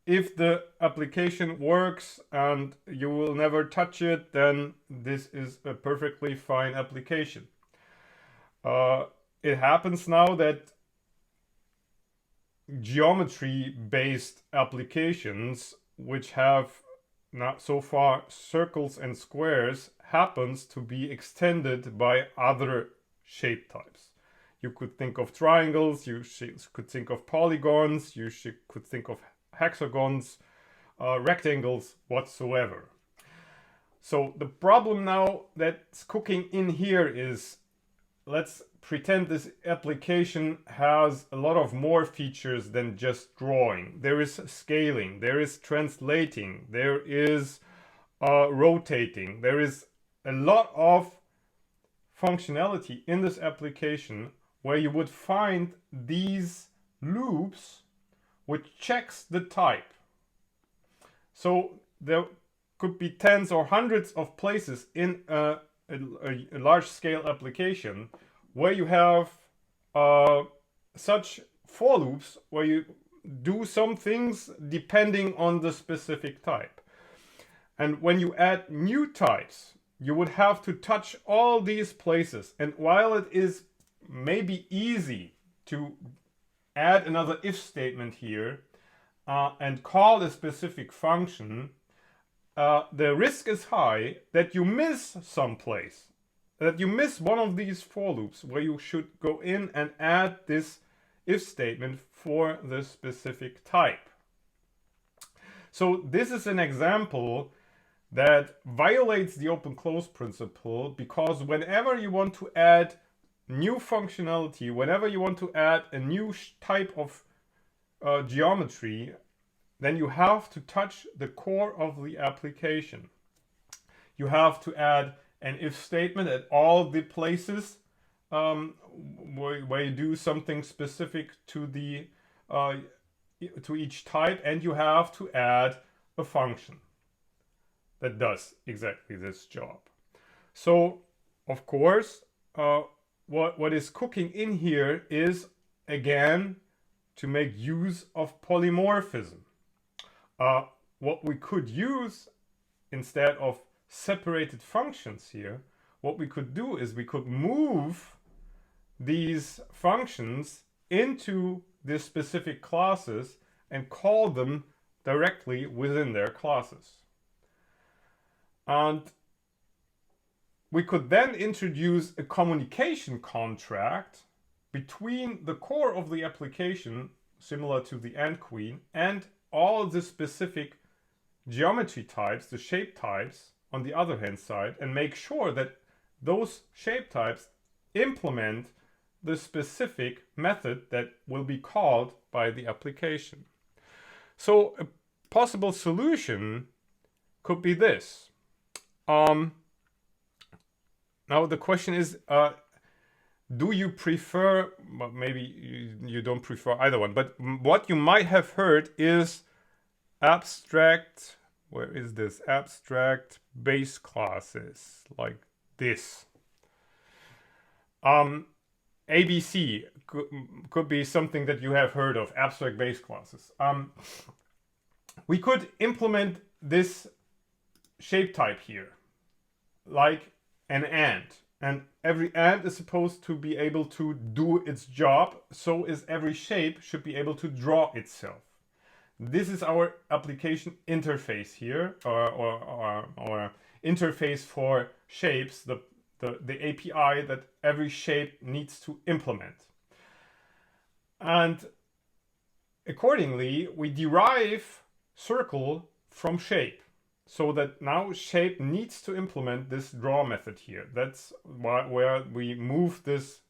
if the application works and you will never touch it, then this is a perfectly fine application. It happens now that geometry-based applications, which have not so far circles and squares, happens to be extended by other shape types. You could think of triangles, you could think of polygons, you could think of hexagons, rectangles, whatsoever. So the problem now that's cooking in here is, let's pretend this application has a lot of more features than just drawing. There is scaling, there is translating, there is rotating, there is a lot of functionality in this application where you would find these loops which checks the type. So there could be tens or hundreds of places in a large-scale application where you have such for loops where you do some things depending on the specific type. And when you add new types, you would have to touch all these places. And while it is maybe easy to add another if statement here and call a specific function, the risk is high that you miss some place, that you miss one of these for loops where you should go in and add this if statement for the specific type. So this is an example that violates the open-close principle, because whenever you want to add new functionality, whenever you want to add a new type of geometry, then you have to touch the core of the application. You have to add an if statement at all the places where you do something specific to the to each type, and you have to add a function that does exactly this job. So, of course, what is cooking in here is, again, to make use of polymorphism. What we could use instead of separated functions here, what we could do is we could move these functions into the specific classes and call them directly within their classes. And we could then introduce a communication contract between the core of the application, similar to the AND queen, and all the specific geometry types, the shape types on the other hand side, and make sure that those shape types implement the specific method that will be called by the application. So a possible solution could be this. Now the question is, do you prefer, well, maybe you don't prefer either one, but what you might have heard is abstract, where is this? Abstract base classes, like this. ABC could be something that you have heard of, abstract base classes. We could implement this shape type here, like an and every AND is supposed to be able to do its job, so is every shape should be able to draw itself. This is our application interface here, or interface for shapes, the API that every shape needs to implement. And accordingly, we derive circle from shape, so that now shape needs to implement this draw method here. That's where we move this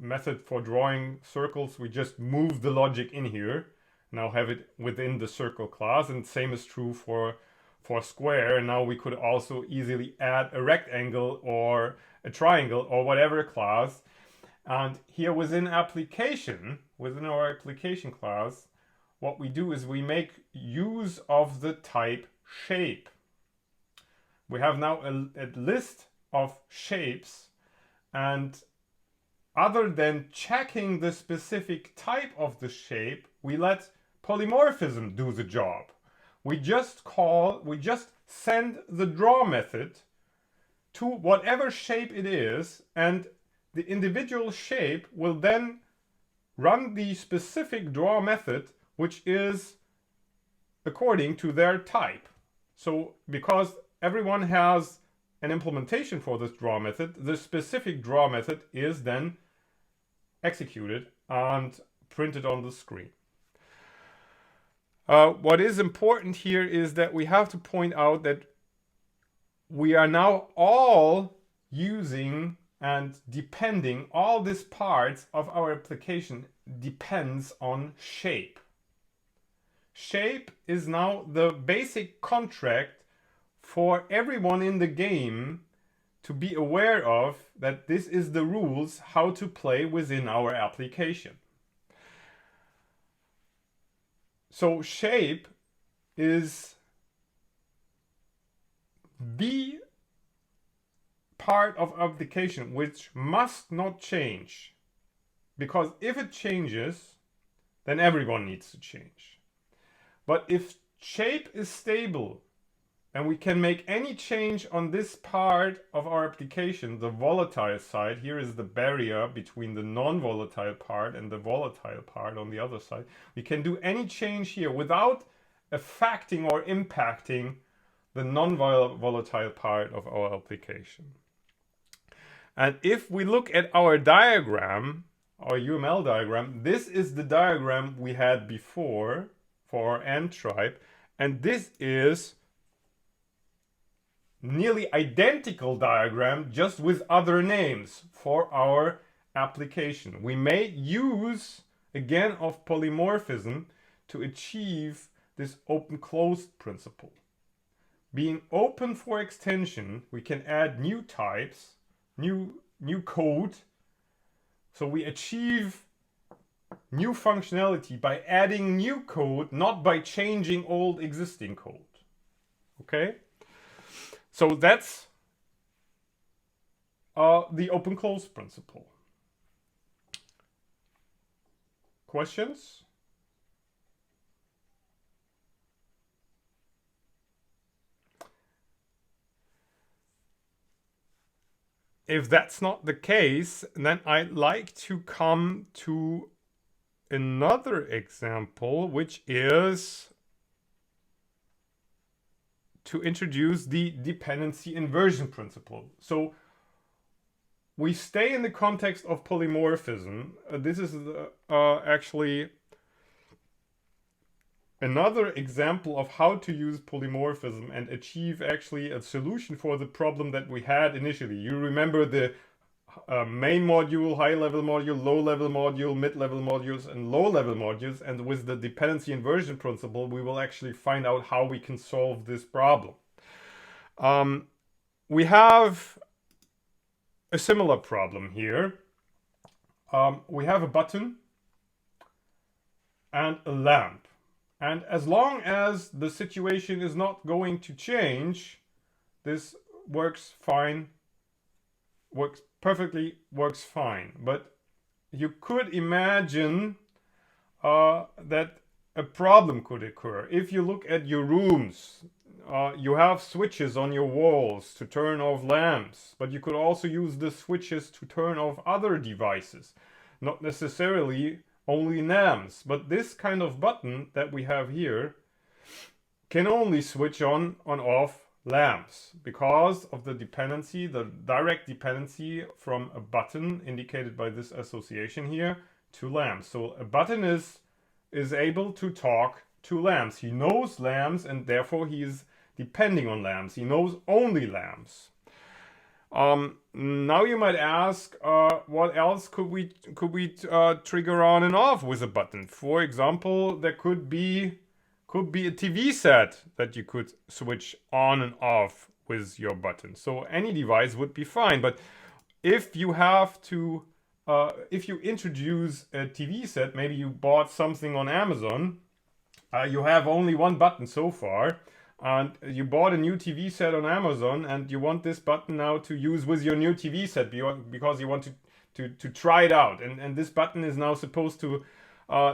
method for drawing circles. We just move the logic in here, now have it within the circle class, and same is true for square. And now we could also easily add a rectangle or a triangle or whatever class. And here within our application class, what we do is we make use of the type shape. We have now a list of shapes, and other than checking the specific type of the shape, we let polymorphism do the job. We just send the draw method to whatever shape it is, and the individual shape will then run the specific draw method, which is according to their type. So because everyone has an implementation for this draw method, the specific draw method is then executed and printed on the screen. What is important here is that we have to point out that we are now all using and depending, all these parts of our application depends on shape. Shape is now the basic contract for everyone in the game to be aware of, that this is the rules how to play within our application. So shape is the part of application which must not change, because if it changes, then everyone needs to change. But if shape is stable and we can make any change on this part of our application, the volatile side, here is the barrier between the non-volatile part and the volatile part on the other side, we can do any change here without affecting or impacting the non-volatile part of our application. And if we look at our diagram, our UML diagram, this is the diagram we had before for our AND type, and this is nearly identical diagram, just with other names for our application. We may use again of polymorphism to achieve this open-closed principle. Being open for extension, we can add new types, new code, so we achieve new functionality by adding new code, not by changing old existing code. Okay? So that's the open-close principle. Questions? If that's not the case, then I'd like to come to another example, which is to introduce the dependency inversion principle. So we stay in the context of polymorphism. This is actually another example of how to use polymorphism and achieve actually a solution for the problem that we had initially. You remember the main module, high-level module, low-level module, mid-level modules, and low-level modules. And with the dependency inversion principle, we will actually find out how we can solve this problem. We have a similar problem here. We have a button and a lamp. And as long as the situation is not going to change, this works fine, works fine. But you could imagine that a problem could occur. If you look at your rooms, you have switches on your walls to turn off lamps, but you could also use the switches to turn off other devices, not necessarily only lamps. But this kind of button that we have here can only switch on off lamps because of the dependency, the direct dependency from a button indicated by this association here to lamps. So a button is able to talk to lamps. He knows lamps and therefore he is depending on lamps. He knows only lamps. Now you might ask, what else could we trigger on and off with a button? For example, there could be a TV set that you could switch on and off with your button. So any device would be fine. But if you have to, if you introduce a TV set, maybe you bought something on Amazon, you have only one button so far, and you bought a new TV set on Amazon and you want this button now to use with your new TV set because you want to try it out. And this button is now supposed to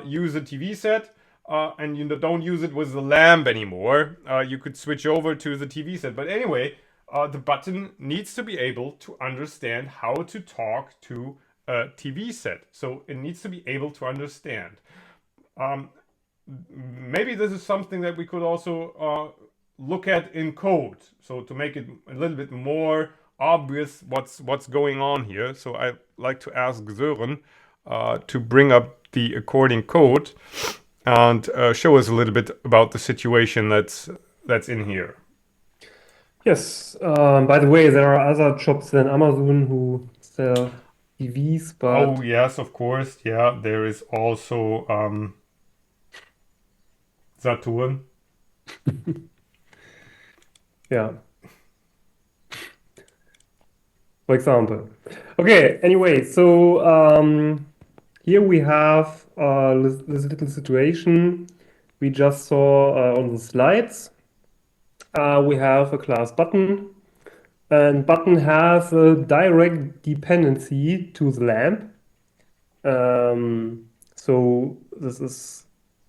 use a TV set and you don't use it with the lamp anymore. You could switch over to the TV set. But anyway, the button needs to be able to understand how to talk to a TV set. So it needs to be able to understand. Maybe this is something that we could also look at in code, so to make it a little bit more obvious what's going on here. So I'd like to ask Sören to bring up the according code and show us a little bit about the situation that's in here. Yes. By the way, there are other shops than Amazon who sell TVs, but Oh yes, of course. Yeah, there is also Saturn. yeah. For example. Okay, anyway, so here we have this little situation we just saw on the slides. We have a class button, and button has a direct dependency to the lamp. So this is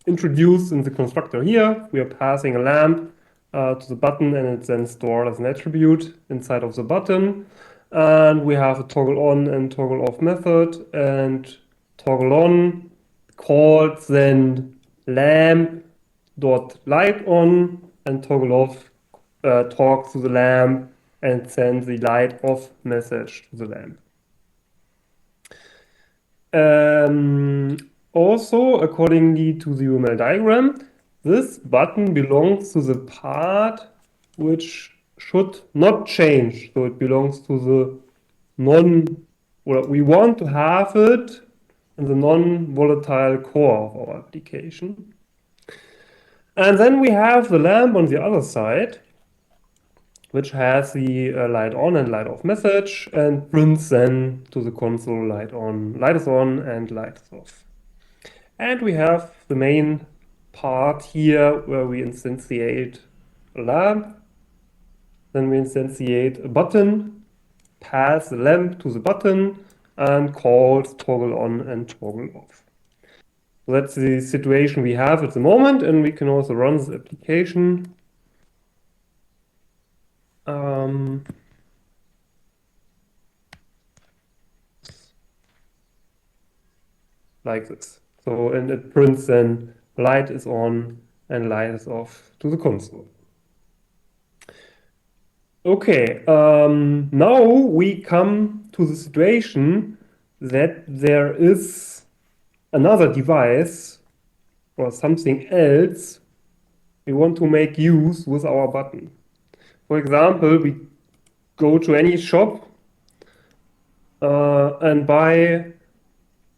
introduced in the constructor here. We are passing a lamp to the button, and it's then stored as an attribute inside of the button. And we have a toggle on and toggle off method, and toggle on calls then lamp dot light on, and toggle off talks to the lamp and sends the light off message to the lamp. Also, accordingly to the UML diagram, this button belongs to the part which should not change. So it belongs to the we want to have it in the non-volatile core of our application. And then we have the lamp on the other side, which has the light on and light off message and prints then to the console light on, light is on and light is off. And we have the main part here where we instantiate a lamp. Then we instantiate a button, pass the lamp to the button, and call toggle on and toggle off. So that's the situation we have at the moment, and we can also run this application. Like this. So, and it prints then light is on and light is off to the console. Okay, now we come to the situation that there is another device or something else we want to make use with our button. For example, we go to any shop and buy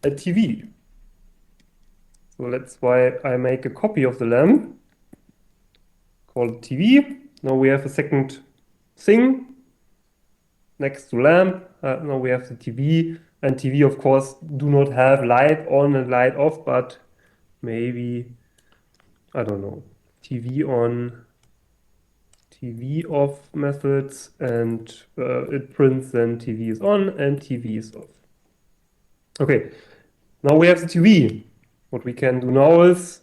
a TV. So that's why I make a copy of the lamp, call it TV. Now we have a second thing next to lamp. Now we have the TV, and TV of course do not have light on and light off, but maybe, I don't know, TV on, TV off methods, and it prints then TV is on and TV is off. Okay, now we have the TV. What we can do now is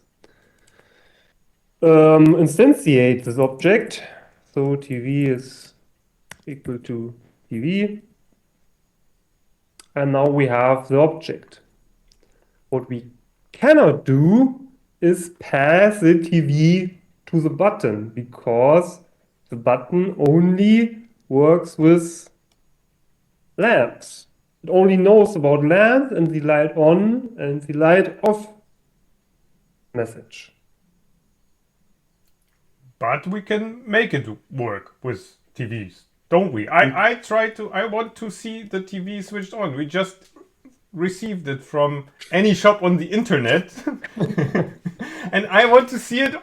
instantiate this object. So TV is equal to TV. And now we have the object. What we cannot do is pass the TV to the button, because the button only works with lamps. It only knows about lamps and the light on and the light off message. But we can make it work with TVs, don't we? I want to see the TV switched on. We just received it from any shop on the internet. And I want to see it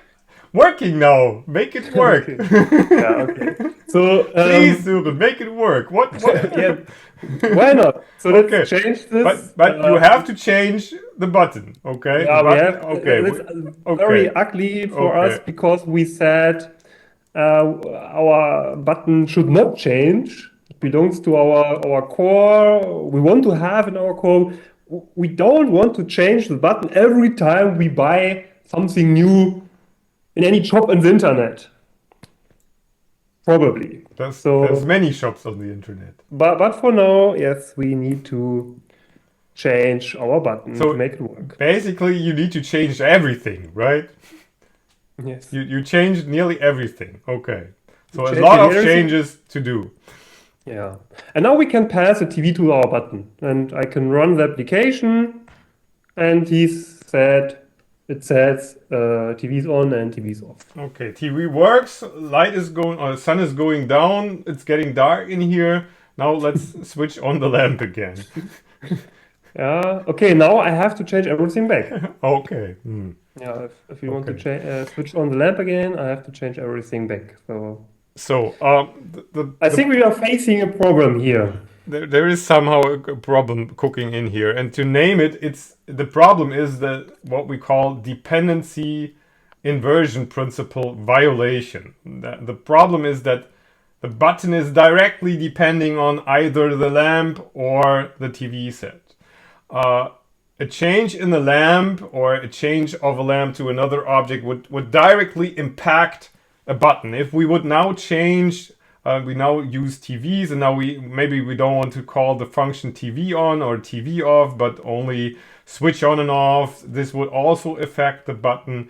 working now. Make it work. Yeah, okay. So Please, Sören, make it work. What? yeah, why not? So let's Okay. change this. But you have to change the button, okay? Yeah, The we button- have. Okay. It's very ugly for us, Okay. because we said our button should not change. It belongs to our core. We want to have in our core. We don't want to change the button every time we buy something new in any shop on the internet. Probably. There's many shops on the internet. But for now, yes, we need to change our button So- to make it work. Basically, you need to change everything, right? Yes. You changed nearly everything. Okay. So a Change lot of everything. changes to do. Yeah. And now we can pass the TV to our button, and I can run the application, and it says TV is on and TV is off. Okay, TV works. Light is going, or sun is going down. It's getting dark in here. Now let's switch on the lamp again. Yeah. Okay. Now I have to change everything back. Okay. Yeah. If we want to Okay. switch on the lamp again, I have to change everything back. So So I think we are facing a problem here. there is somehow a problem cooking in here, and to name it, the problem is that what we call dependency inversion principle violation. The problem is that the button is directly depending on either the lamp or the TV set. A change in the lamp or a change of a lamp to another object would directly impact a button. If we would now change, we now use TVs, and now maybe we don't want to call the function TV on or TV off, but only switch on and off. This would also affect the button.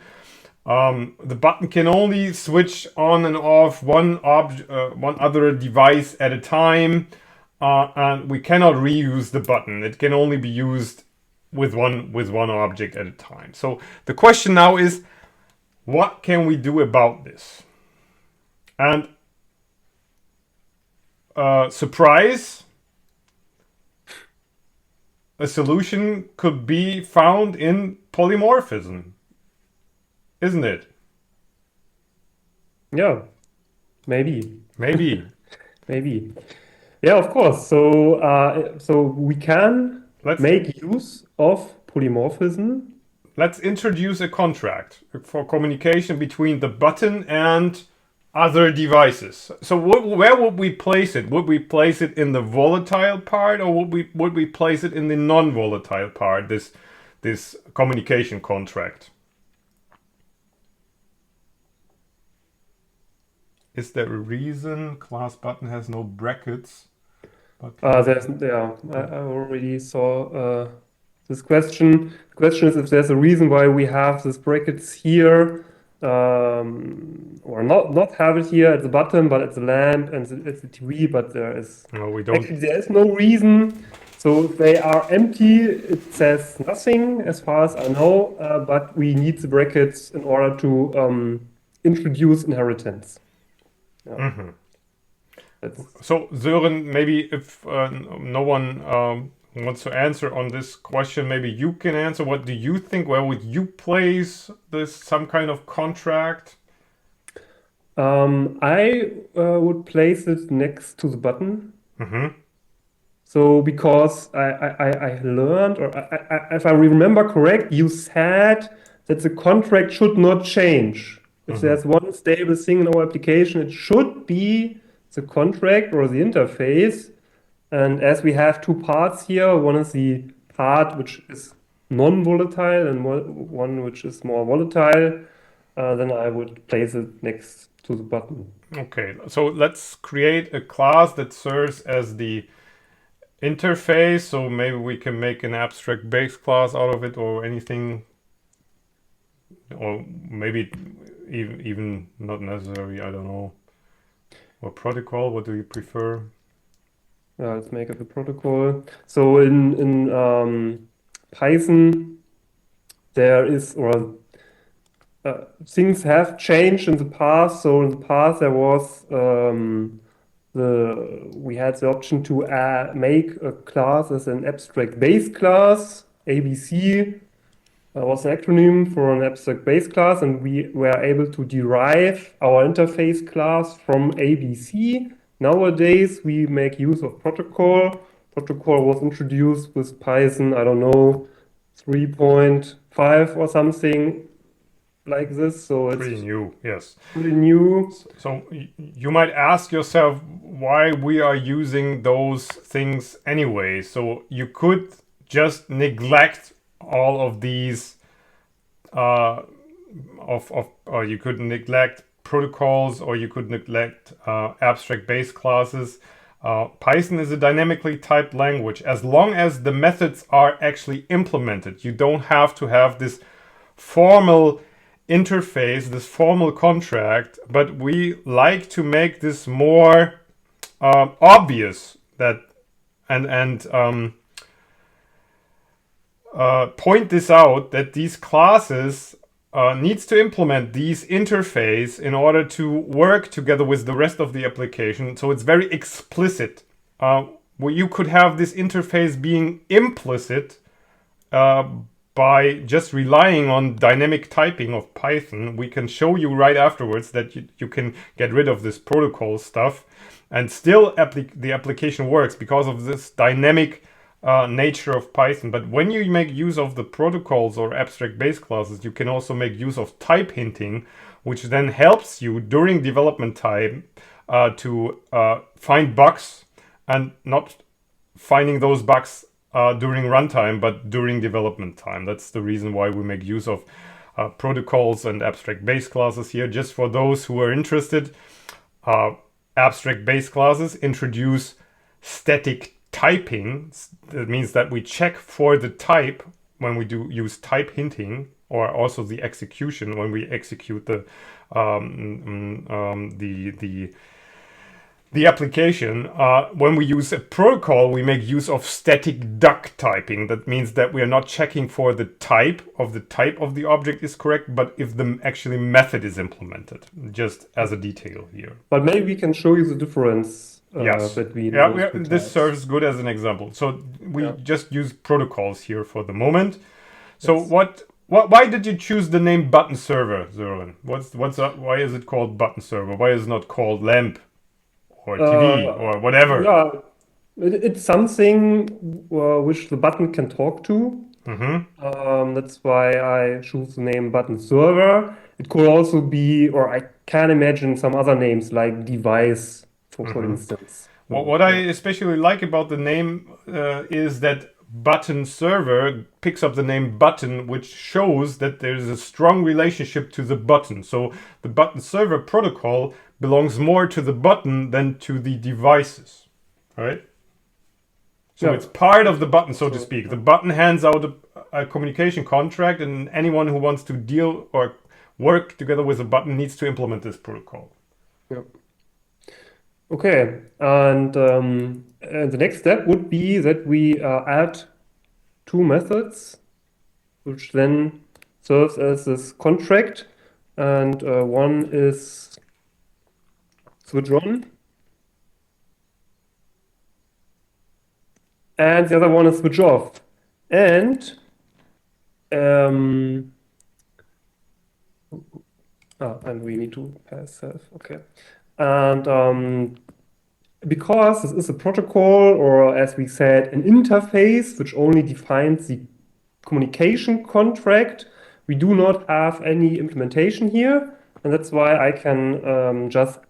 The button can only switch on and off one other device at a time, and we cannot reuse the button. It can only be used with one object at a time. So the question now is, what can we do about this? And surprise, a solution could be found in polymorphism, isn't it? Yeah. Maybe. Maybe. Maybe. Yeah, of course. So we can Let's make use of polymorphism let's introduce a contract for communication between the button and other devices. So where would we place it? Would we place it in the volatile part, or would we place it in the non-volatile part, this communication contract? Is there a reason class button has no brackets? I already saw this question. The question is if there's a reason why we have these brackets here, or not have it here at the bottom, but at the lamp and at the TV, but there is No, we don't. actually there is no reason. So if they are empty, it says nothing as far as I know, but we need the brackets in order to introduce inheritance. Yeah. So Sören, maybe if no one wants to answer on this question, maybe you can answer. What do you think? Where would you place this, some kind of contract? I would place it next to the button. Mm-hmm. So because I learned, or if I remember correct, you said that the contract should not change. If there's one stable thing in our application, it should be the contract or the interface. And as we have two parts here, one is the part which is non-volatile and one which is more volatile, then I would place it next to the button. Okay, so let's create a class that serves as the interface. So maybe we can make an abstract base class out of it, or anything, or maybe even not necessary. I don't know. Or protocol, what do you prefer? Let's make it a protocol. So in Python, there is, or things have changed in the past. So in the past, there was we had the option to make a class as an abstract base class. ABC was an acronym for an abstract base class, and we were able to derive our interface class from ABC. Nowadays, we make use of protocol. Protocol was introduced with Python, I don't know, 3.5 or something like this. So it's Pretty new, yes. pretty new. So you might ask yourself why we are using those things anyway. So you could just neglect all of these you could neglect protocols, or you could neglect abstract base classes. Python is a dynamically typed language. As long as the methods are actually implemented, you don't have to have this formal interface, this formal contract, but we like to make this more obvious, that and point this out, that these classes needs to implement these interface in order to work together with the rest of the application. So it's very explicit. Where you could have this interface being implicit by just relying on dynamic typing of Python. We can show you right afterwards that you can get rid of this protocol stuff, and still the application works because of this dynamic nature of Python. But when you make use of the protocols or abstract base classes, you can also make use of type hinting, which then helps you during development time to find bugs, and not finding those bugs during runtime, but during development time. That's the reason why we make use of protocols and abstract base classes here. Just for those who are interested, abstract base classes introduce static typing. That means that we check for the type when we do use type hinting, or also the execution when we execute the application. When we use a protocol, we make use of static duck typing. That means that we are not checking for the type of the object is correct, but if the actually method is implemented. Just as a detail here. But maybe we can show you the difference between those two this types. serves good as an example. So we just use protocols here for the moment. So Yes. why did you choose the name button server, Sören? Why is it called button server? Why is it not called lamp or TV or whatever? Yeah, it's something which the button can talk to. That's why I choose the name button server. It could also be, or I can imagine some other names like device, for instance. What I especially like about the name is that button server picks up the name button, which shows that there's a strong relationship to the button. So the button server protocol belongs more to the button than to the devices, right? So Yeah. it's part of the button, so to speak. The button hands out a communication contract, and anyone who wants to deal or work together with a button needs to implement this protocol. Yeah. Okay, and the next step would be that we add two methods, which then serves as this contract, and one is switch on, and the other one is switch off. And and we need to pass self. Okay, and because this is a protocol, or as we said, an interface which only defines the communication contract, we do not have any implementation here, and that's why I can just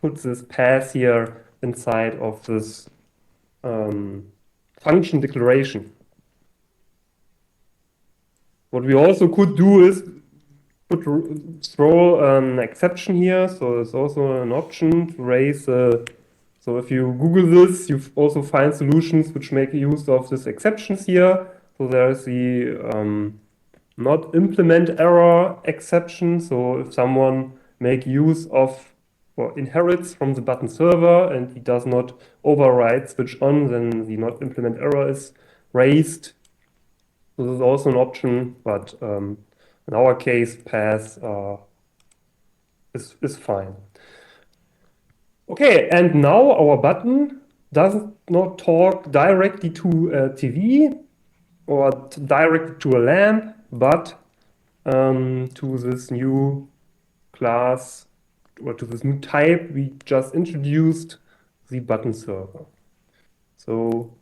put this pass here inside of this function declaration. What we also could do is throw an exception here, so it's also an option to raise. So if you Google this, you also find solutions which make use of these exceptions here. So there's the not implement error exception. So if someone make use of or inherits from the button server and he does not override switch on, then the not implement error is raised. So this is also an option, but in our case, pass is fine. Okay, and now our button does not talk directly to a TV or directly to a lamp, but to this new class or to this new type we just introduced, the button server. So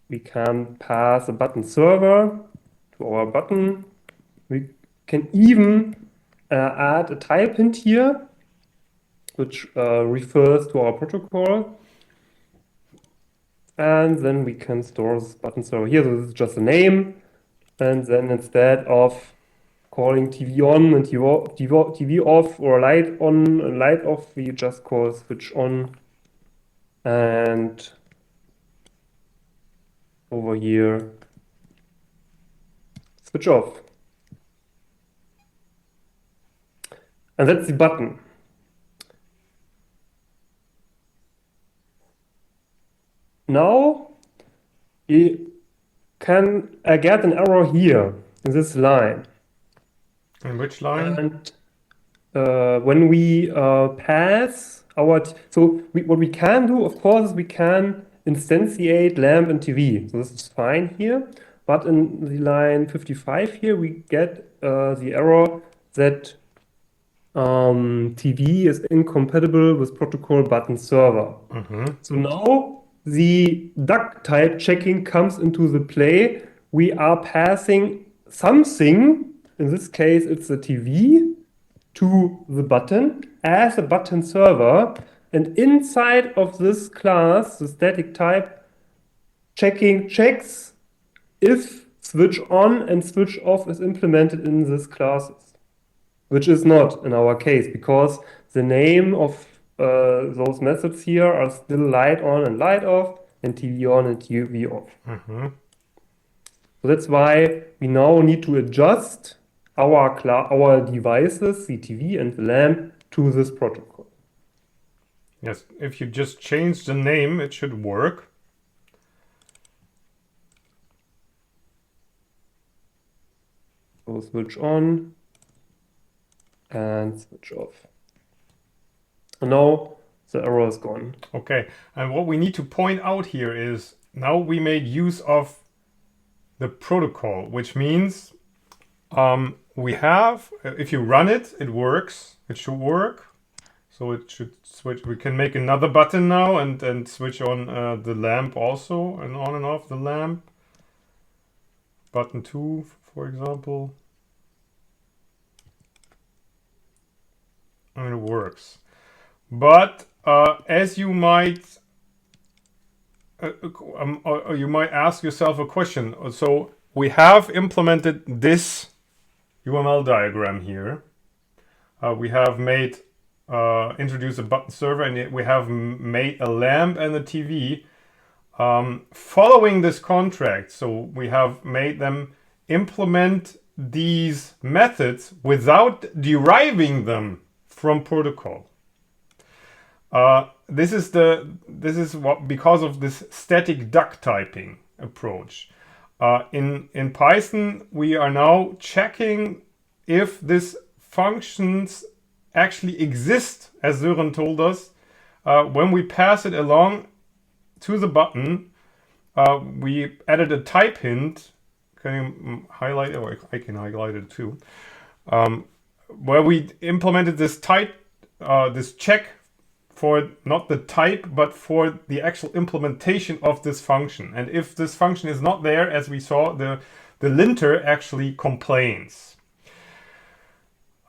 we can pass a button server to our button. We can even add a type hint here, which refers to our protocol. And then we can store this button server here. So this is just a name. And then instead of calling TV on and TV off or light on and light off, we just call switch on. And over here, switch off. And that's the button. Now you can get an error here in this line. In which line? And when we pass our, what we can do, of course, is we can instantiate lamp and TV. So this is fine here. But in the line 55 here, we get the error that TV is incompatible with protocol button server. So now the duck type checking comes into the play. We are passing something, in this case it's the TV, to the button as a button server. And inside of this class, the static type checking checks if switch on and switch off is implemented in these classes, which is not in our case because the name of those methods here are still light on and light off and TV on and TV off. So that's why we now need to adjust our devices, the TV and the lamp, to this protocol. Yes, if you just change the name, it should work. So switch on and switch off. And now the error is gone. Okay, and what we need to point out here is now we made use of the protocol, which means we have, if you run it, it works. It should work. So it should switch. We can make another button now and switch on the lamp also, and on and off the lamp. button 2, for example, and it works. But as you might you might ask yourself a question. So we have implemented this UML diagram here. We have made introduced a button server, and we have made a lamp and a TV following this contract. So we have made them implement these methods without deriving them from protocol. This is what, because of this static duck typing approach. In Python, we are now checking if these functions actually exist, as Sören told us. When we pass it along to the button, we added a type hint. Can you highlight it? Or I can highlight it too. Where we implemented this type, this check for not the type, but for the actual implementation of this function. And if this function is not there, as we saw, the linter actually complains.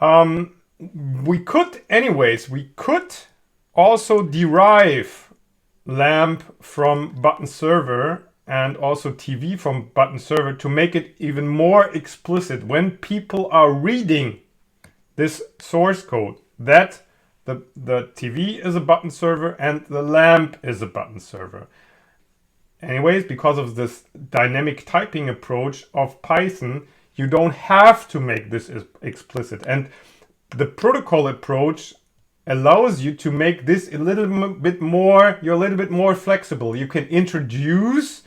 We could also derive lamp from button server and also TV from button server to make it even more explicit when people are reading this source code that the TV is a button server and the lamp is a button server. Anyways, because of this dynamic typing approach of Python, you don't have to make this explicit. And the protocol approach allows you to make this a little bit more, you're a little bit more flexible. You can introduce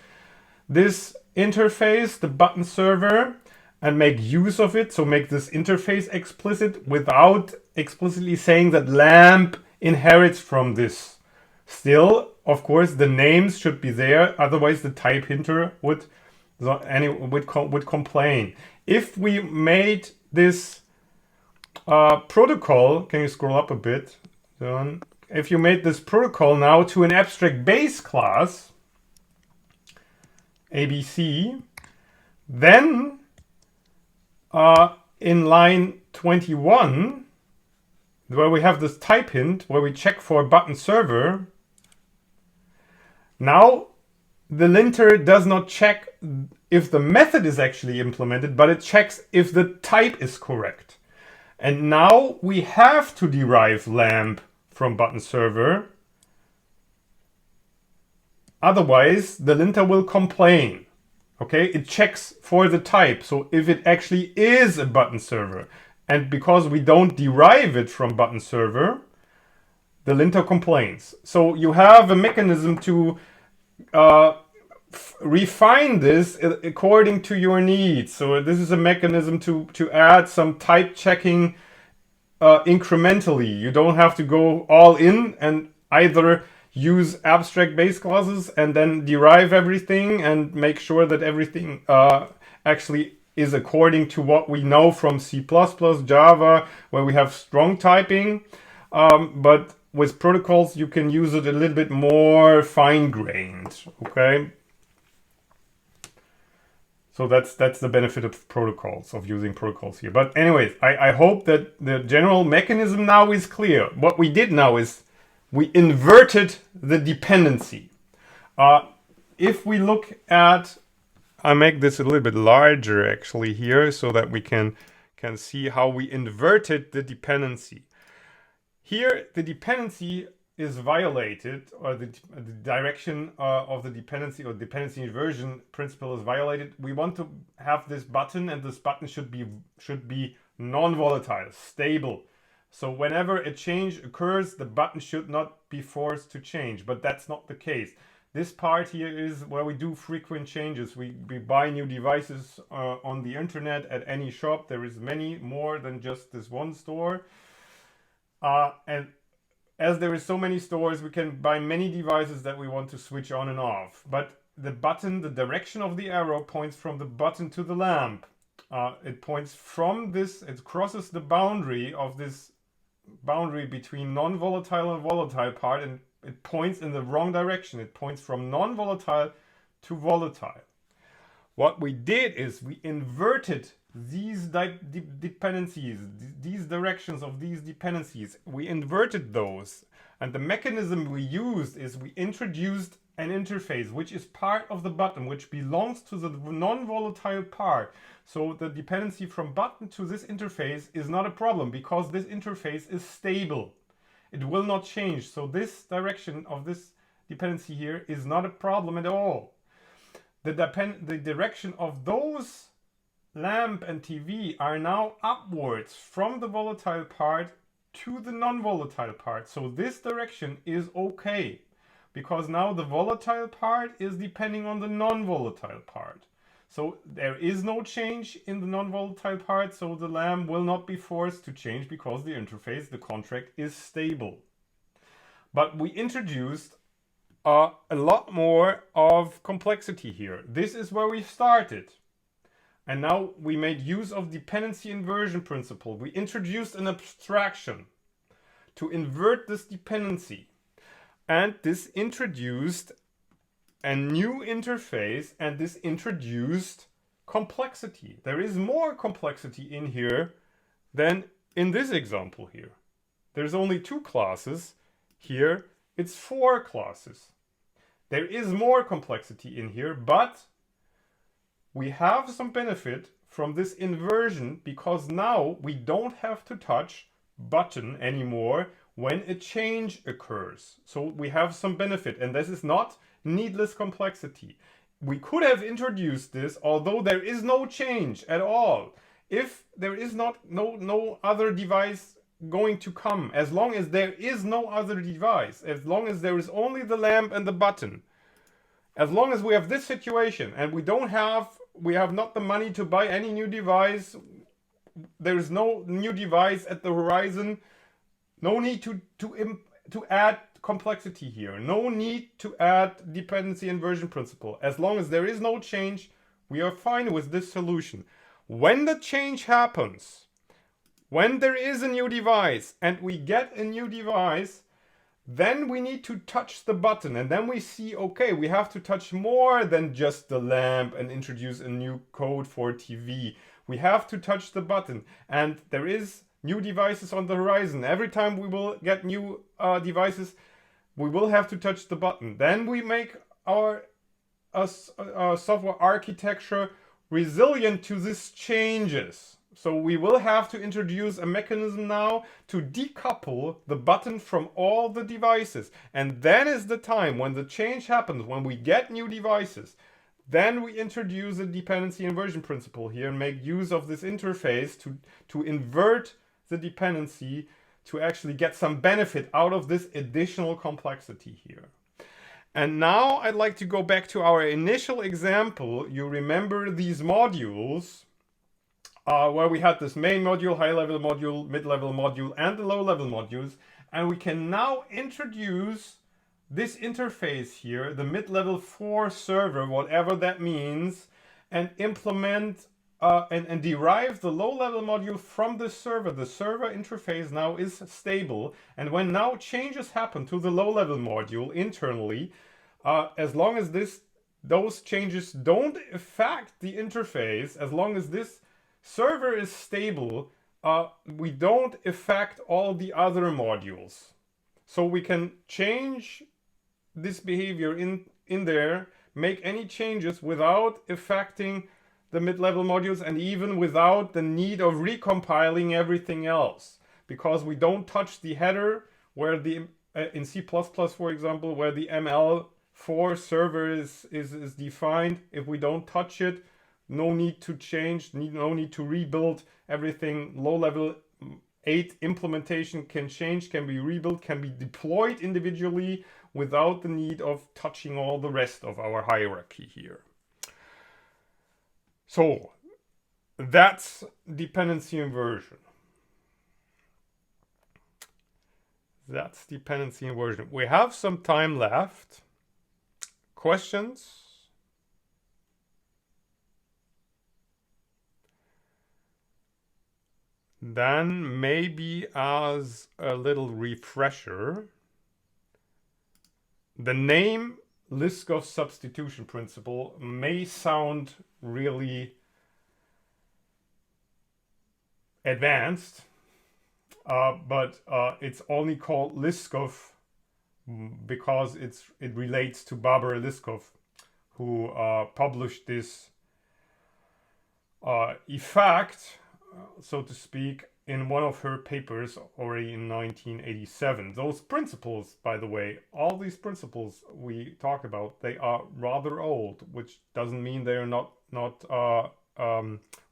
this interface, the button server, and make use of it. So make this interface explicit without explicitly saying that lamp inherits from this. Still, of course, the names should be there. Otherwise, the type hinter would complain. If we made this protocol, can you scroll up a bit? If you made this protocol now to an abstract base class, ABC, then in line 21, where we have this type hint, where we check for button server, now the linter does not check if the method is actually implemented, but it checks if the type is correct. And now we have to derive lamp from button server. Otherwise, the linter will complain. Okay, it checks for the type. So if it actually is a button server, and because we don't derive it from button server, the linter complains. So you have a mechanism to refine this according to your needs. So this is a mechanism to add some type checking incrementally. You don't have to go all in and either use abstract base classes and then derive everything and make sure that everything actually is according to what we know from C++, Java, where we have strong typing. But with protocols, you can use it a little bit more fine-grained, okay? So that's the benefit of protocols, of using protocols here. But anyways, I hope that the general mechanism now is clear. What we did now is we inverted the dependency. If we look at, I make this a little bit larger actually here so that we can see how we inverted the dependency. Here, the dependency is violated, or the direction of the dependency or dependency inversion principle is violated. We want to have this button, and this button should be non-volatile, stable. So whenever a change occurs, the button should not be forced to change, but that's not the case. This part here is where we do frequent changes. We buy new devices on the internet at any shop. There is many more than just this one store. And as there is so many stores, we can buy many devices that we want to switch on and off. But the button, the direction of the arrow points from the button to the lamp. It points from this, it crosses the boundary of this boundary between non-volatile and volatile part, and it points in the wrong direction. It points from non-volatile to volatile. what we did is we inverted these dependencies, these directions of these dependencies. We inverted those. And the mechanism we used is we introduced an interface which is part of the button, which belongs to the non-volatile part. So the dependency from button to this interface is not a problem because this interface is stable. It will not change. So this direction of this dependency here is not a problem at all. The direction of those lamp and TV are now upwards from the volatile part to the non-volatile part. So this direction is okay because now the volatile part is depending on the non-volatile part. So there is no change in the non-volatile part, so the lamp will not be forced to change because the interface, the contract, is stable. But we introduced a lot more of complexity here. This is where we started. And now we made use of dependency inversion principle. We introduced an abstraction to invert this dependency. And this introduced a new interface, and this introduced complexity. There is more complexity in here than in this example here. There's only 2 classes. Here it's 4 classes. There is more complexity in here, but we have some benefit from this inversion because now we don't have to touch button anymore when a change occurs. So we have some benefit, and this is not needless complexity. We could have introduced this although there is no change at all. If there is no other device going to come, as long as there is no other device, as long as there is only the lamp and the button, as long as we have this situation and we have not the money to buy any new device, there is no new device at the horizon, no need to add complexity here, no need to add dependency inversion principle. As long as there is no change, we are fine with this solution. When the change happens, when there is a new device and we get a new device, then we need to touch the button, and then we see, okay, we have to touch more than just the lamp and introduce a new code for TV. We have to touch the button, and there is new devices on the horizon. Every time we will get new devices, we will have to touch the button. Then we make our software architecture resilient to these changes. So we will have to introduce a mechanism now to decouple the button from all the devices. And then is the time when the change happens, when we get new devices. Then we introduce a dependency inversion principle here and make use of this interface to invert the dependency to actually get some benefit out of this additional complexity here. And now I'd like to go back to our initial example. You remember these modules where we had this main module, high-level module, mid-level module, and the low-level modules. And we can now introduce this interface here, the mid-level 4 server, whatever that means, and implement and derive the low-level module from the server. The server interface now is stable, and when now changes happen to the low-level module internally, as long as those changes don't affect the interface, as long as this server is stable, we don't affect all the other modules. So we can change this behavior in there, make any changes without affecting the mid-level modules, and even without the need of recompiling everything else, because we don't touch the header where the in C++, for example, where the ML4 server is defined. If we don't touch it, no need to change, no need to rebuild everything. Low-level 8 implementation can change, can be rebuilt, can be deployed individually without the need of touching all the rest of our hierarchy here. So that's dependency inversion. That's dependency inversion. We have some time left. Questions? Then maybe as a little refresher, the name Liskov substitution principle may sound really advanced, but it's only called Liskov because it relates to Barbara Liskov, who published this effect, so to speak, in one of her papers already in 1987. Those principles, by the way, all these principles we talk about, they are rather old, which doesn't mean they are not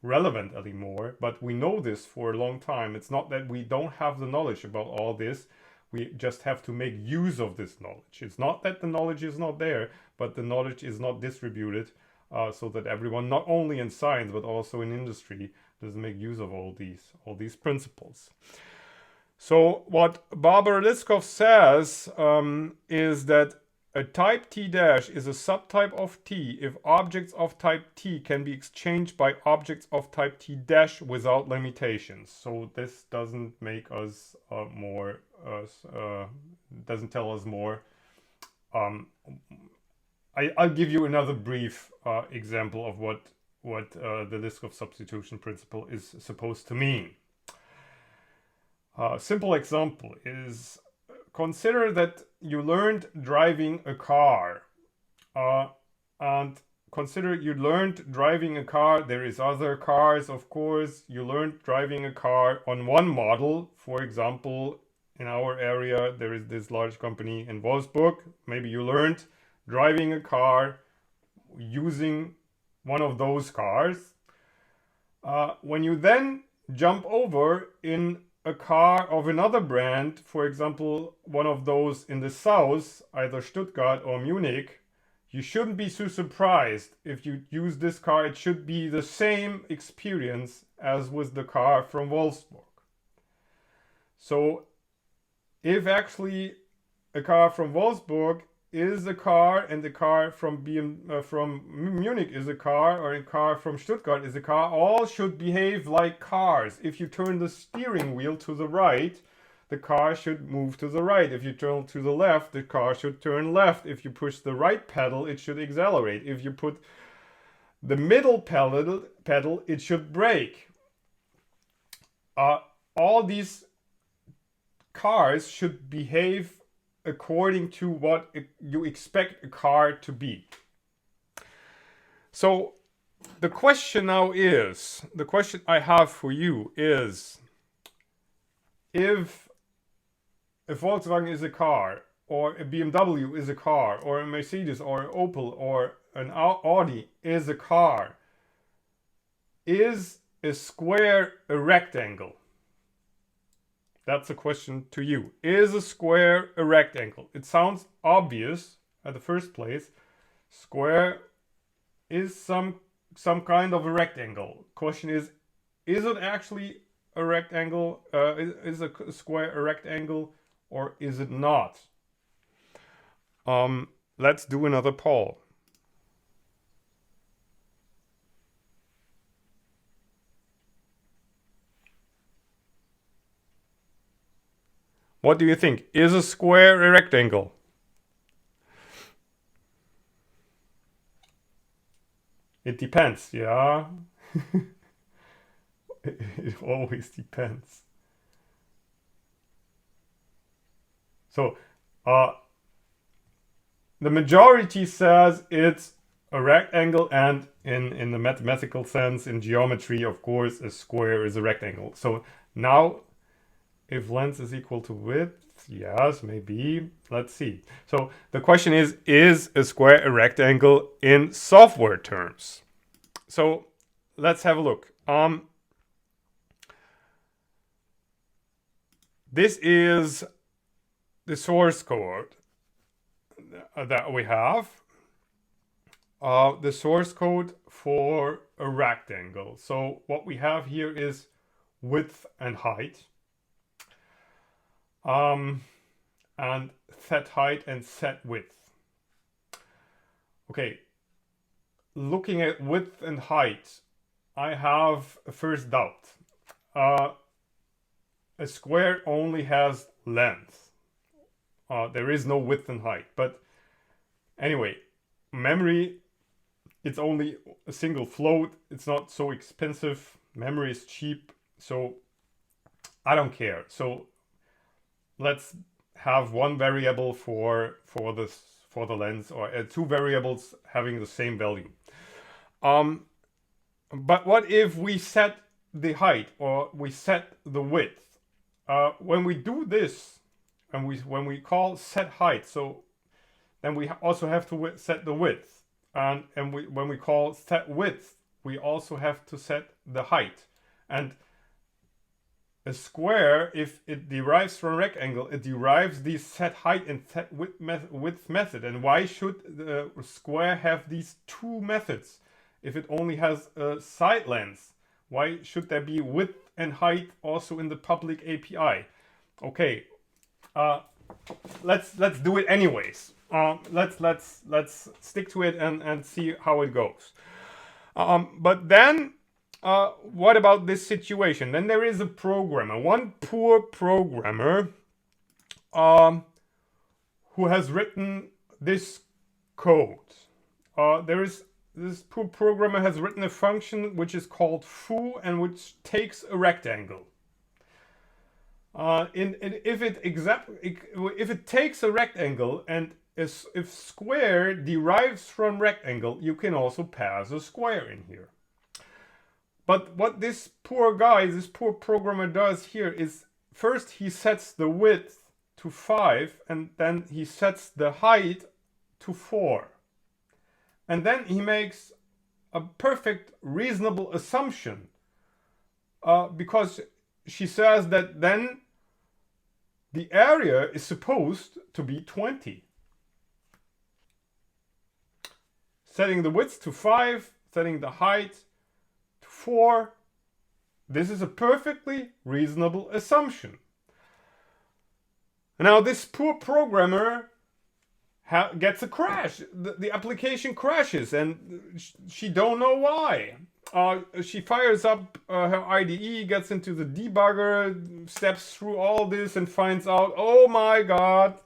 relevant anymore, but we know this for a long time. It's not that we don't have the knowledge about all this. We just have to make use of this knowledge. It's not that the knowledge is not there, but the knowledge is not distributed so that everyone, not only in science but also in industry, does make use of all these principles. So what Barbara Liskov says is that a type T dash is a subtype of T if objects of type T can be exchanged by objects of type T dash without limitations. So this doesn't make us doesn't tell us more. I'll give you another brief example of what the Liskov substitution principle is supposed to mean. A simple example is, consider that you learned driving a car, and consider you learned driving a car. There is other cars, of course. You learned driving a car on one model. For example, in our area, there is this large company in Wolfsburg. Maybe you learned driving a car using one of those cars. When you then jump over in a car of another brand, for example, one of those in the south, either Stuttgart or Munich, you shouldn't be so surprised if you use this car. It should be the same experience as with the car from Wolfsburg. So if actually a car from Wolfsburg is a car and the car from Munich is a car, or a car from Stuttgart is a car, all should behave like cars. If you turn the steering wheel to the right, the car should move to the right. If you turn to the left, the car should turn left. If you push the right pedal, it should accelerate. If you put the middle pedal, it should brake. All these cars should behave according to what you expect a car to be. So the question I have for you is, if Volkswagen is a car, or a BMW is a car, or a Mercedes or an Opel or an Audi is a car, is a square a rectangle? That's a question to you. Is a square a rectangle? It sounds obvious at the first place. Square is some kind of a rectangle. Question is it actually a rectangle? Is a square a rectangle, or is it not? Let's do another poll. What do you think? Is a square a rectangle? It depends, yeah. It always depends. So, the majority says it's a rectangle, and in the mathematical sense, in geometry, of course, a square is a rectangle. So now, if length is equal to width, yes, maybe. Let's see. So the question is a square a rectangle in software terms? So let's have a look. This is the source code that we have. The source code for a rectangle. So what we have here is width and height. And set height and set width. Okay, looking at width and height, I have a first doubt. A square only has length. There is no width and height. But anyway, memory it's only a single float. It's not so expensive. Memory is cheap, so I don't care. So let's have one variable for the lens, or two variables having the same value. But what if we set the height or we set the width? When we do this, and when we call set height, so then we also have to set the width, and when we call set width, we also have to set the height. And a square, if it derives from a rectangle, it derives the set height and set width method. And why should the square have these two methods if it only has a side lens? Why should there be width and height also in the public API? Okay, let's do it anyways. Let's stick to it and see how it goes. But then, what about this situation? Then there is a programmer, one poor programmer, who has written this code. This poor programmer has written a function which is called foo and which takes a rectangle. If it takes a rectangle and if square derives from rectangle, you can also pass a square in here. But what this poor programmer does here is first he sets the width to 5 and then he sets the height to 4. And then he makes a perfect reasonable assumption, because she says that then the area is supposed to be 20. Setting the width to 5, setting the height to 4. This is a perfectly reasonable assumption. Now this poor programmer gets a crash. The application crashes and she don't know why. She fires up her IDE, gets into the debugger, steps through all this and finds out, oh my god,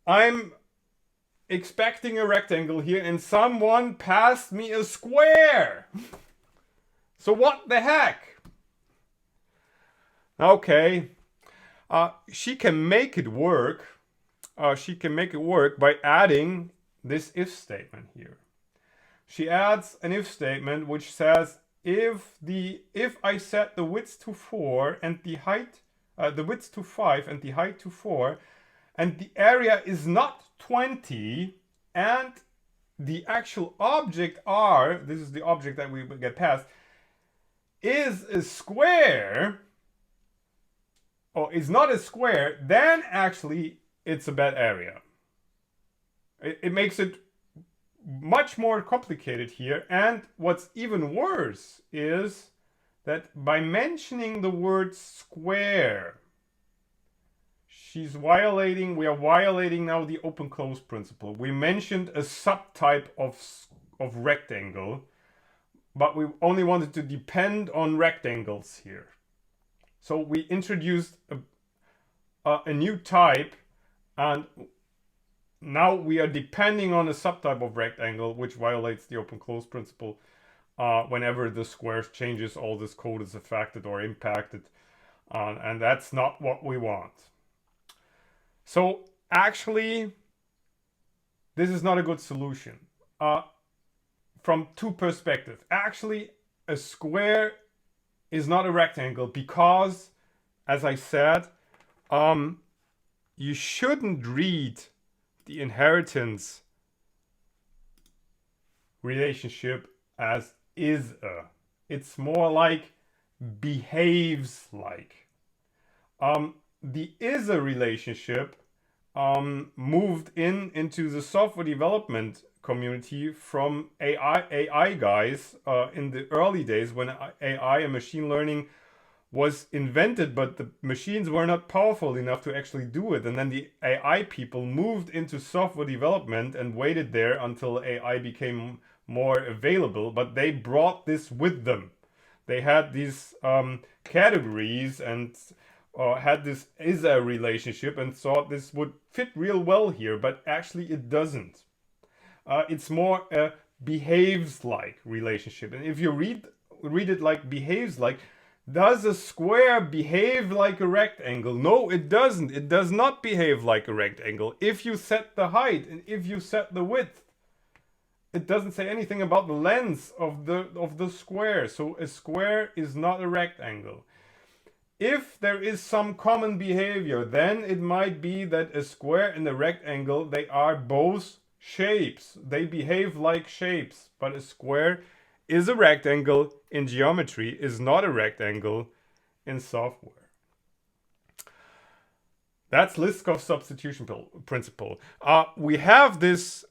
I'm expecting a rectangle here and someone passed me a square. So what the heck? Okay, she can make it work. She can make it work by adding this if statement here. She adds an if statement which says if I set the width to 4 and the height, the width to 5 and the height to 4, and the area is not 20, and the actual object R, this is the object that we get passed, is a square, or is not a square, then actually it's a bad area. It makes it much more complicated here. And what's even worse is that by mentioning the word square, we are violating now the open-close principle. We mentioned a subtype of rectangle, but we only wanted to depend on rectangles here. So we introduced a new type, and now we are depending on a subtype of rectangle, which violates the open-close principle. Whenever the square changes, all this code is affected or impacted, and that's not what we want. So actually, this is not a good solution from two perspectives. Actually, a square is not a rectangle because, as I said, you shouldn't read the inheritance relationship as is a. It's more like behaves like. The is a relationship moved into the software development community from AI guys in the early days when AI and machine learning was invented, but the machines were not powerful enough to actually do it. And then the AI people moved into software development and waited there until AI became more available, but they brought this with them. They had these categories and had this is a relationship and thought this would fit real well here, but actually it doesn't. It's more a behaves like relationship. And if you read it like behaves like, does a square behave like a rectangle? No, it doesn't. It does not behave like a rectangle. If you set the height and if you set the width, it doesn't say anything about the length of the square. So a square is not a rectangle. If there is some common behavior, then it might be that a square and a rectangle, they are both shapes. They behave like shapes, but a square is a rectangle in geometry, is not a rectangle in software. That's Liskov substitution principle. We have this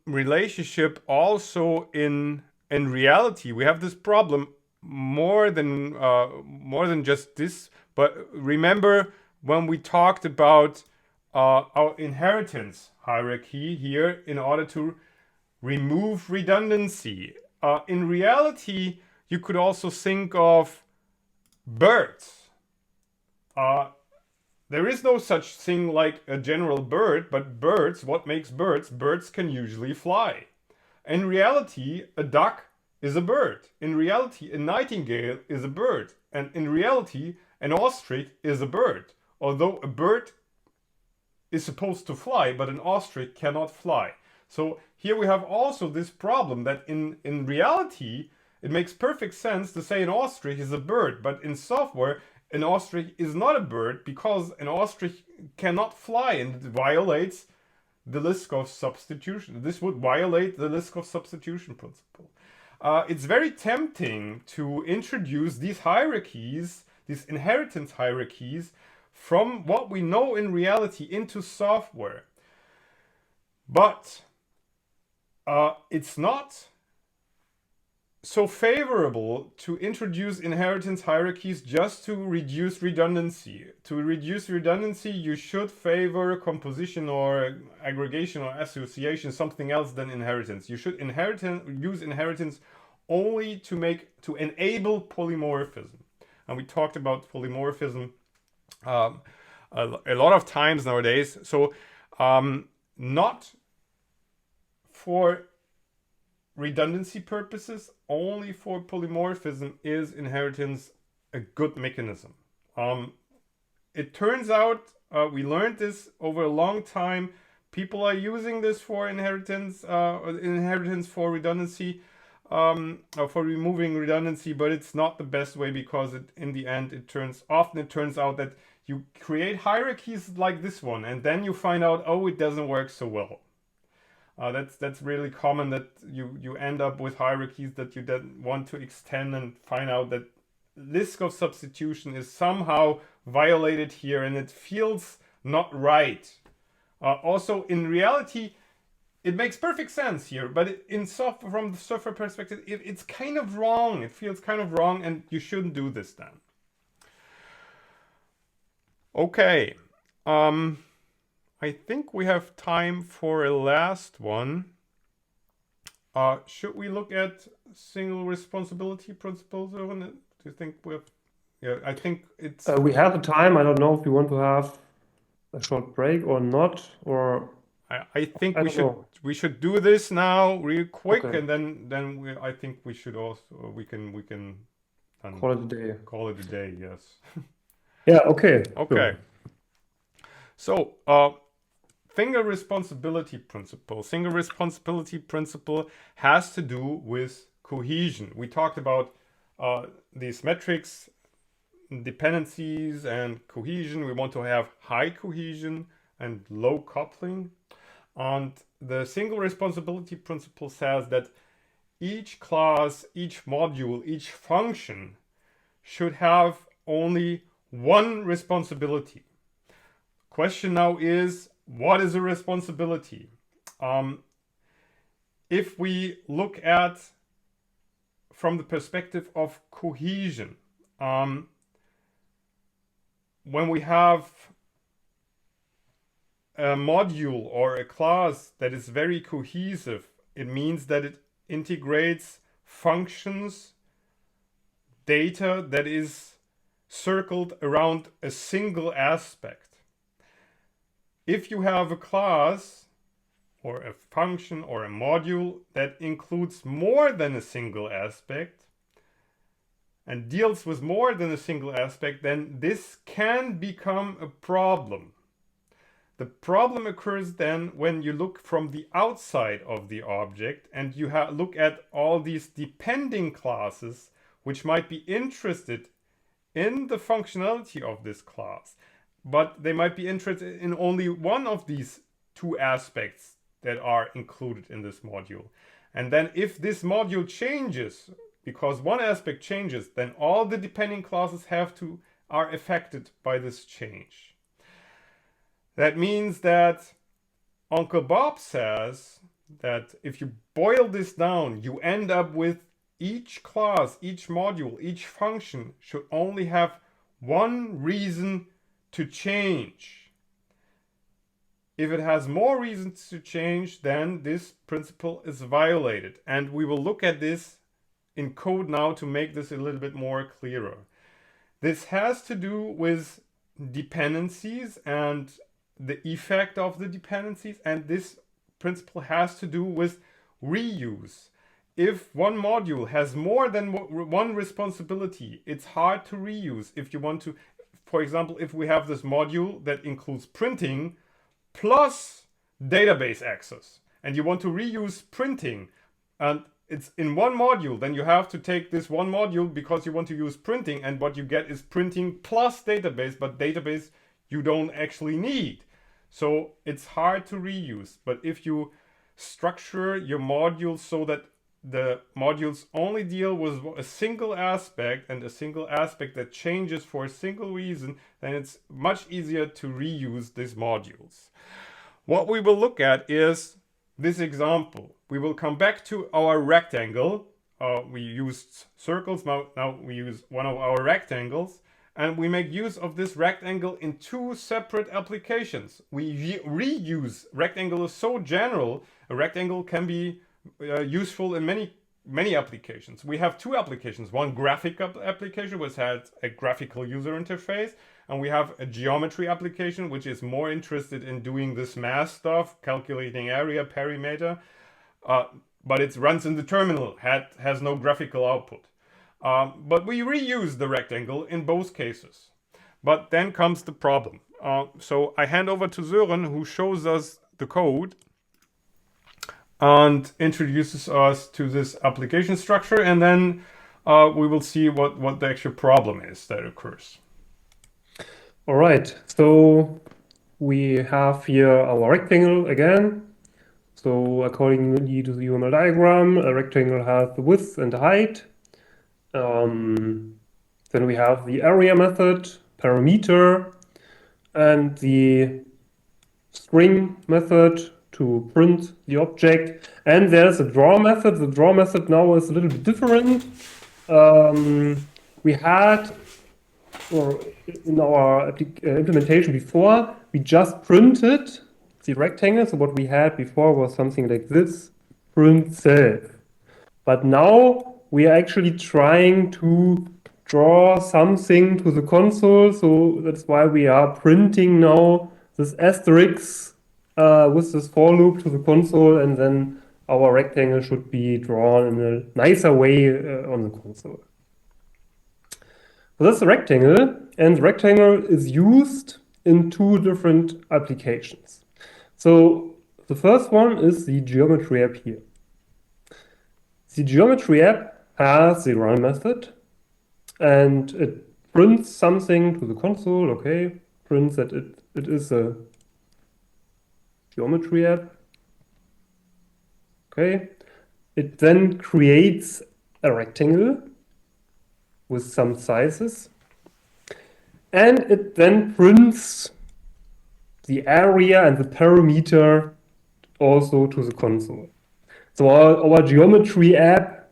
relationship also in reality. We have this problem more than just this. But remember when we talked about our inheritance hierarchy here in order to remove redundancy. In reality, you could also think of birds. There is no such thing like a general bird, but birds, what makes birds? Birds can usually fly. In reality, a duck is a bird. In reality, a nightingale is a bird. And in reality, an ostrich is a bird. Although a bird is supposed to fly, but an ostrich cannot fly. So here we have also this problem that in reality, it makes perfect sense to say an ostrich is a bird, but in software, an ostrich is not a bird because an ostrich cannot fly and it violates the Liskov substitution. This would violate the Liskov substitution principle. It's very tempting to introduce these hierarchies, these inheritance hierarchies, from what we know in reality into software. But it's not so favorable to introduce inheritance hierarchies just to reduce redundancy. To reduce redundancy, you should favor composition or aggregation or association, something else than inheritance. You should use inheritance only to enable polymorphism. And we talked about polymorphism a lot of times nowadays. So not for redundancy purposes, only for polymorphism is inheritance a good mechanism. It turns out, we learned this over a long time, people are using this for inheritance for redundancy, for removing redundancy, but it's not the best way because in the end it turns out that you create hierarchies like this one and then you find out, oh, it doesn't work so well. That's really common that you end up with hierarchies that you then want to extend and find out that Liskov substitution is somehow violated here and it feels not right. Also, in reality, it makes perfect sense here, but from the software perspective, it's kind of wrong. It feels kind of wrong and you shouldn't do this then. Okay. I think we have time for a last one. Should we look at single responsibility principles? Do you think we have? Yeah, I think it's. We have a time. I don't know if you want to have a short break or not, or I think I don't know. we should do this now real quick, Okay. and then I think we should also we can Call it a day. call it a day. Yes. Yeah. Okay. Okay. Sure. So, single responsibility principle. Single responsibility principle has to do with cohesion. We talked about these metrics, dependencies, and cohesion. We want to have high cohesion and low coupling. And the single responsibility principle says that each class, each module, each function should have only one responsibility. Question now is, what is a responsibility? If we look at from the perspective of cohesion, when we have a module or a class that is very cohesive, it means that it integrates functions, data that is circled around a single aspect. If you have a class or a function or a module that includes more than a single aspect and deals with more than a single aspect, then this can become a problem. The problem occurs then when you look from the outside of the object and you look at all these depending classes which might be interested in the functionality of this class, but they might be interested in only one of these two aspects that are included in this module. And then if this module changes, because one aspect changes, then all the depending classes are affected by this change. That means that Uncle Bob says that if you boil this down, you end up with each class, each module, each function should only have one reason to change. If it has more reasons to change, then this principle is violated. And we will look at this in code now to make this a little bit more clearer. This has to do with dependencies and the effect of the dependencies, and this principle has to do with reuse. If one module has more than one responsibility, it's hard to reuse. If you want to, for example, if we have this module that includes printing plus database access, and you want to reuse printing, and it's in one module, then you have to take this one module because you want to use printing, and what you get is printing plus database, but database you don't actually need. So it's hard to reuse. But if you structure your modules so that the modules only deal with a single aspect and a single aspect that changes for a single reason, then it's much easier to reuse these modules. What we will look at is this example. We will come back to our rectangle. We used circles, now we use one of our rectangles, and we make use of this rectangle in two separate applications. We reuse. Rectangle is so general, a rectangle can be useful in many applications. We have two applications, one graphic application which has a graphical user interface, and we have a geometry application which is more interested in doing this math stuff, calculating area, perimeter, but it runs in the terminal, has no graphical output. But we reuse the rectangle in both cases. But then comes the problem. So I hand over to Sören, who shows us the code and introduces us to this application structure, and then we will see what the actual problem is that occurs. All right, so we have here our rectangle again. So according to the UML diagram, a rectangle has the width and the height. Then we have the area method, parameter, and the string method to print the object. And there's a draw method. The draw method now is a little bit different. We had, or in our implementation before, we just printed the rectangle. So what we had before was something like this, print self. But now we are actually trying to draw something to the console. So that's why we are printing now this asterisk with this for loop to the console, and then our rectangle should be drawn in a nicer way on the console. So that's the rectangle, and the rectangle is used in two different applications. So the first one is the geometry app here. The geometry app has the run method, and it prints something to the console. Okay, prints that it is a geometry app. Okay, it then creates a rectangle with some sizes, and it then prints the area and the perimeter also to the console. So our geometry app,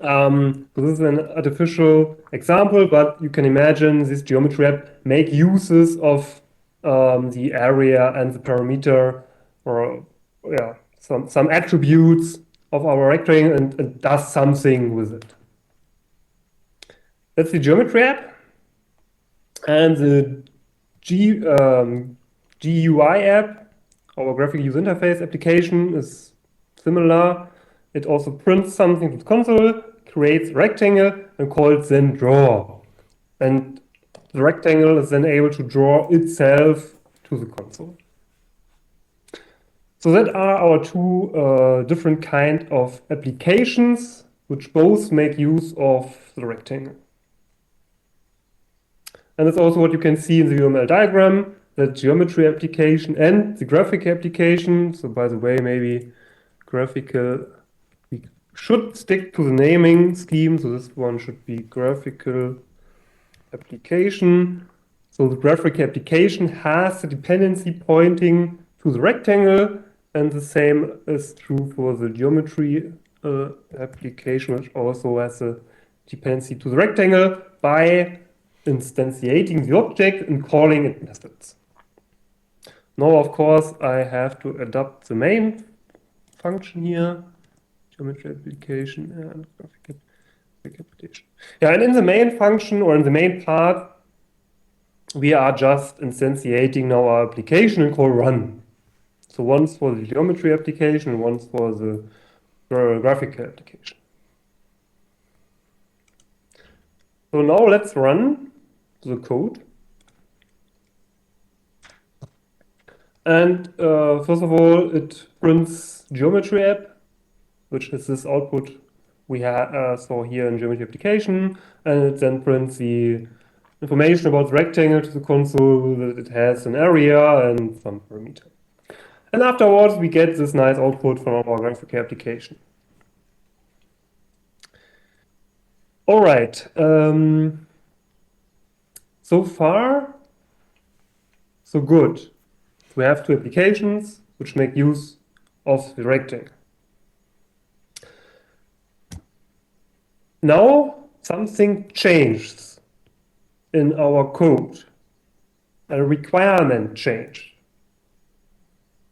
this is an artificial example, but you can imagine this geometry app make uses of the area and the parameter, or some attributes of our rectangle, and does something with it. That's the geometry app. And the GUI app our graphical user interface application is similar. It also prints something to the console, creates a rectangle, and calls then draw. And the rectangle is then able to draw itself to the console. So that are our two different kind of applications, which both make use of the rectangle. And that's also what you can see in the UML diagram, the geometry application and the graphic application. So by the way, maybe graphical, we should stick to the naming scheme. So this one should be graphical application. So the graphic application has the dependency pointing to the rectangle, and the same is true for the geometry application, which also has a dependency to the rectangle by instantiating the object and calling it methods. Now, of course, I have to adopt the main function here, geometry application and graphic application. Yeah, and in the main function or in the main part, we are just instantiating now our application and call run. So once for the geometry application and once for the graphical application. So now let's run the code. And first of all, it prints geometry app, which is this output we saw here in geometry application, and it then prints the information about the rectangle to the console, that it has an area and some parameter. And afterwards, we get this nice output from our graphical application. All right. So far, so good. We have two applications which make use of the rectangle. Now something changes in our code. A requirement changed.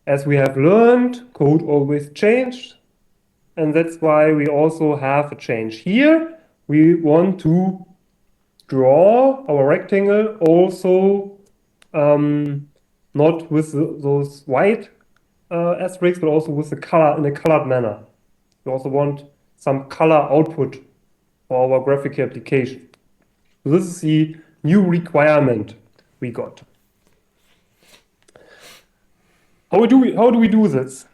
As we have learned, code always changed, and that's why we also have a change here. We want to draw our rectangle also not with those white asterisks, but also with the color in a colored manner. We also want some color output for our graphical application. So this is the new requirement we got. How do we do this?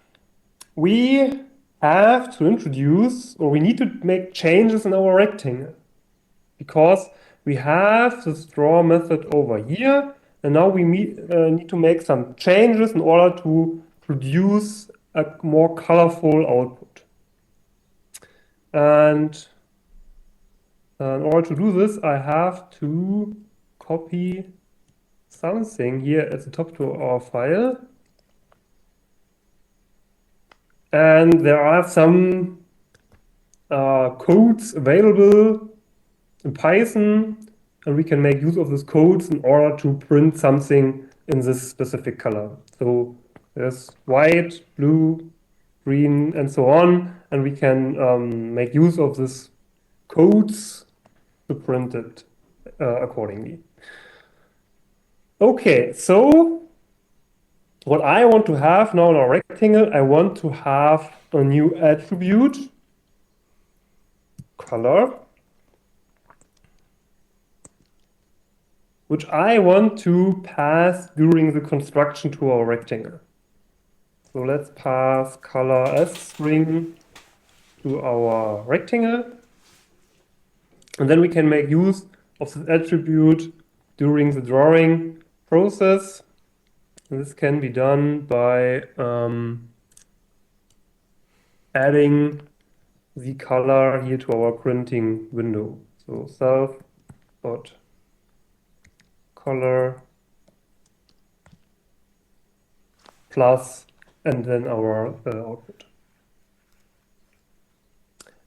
We have to introduce, or we need to make changes in our rectangle, because we have this draw method over here, and now we need to make some changes in order to produce a more colorful output. And in order to do this, I have to copy something here at the top to our file. And there are some codes available in Python, and we can make use of these codes in order to print something in this specific color. So there's white, blue, green, and so on, and we can make use of these codes to print it accordingly. Okay, so what I want to have now in our rectangle, I want to have a new attribute, color, which I want to pass during the construction to our rectangle. So let's pass color as string to our rectangle. And then we can make use of this attribute during the drawing process. And this can be done by adding the color here to our printing window. So self.color plus and then our output.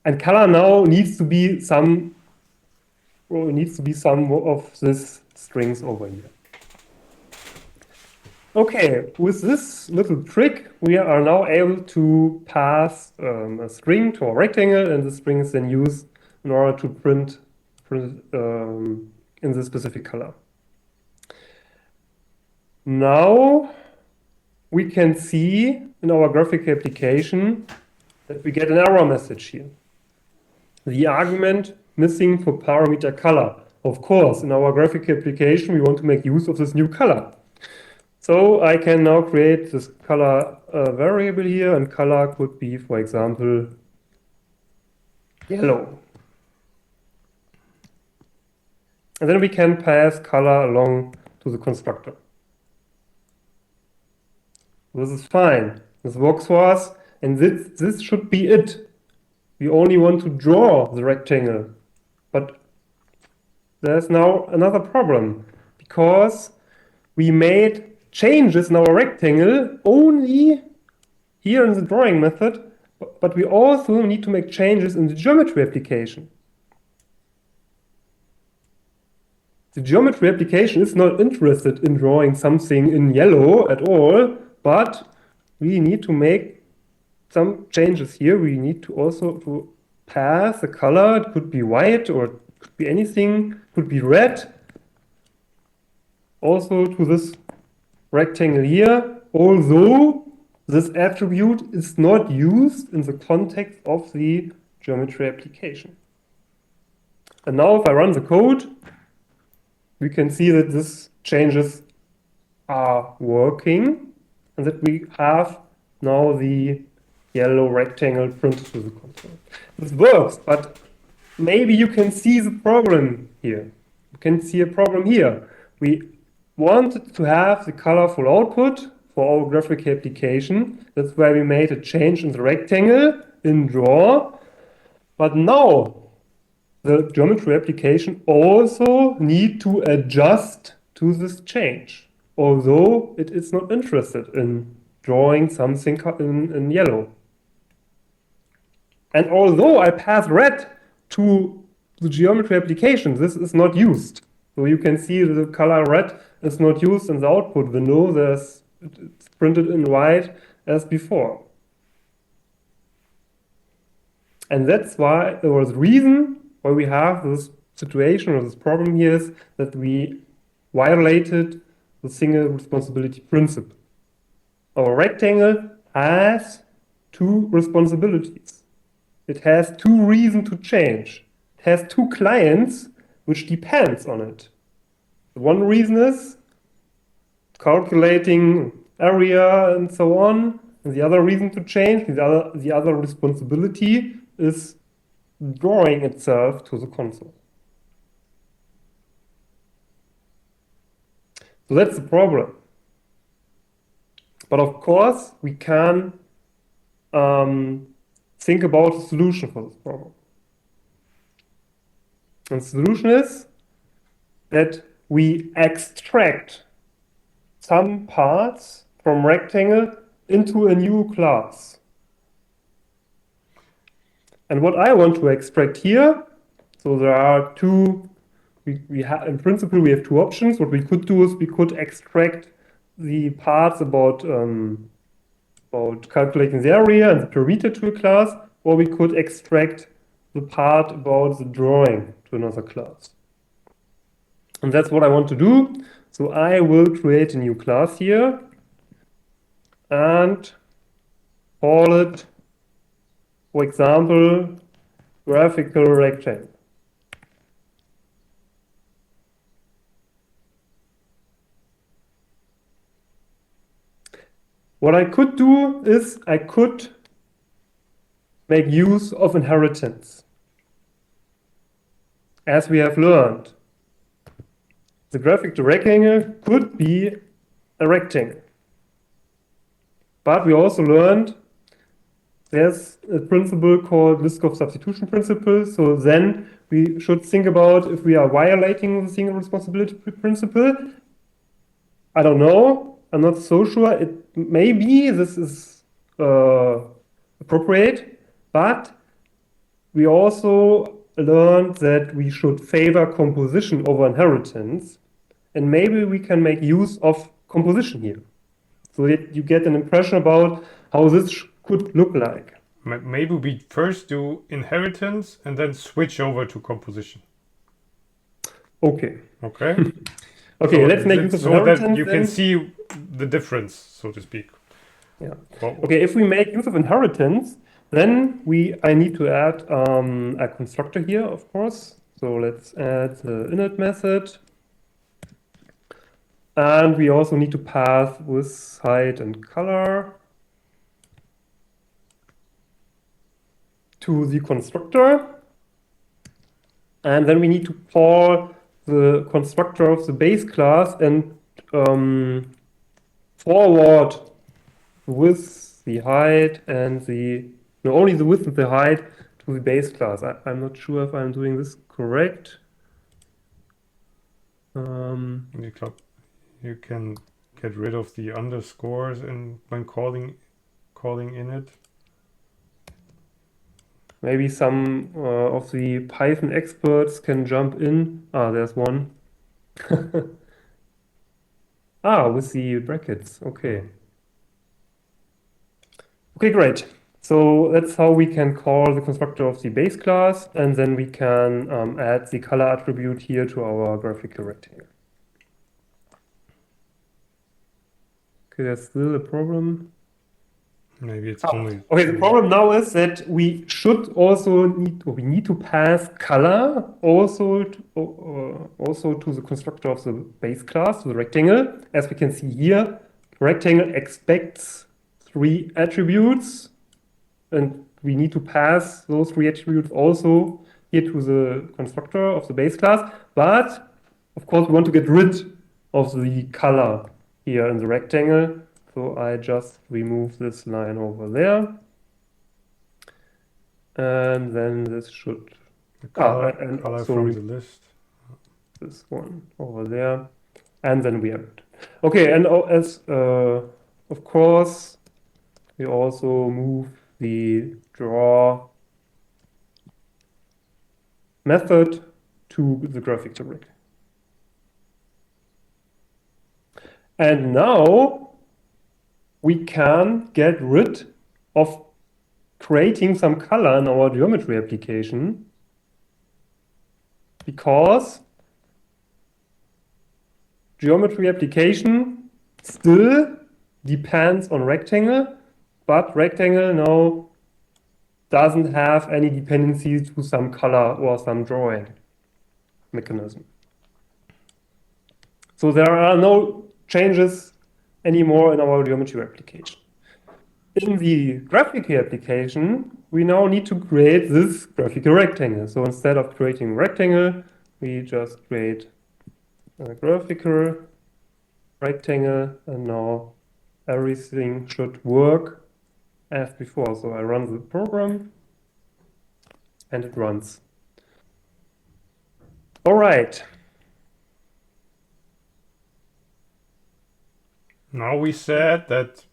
And color now needs to be some of these strings over here. Okay, with this little trick, we are now able to pass a string to our rectangle, and the string is then used in order to print in this specific color. Now, we can see in our graphical application that we get an error message here. The argument missing for parameter color. Of course, in our graphical application, we want to make use of this new color. So I can now create this color variable here, and color could be, for example, yellow. And then we can pass color along to the constructor. This is fine. This works for us, and this should be it. We only want to draw the rectangle. But there's now another problem, because we made changes in our rectangle only here in the drawing method, but we also need to make changes in the geometry application. The geometry application is not interested in drawing something in yellow at all, but we need to make some changes here. We need to also pass a color. It could be white or it could be anything, it could be red. Also to this rectangle here, although this attribute is not used in the context of the geometry application. And now if I run the code, we can see that these changes are working and that we have now the yellow rectangle printed to the console. This works, but maybe you can see the problem here. You can see a problem here. We wanted to have the colorful output for our graphical application. That's why we made a change in the rectangle in draw. But now the geometry application also need to adjust to this change, although it is not interested in drawing something in yellow. And although I pass red to the geometry application, this is not used. So you can see the color red is not used in the output window. It's printed in white as before. And that's why, or the reason why we have this situation or this problem here is that we violated the single responsibility principle. Our rectangle has two responsibilities. It has two reasons to change. It has two clients which depends on it. One reason is calculating area and so on. And the other reason to change, the other responsibility is drawing itself to the console. So that's the problem. But of course, we can think about a solution for this problem. And the solution is that we extract some parts from rectangle into a new class. And what I want to extract here, so there are two, in principle we have two options. What we could do is we could extract the parts about calculating the area and the perimeter to a class, or we could extract the part about the drawing to another class. And that's what I want to do. So I will create a new class here and call it, for example, graphical rectangle. What I could do is I could make use of inheritance. As we have learned, the graphical rectangle could be a rectangle. But we also learned there's a principle called Liskov substitution principle. So then we should think about if we are violating the single responsibility principle. I don't know. I'm not so sure. Maybe this is appropriate, but we also learned that we should favor composition over inheritance, and maybe we can make use of composition here, so that you get an impression about how this could look like. Maybe we first do inheritance and then switch over to composition. Okay. Okay. Okay, So let's make use of so inheritance. that you can see the difference, so to speak. Yeah. Well, Okay, if we make use of inheritance, then I need to add a constructor here, of course. So let's add the init method. And we also need to pass with height and color to the constructor. And then we need to call the constructor of the base class and forward the width, the height, and only the width and the height to the base class. I'm not sure if I'm doing this correct. you can get rid of the underscores when calling init. Maybe some of the Python experts can jump in. Ah, there's one. With the brackets. Okay. Okay, great. So that's how we can call the constructor of the base class, and then we can add the color attribute here to our graphical rectangle. Okay, there's still a problem. Maybe it's only. Okay, the problem now is that we need to pass color also to the constructor of the base class, to the rectangle. As we can see here, the rectangle expects 3 attributes, and we need to pass those 3 attributes also here to the constructor of the base class. But of course, we want to get rid of the color here in the rectangle. So I just remove this line over there. And then this should... The color so from the list. This one over there. And then we have it. Okay, and of course, we also move the draw method to the graphical rig. And now we can get rid of creating some color in our geometry application, because geometry application still depends on rectangle, but rectangle now doesn't have any dependency to some color or some drawing mechanism. So there are no changes anymore in our geometry application. In the graphical application, we now need to create this graphical rectangle. So instead of creating a rectangle, we just create a graphical rectangle, and now everything should work as before. So I run the program, and it runs. All right. Now we said that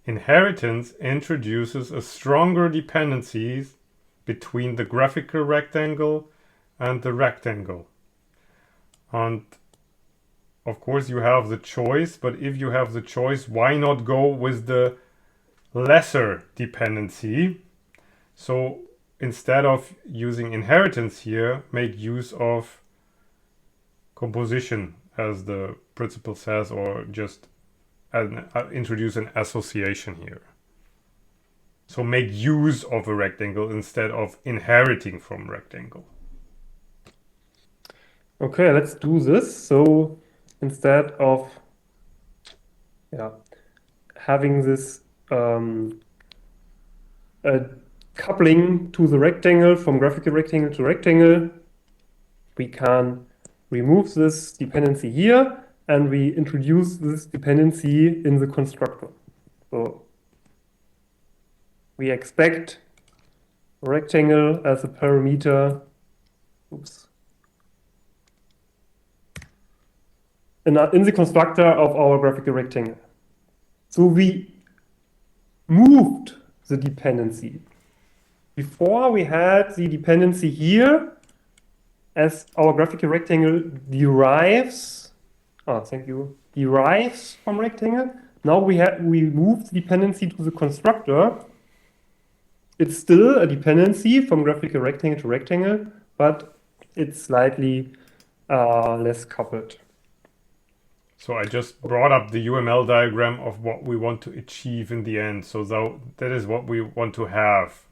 inheritance introduces a stronger dependencies between the graphical rectangle and the rectangle. And of course you have the choice, but if you have the choice, why not go with the lesser dependency? So instead of using inheritance here, make use of composition, as the principle says, or just introduce an association here. So make use of a rectangle instead of inheriting from rectangle. Okay, let's do this. So instead of having this coupling to the rectangle from graphical rectangle to rectangle, we can remove this dependency here, and we introduce this dependency in the constructor. So we expect a rectangle as a parameter. In the constructor of our graphical rectangle. So we moved the dependency. Before we had the dependency here, as our graphical rectangle derives from rectangle. Now we moved the dependency to the constructor. It's still a dependency from graphical rectangle to rectangle, but it's slightly less coupled. So I just brought up the UML diagram of what we want to achieve in the end. So that is what we want to have.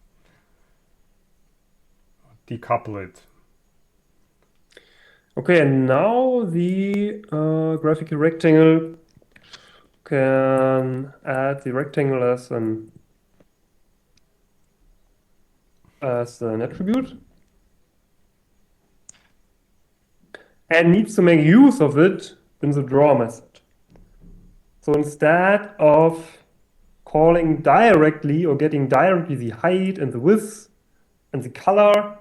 Decouple it. Okay, and now the graphical rectangle can add the rectangle as an attribute and needs to make use of it in the draw method. So instead of calling directly or getting directly the height and the width and the color,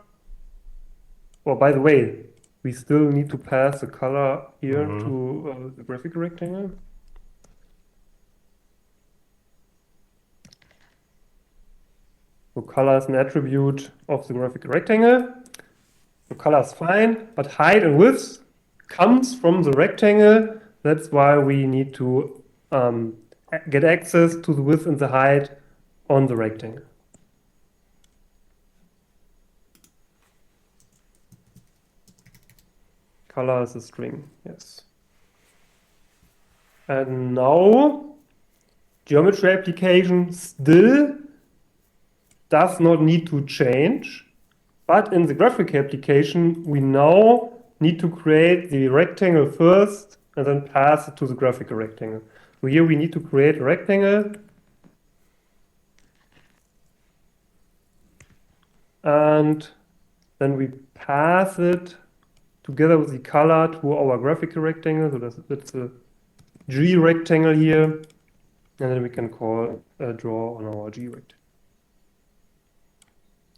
or by the way, we still need to pass the color here to the graphical rectangle. So color is an attribute of the graphical rectangle. So color is fine, but height and width comes from the rectangle. That's why we need to get access to the width and the height on the rectangle. Color is a string, yes. And now geometry application still does not need to change, but in the graphic application, we now need to create the rectangle first and then pass it to the graphical rectangle. So here we need to create a rectangle. And then we pass it together with the color to our graphical rectangle. So that's a G rectangle here. And then we can call a draw on our G rectangle.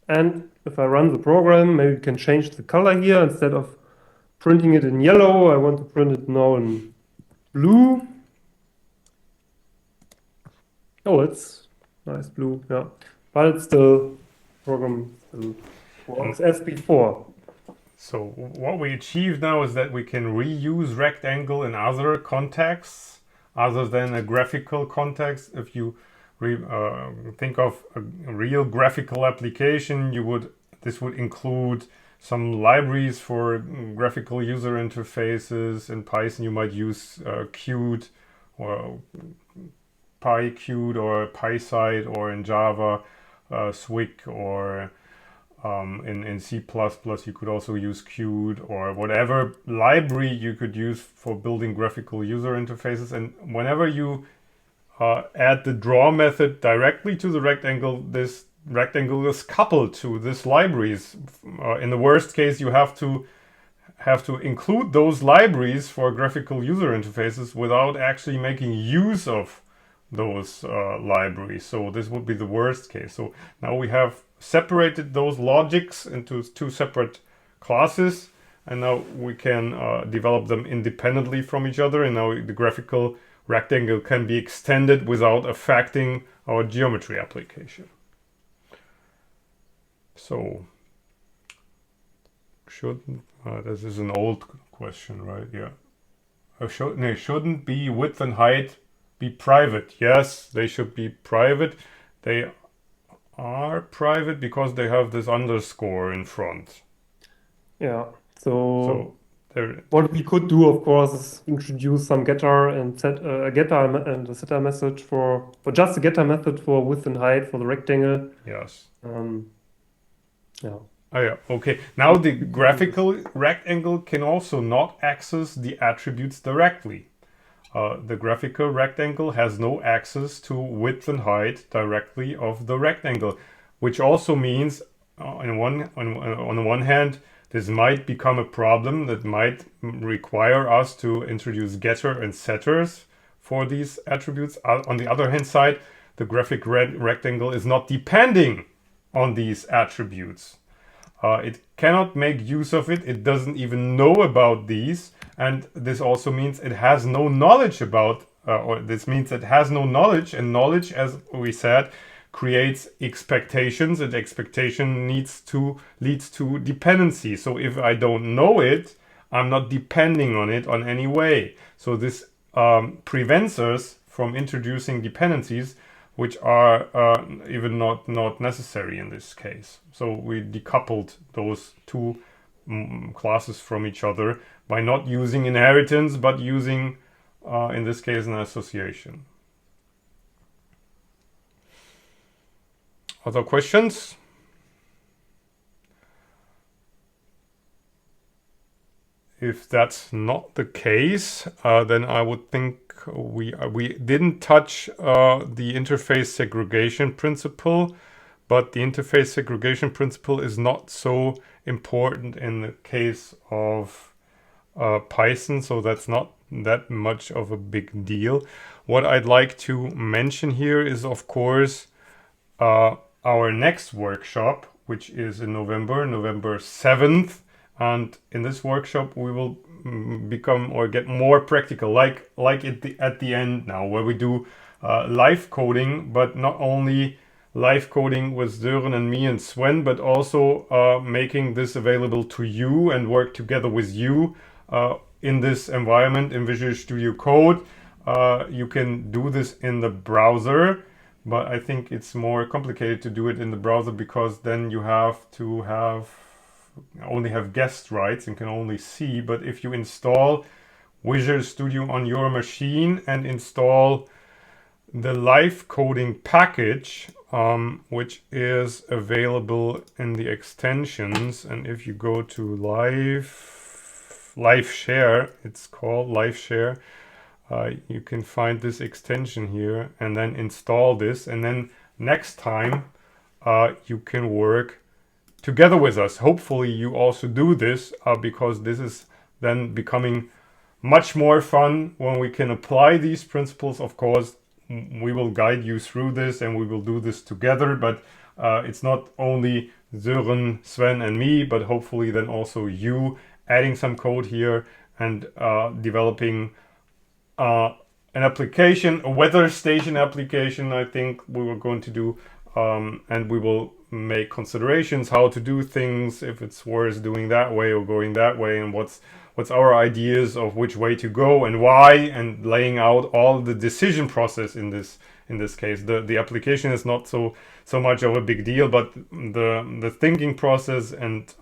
And if I run the program, maybe we can change the color here. Instead of printing it in yellow, I want to print it now in blue. Oh, it's nice blue, yeah. But it's still, program still works as before. So what we achieved now is that we can reuse rectangle in other contexts other than a graphical context. If you think of a real graphical application, this would include some libraries for graphical user interfaces. In Python, you might use Qt or PyQt or PySide, or in Java, Swig, or in C++, you could also use Qt, or whatever library you could use for building graphical user interfaces. And whenever you add the draw method directly to the rectangle, this rectangle is coupled to this libraries. In the worst case, you have to include those libraries for graphical user interfaces without actually making use of those libraries. So this would be the worst case. So now we have separated those logics into two separate classes, and now we can develop them independently from each other, and now the graphical rectangle can be extended without affecting our geometry application. So this is an old question, right? Yeah. Shouldn't be width and height be private? Yes, they should be private. They are private because they have this underscore in front. Yeah, so what we could do, of course, is introduce some getter and set a getter and a setter message or just a getter method for width and height for the rectangle. Yes. Yeah. Oh yeah, okay. Now the graphical rectangle can also not access the attributes directly. The graphical rectangle has no access to width and height directly of the rectangle, which also means on the one hand, this might become a problem that might require us to introduce getter and setters for these attributes. On the other hand side, the graphic rectangle is not depending on these attributes. It cannot make use of it. It doesn't even know about these. And this also means it has no knowledge about, or this means it has no knowledge, and knowledge, as we said, creates expectations, and expectation leads to dependency. So if I don't know it, I'm not depending on it on any way. So this prevents us from introducing dependencies which are even not necessary in this case. So we decoupled those two classes from each other by not using inheritance, but using in this case an association. Other questions? If that's not the case, then I would think we didn't touch the interface segregation principle, but the interface segregation principle is not so important in the case of Python, so that's not that much of a big deal. What I'd like to mention here is, of course, our next workshop, which is in November 7th. And in this workshop, we will become or get more practical, like at the end now, where we do live coding, but not only live coding with Sören and me and Sven, but also making this available to you and work together with you in this environment in Visual Studio Code. You can do this in the browser, but I think it's more complicated to do it in the browser because then you have to only have guest rights and can only see. But if you install Visual Studio on your machine and install the live coding package, which is available in the extensions, and if you go to live share, it's called live share, you can find this extension here and then install this, and then next time you can work together with us. Hopefully you also do this because this is then becoming much more fun when we can apply these principles. Of course, we will guide you through this and we will do this together, but it's not only Sören, Sven and me, but hopefully then also you adding some code here and developing an application, a weather station application, I think we were going to do, and we will make considerations how to do things, if it's worth doing that way or going that way, and what's our ideas of which way to go and why, and laying out all the decision process in this case. The application is not so much of a big deal, but the thinking process and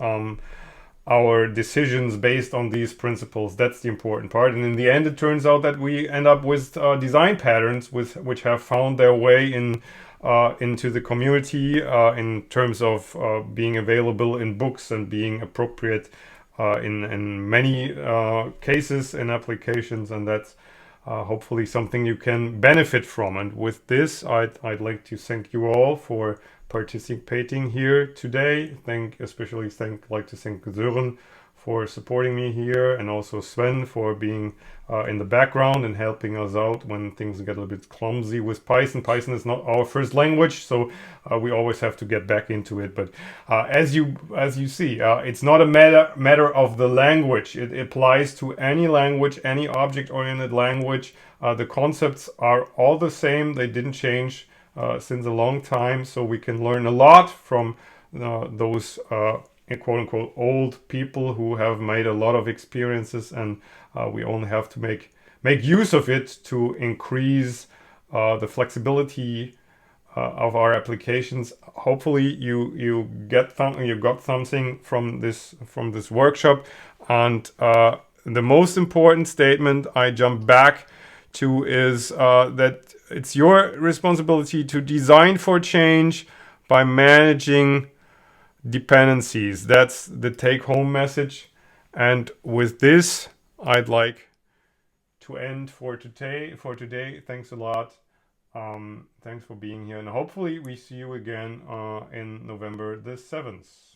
our decisions based on these principles, that's the important part. And in the end, it turns out that we end up with design patterns which have found their way into the community in terms of being available in books and being appropriate in many cases and applications, and that's hopefully something you can benefit from. And with this, I'd like to thank you all for participating here today. Especially like to thank Sören for supporting me here, and also Sven for being in the background and helping us out when things get a little bit clumsy with Python. Python is not our first language, so we always have to get back into it. But as you see, it's not a matter of the language. It applies to any language, any object-oriented language. The concepts are all the same. They didn't change since a long time, so we can learn a lot from those quote-unquote old people who have made a lot of experiences, and we only have to make use of it to increase the flexibility of our applications. Hopefully you got something from this workshop, and the most important statement I jump back to is that it's your responsibility to design for change by managing dependencies. That's the take-home message. And with this, I'd like to end for today. Thanks a lot. Thanks for being here, and hopefully we see you again in November the 7th.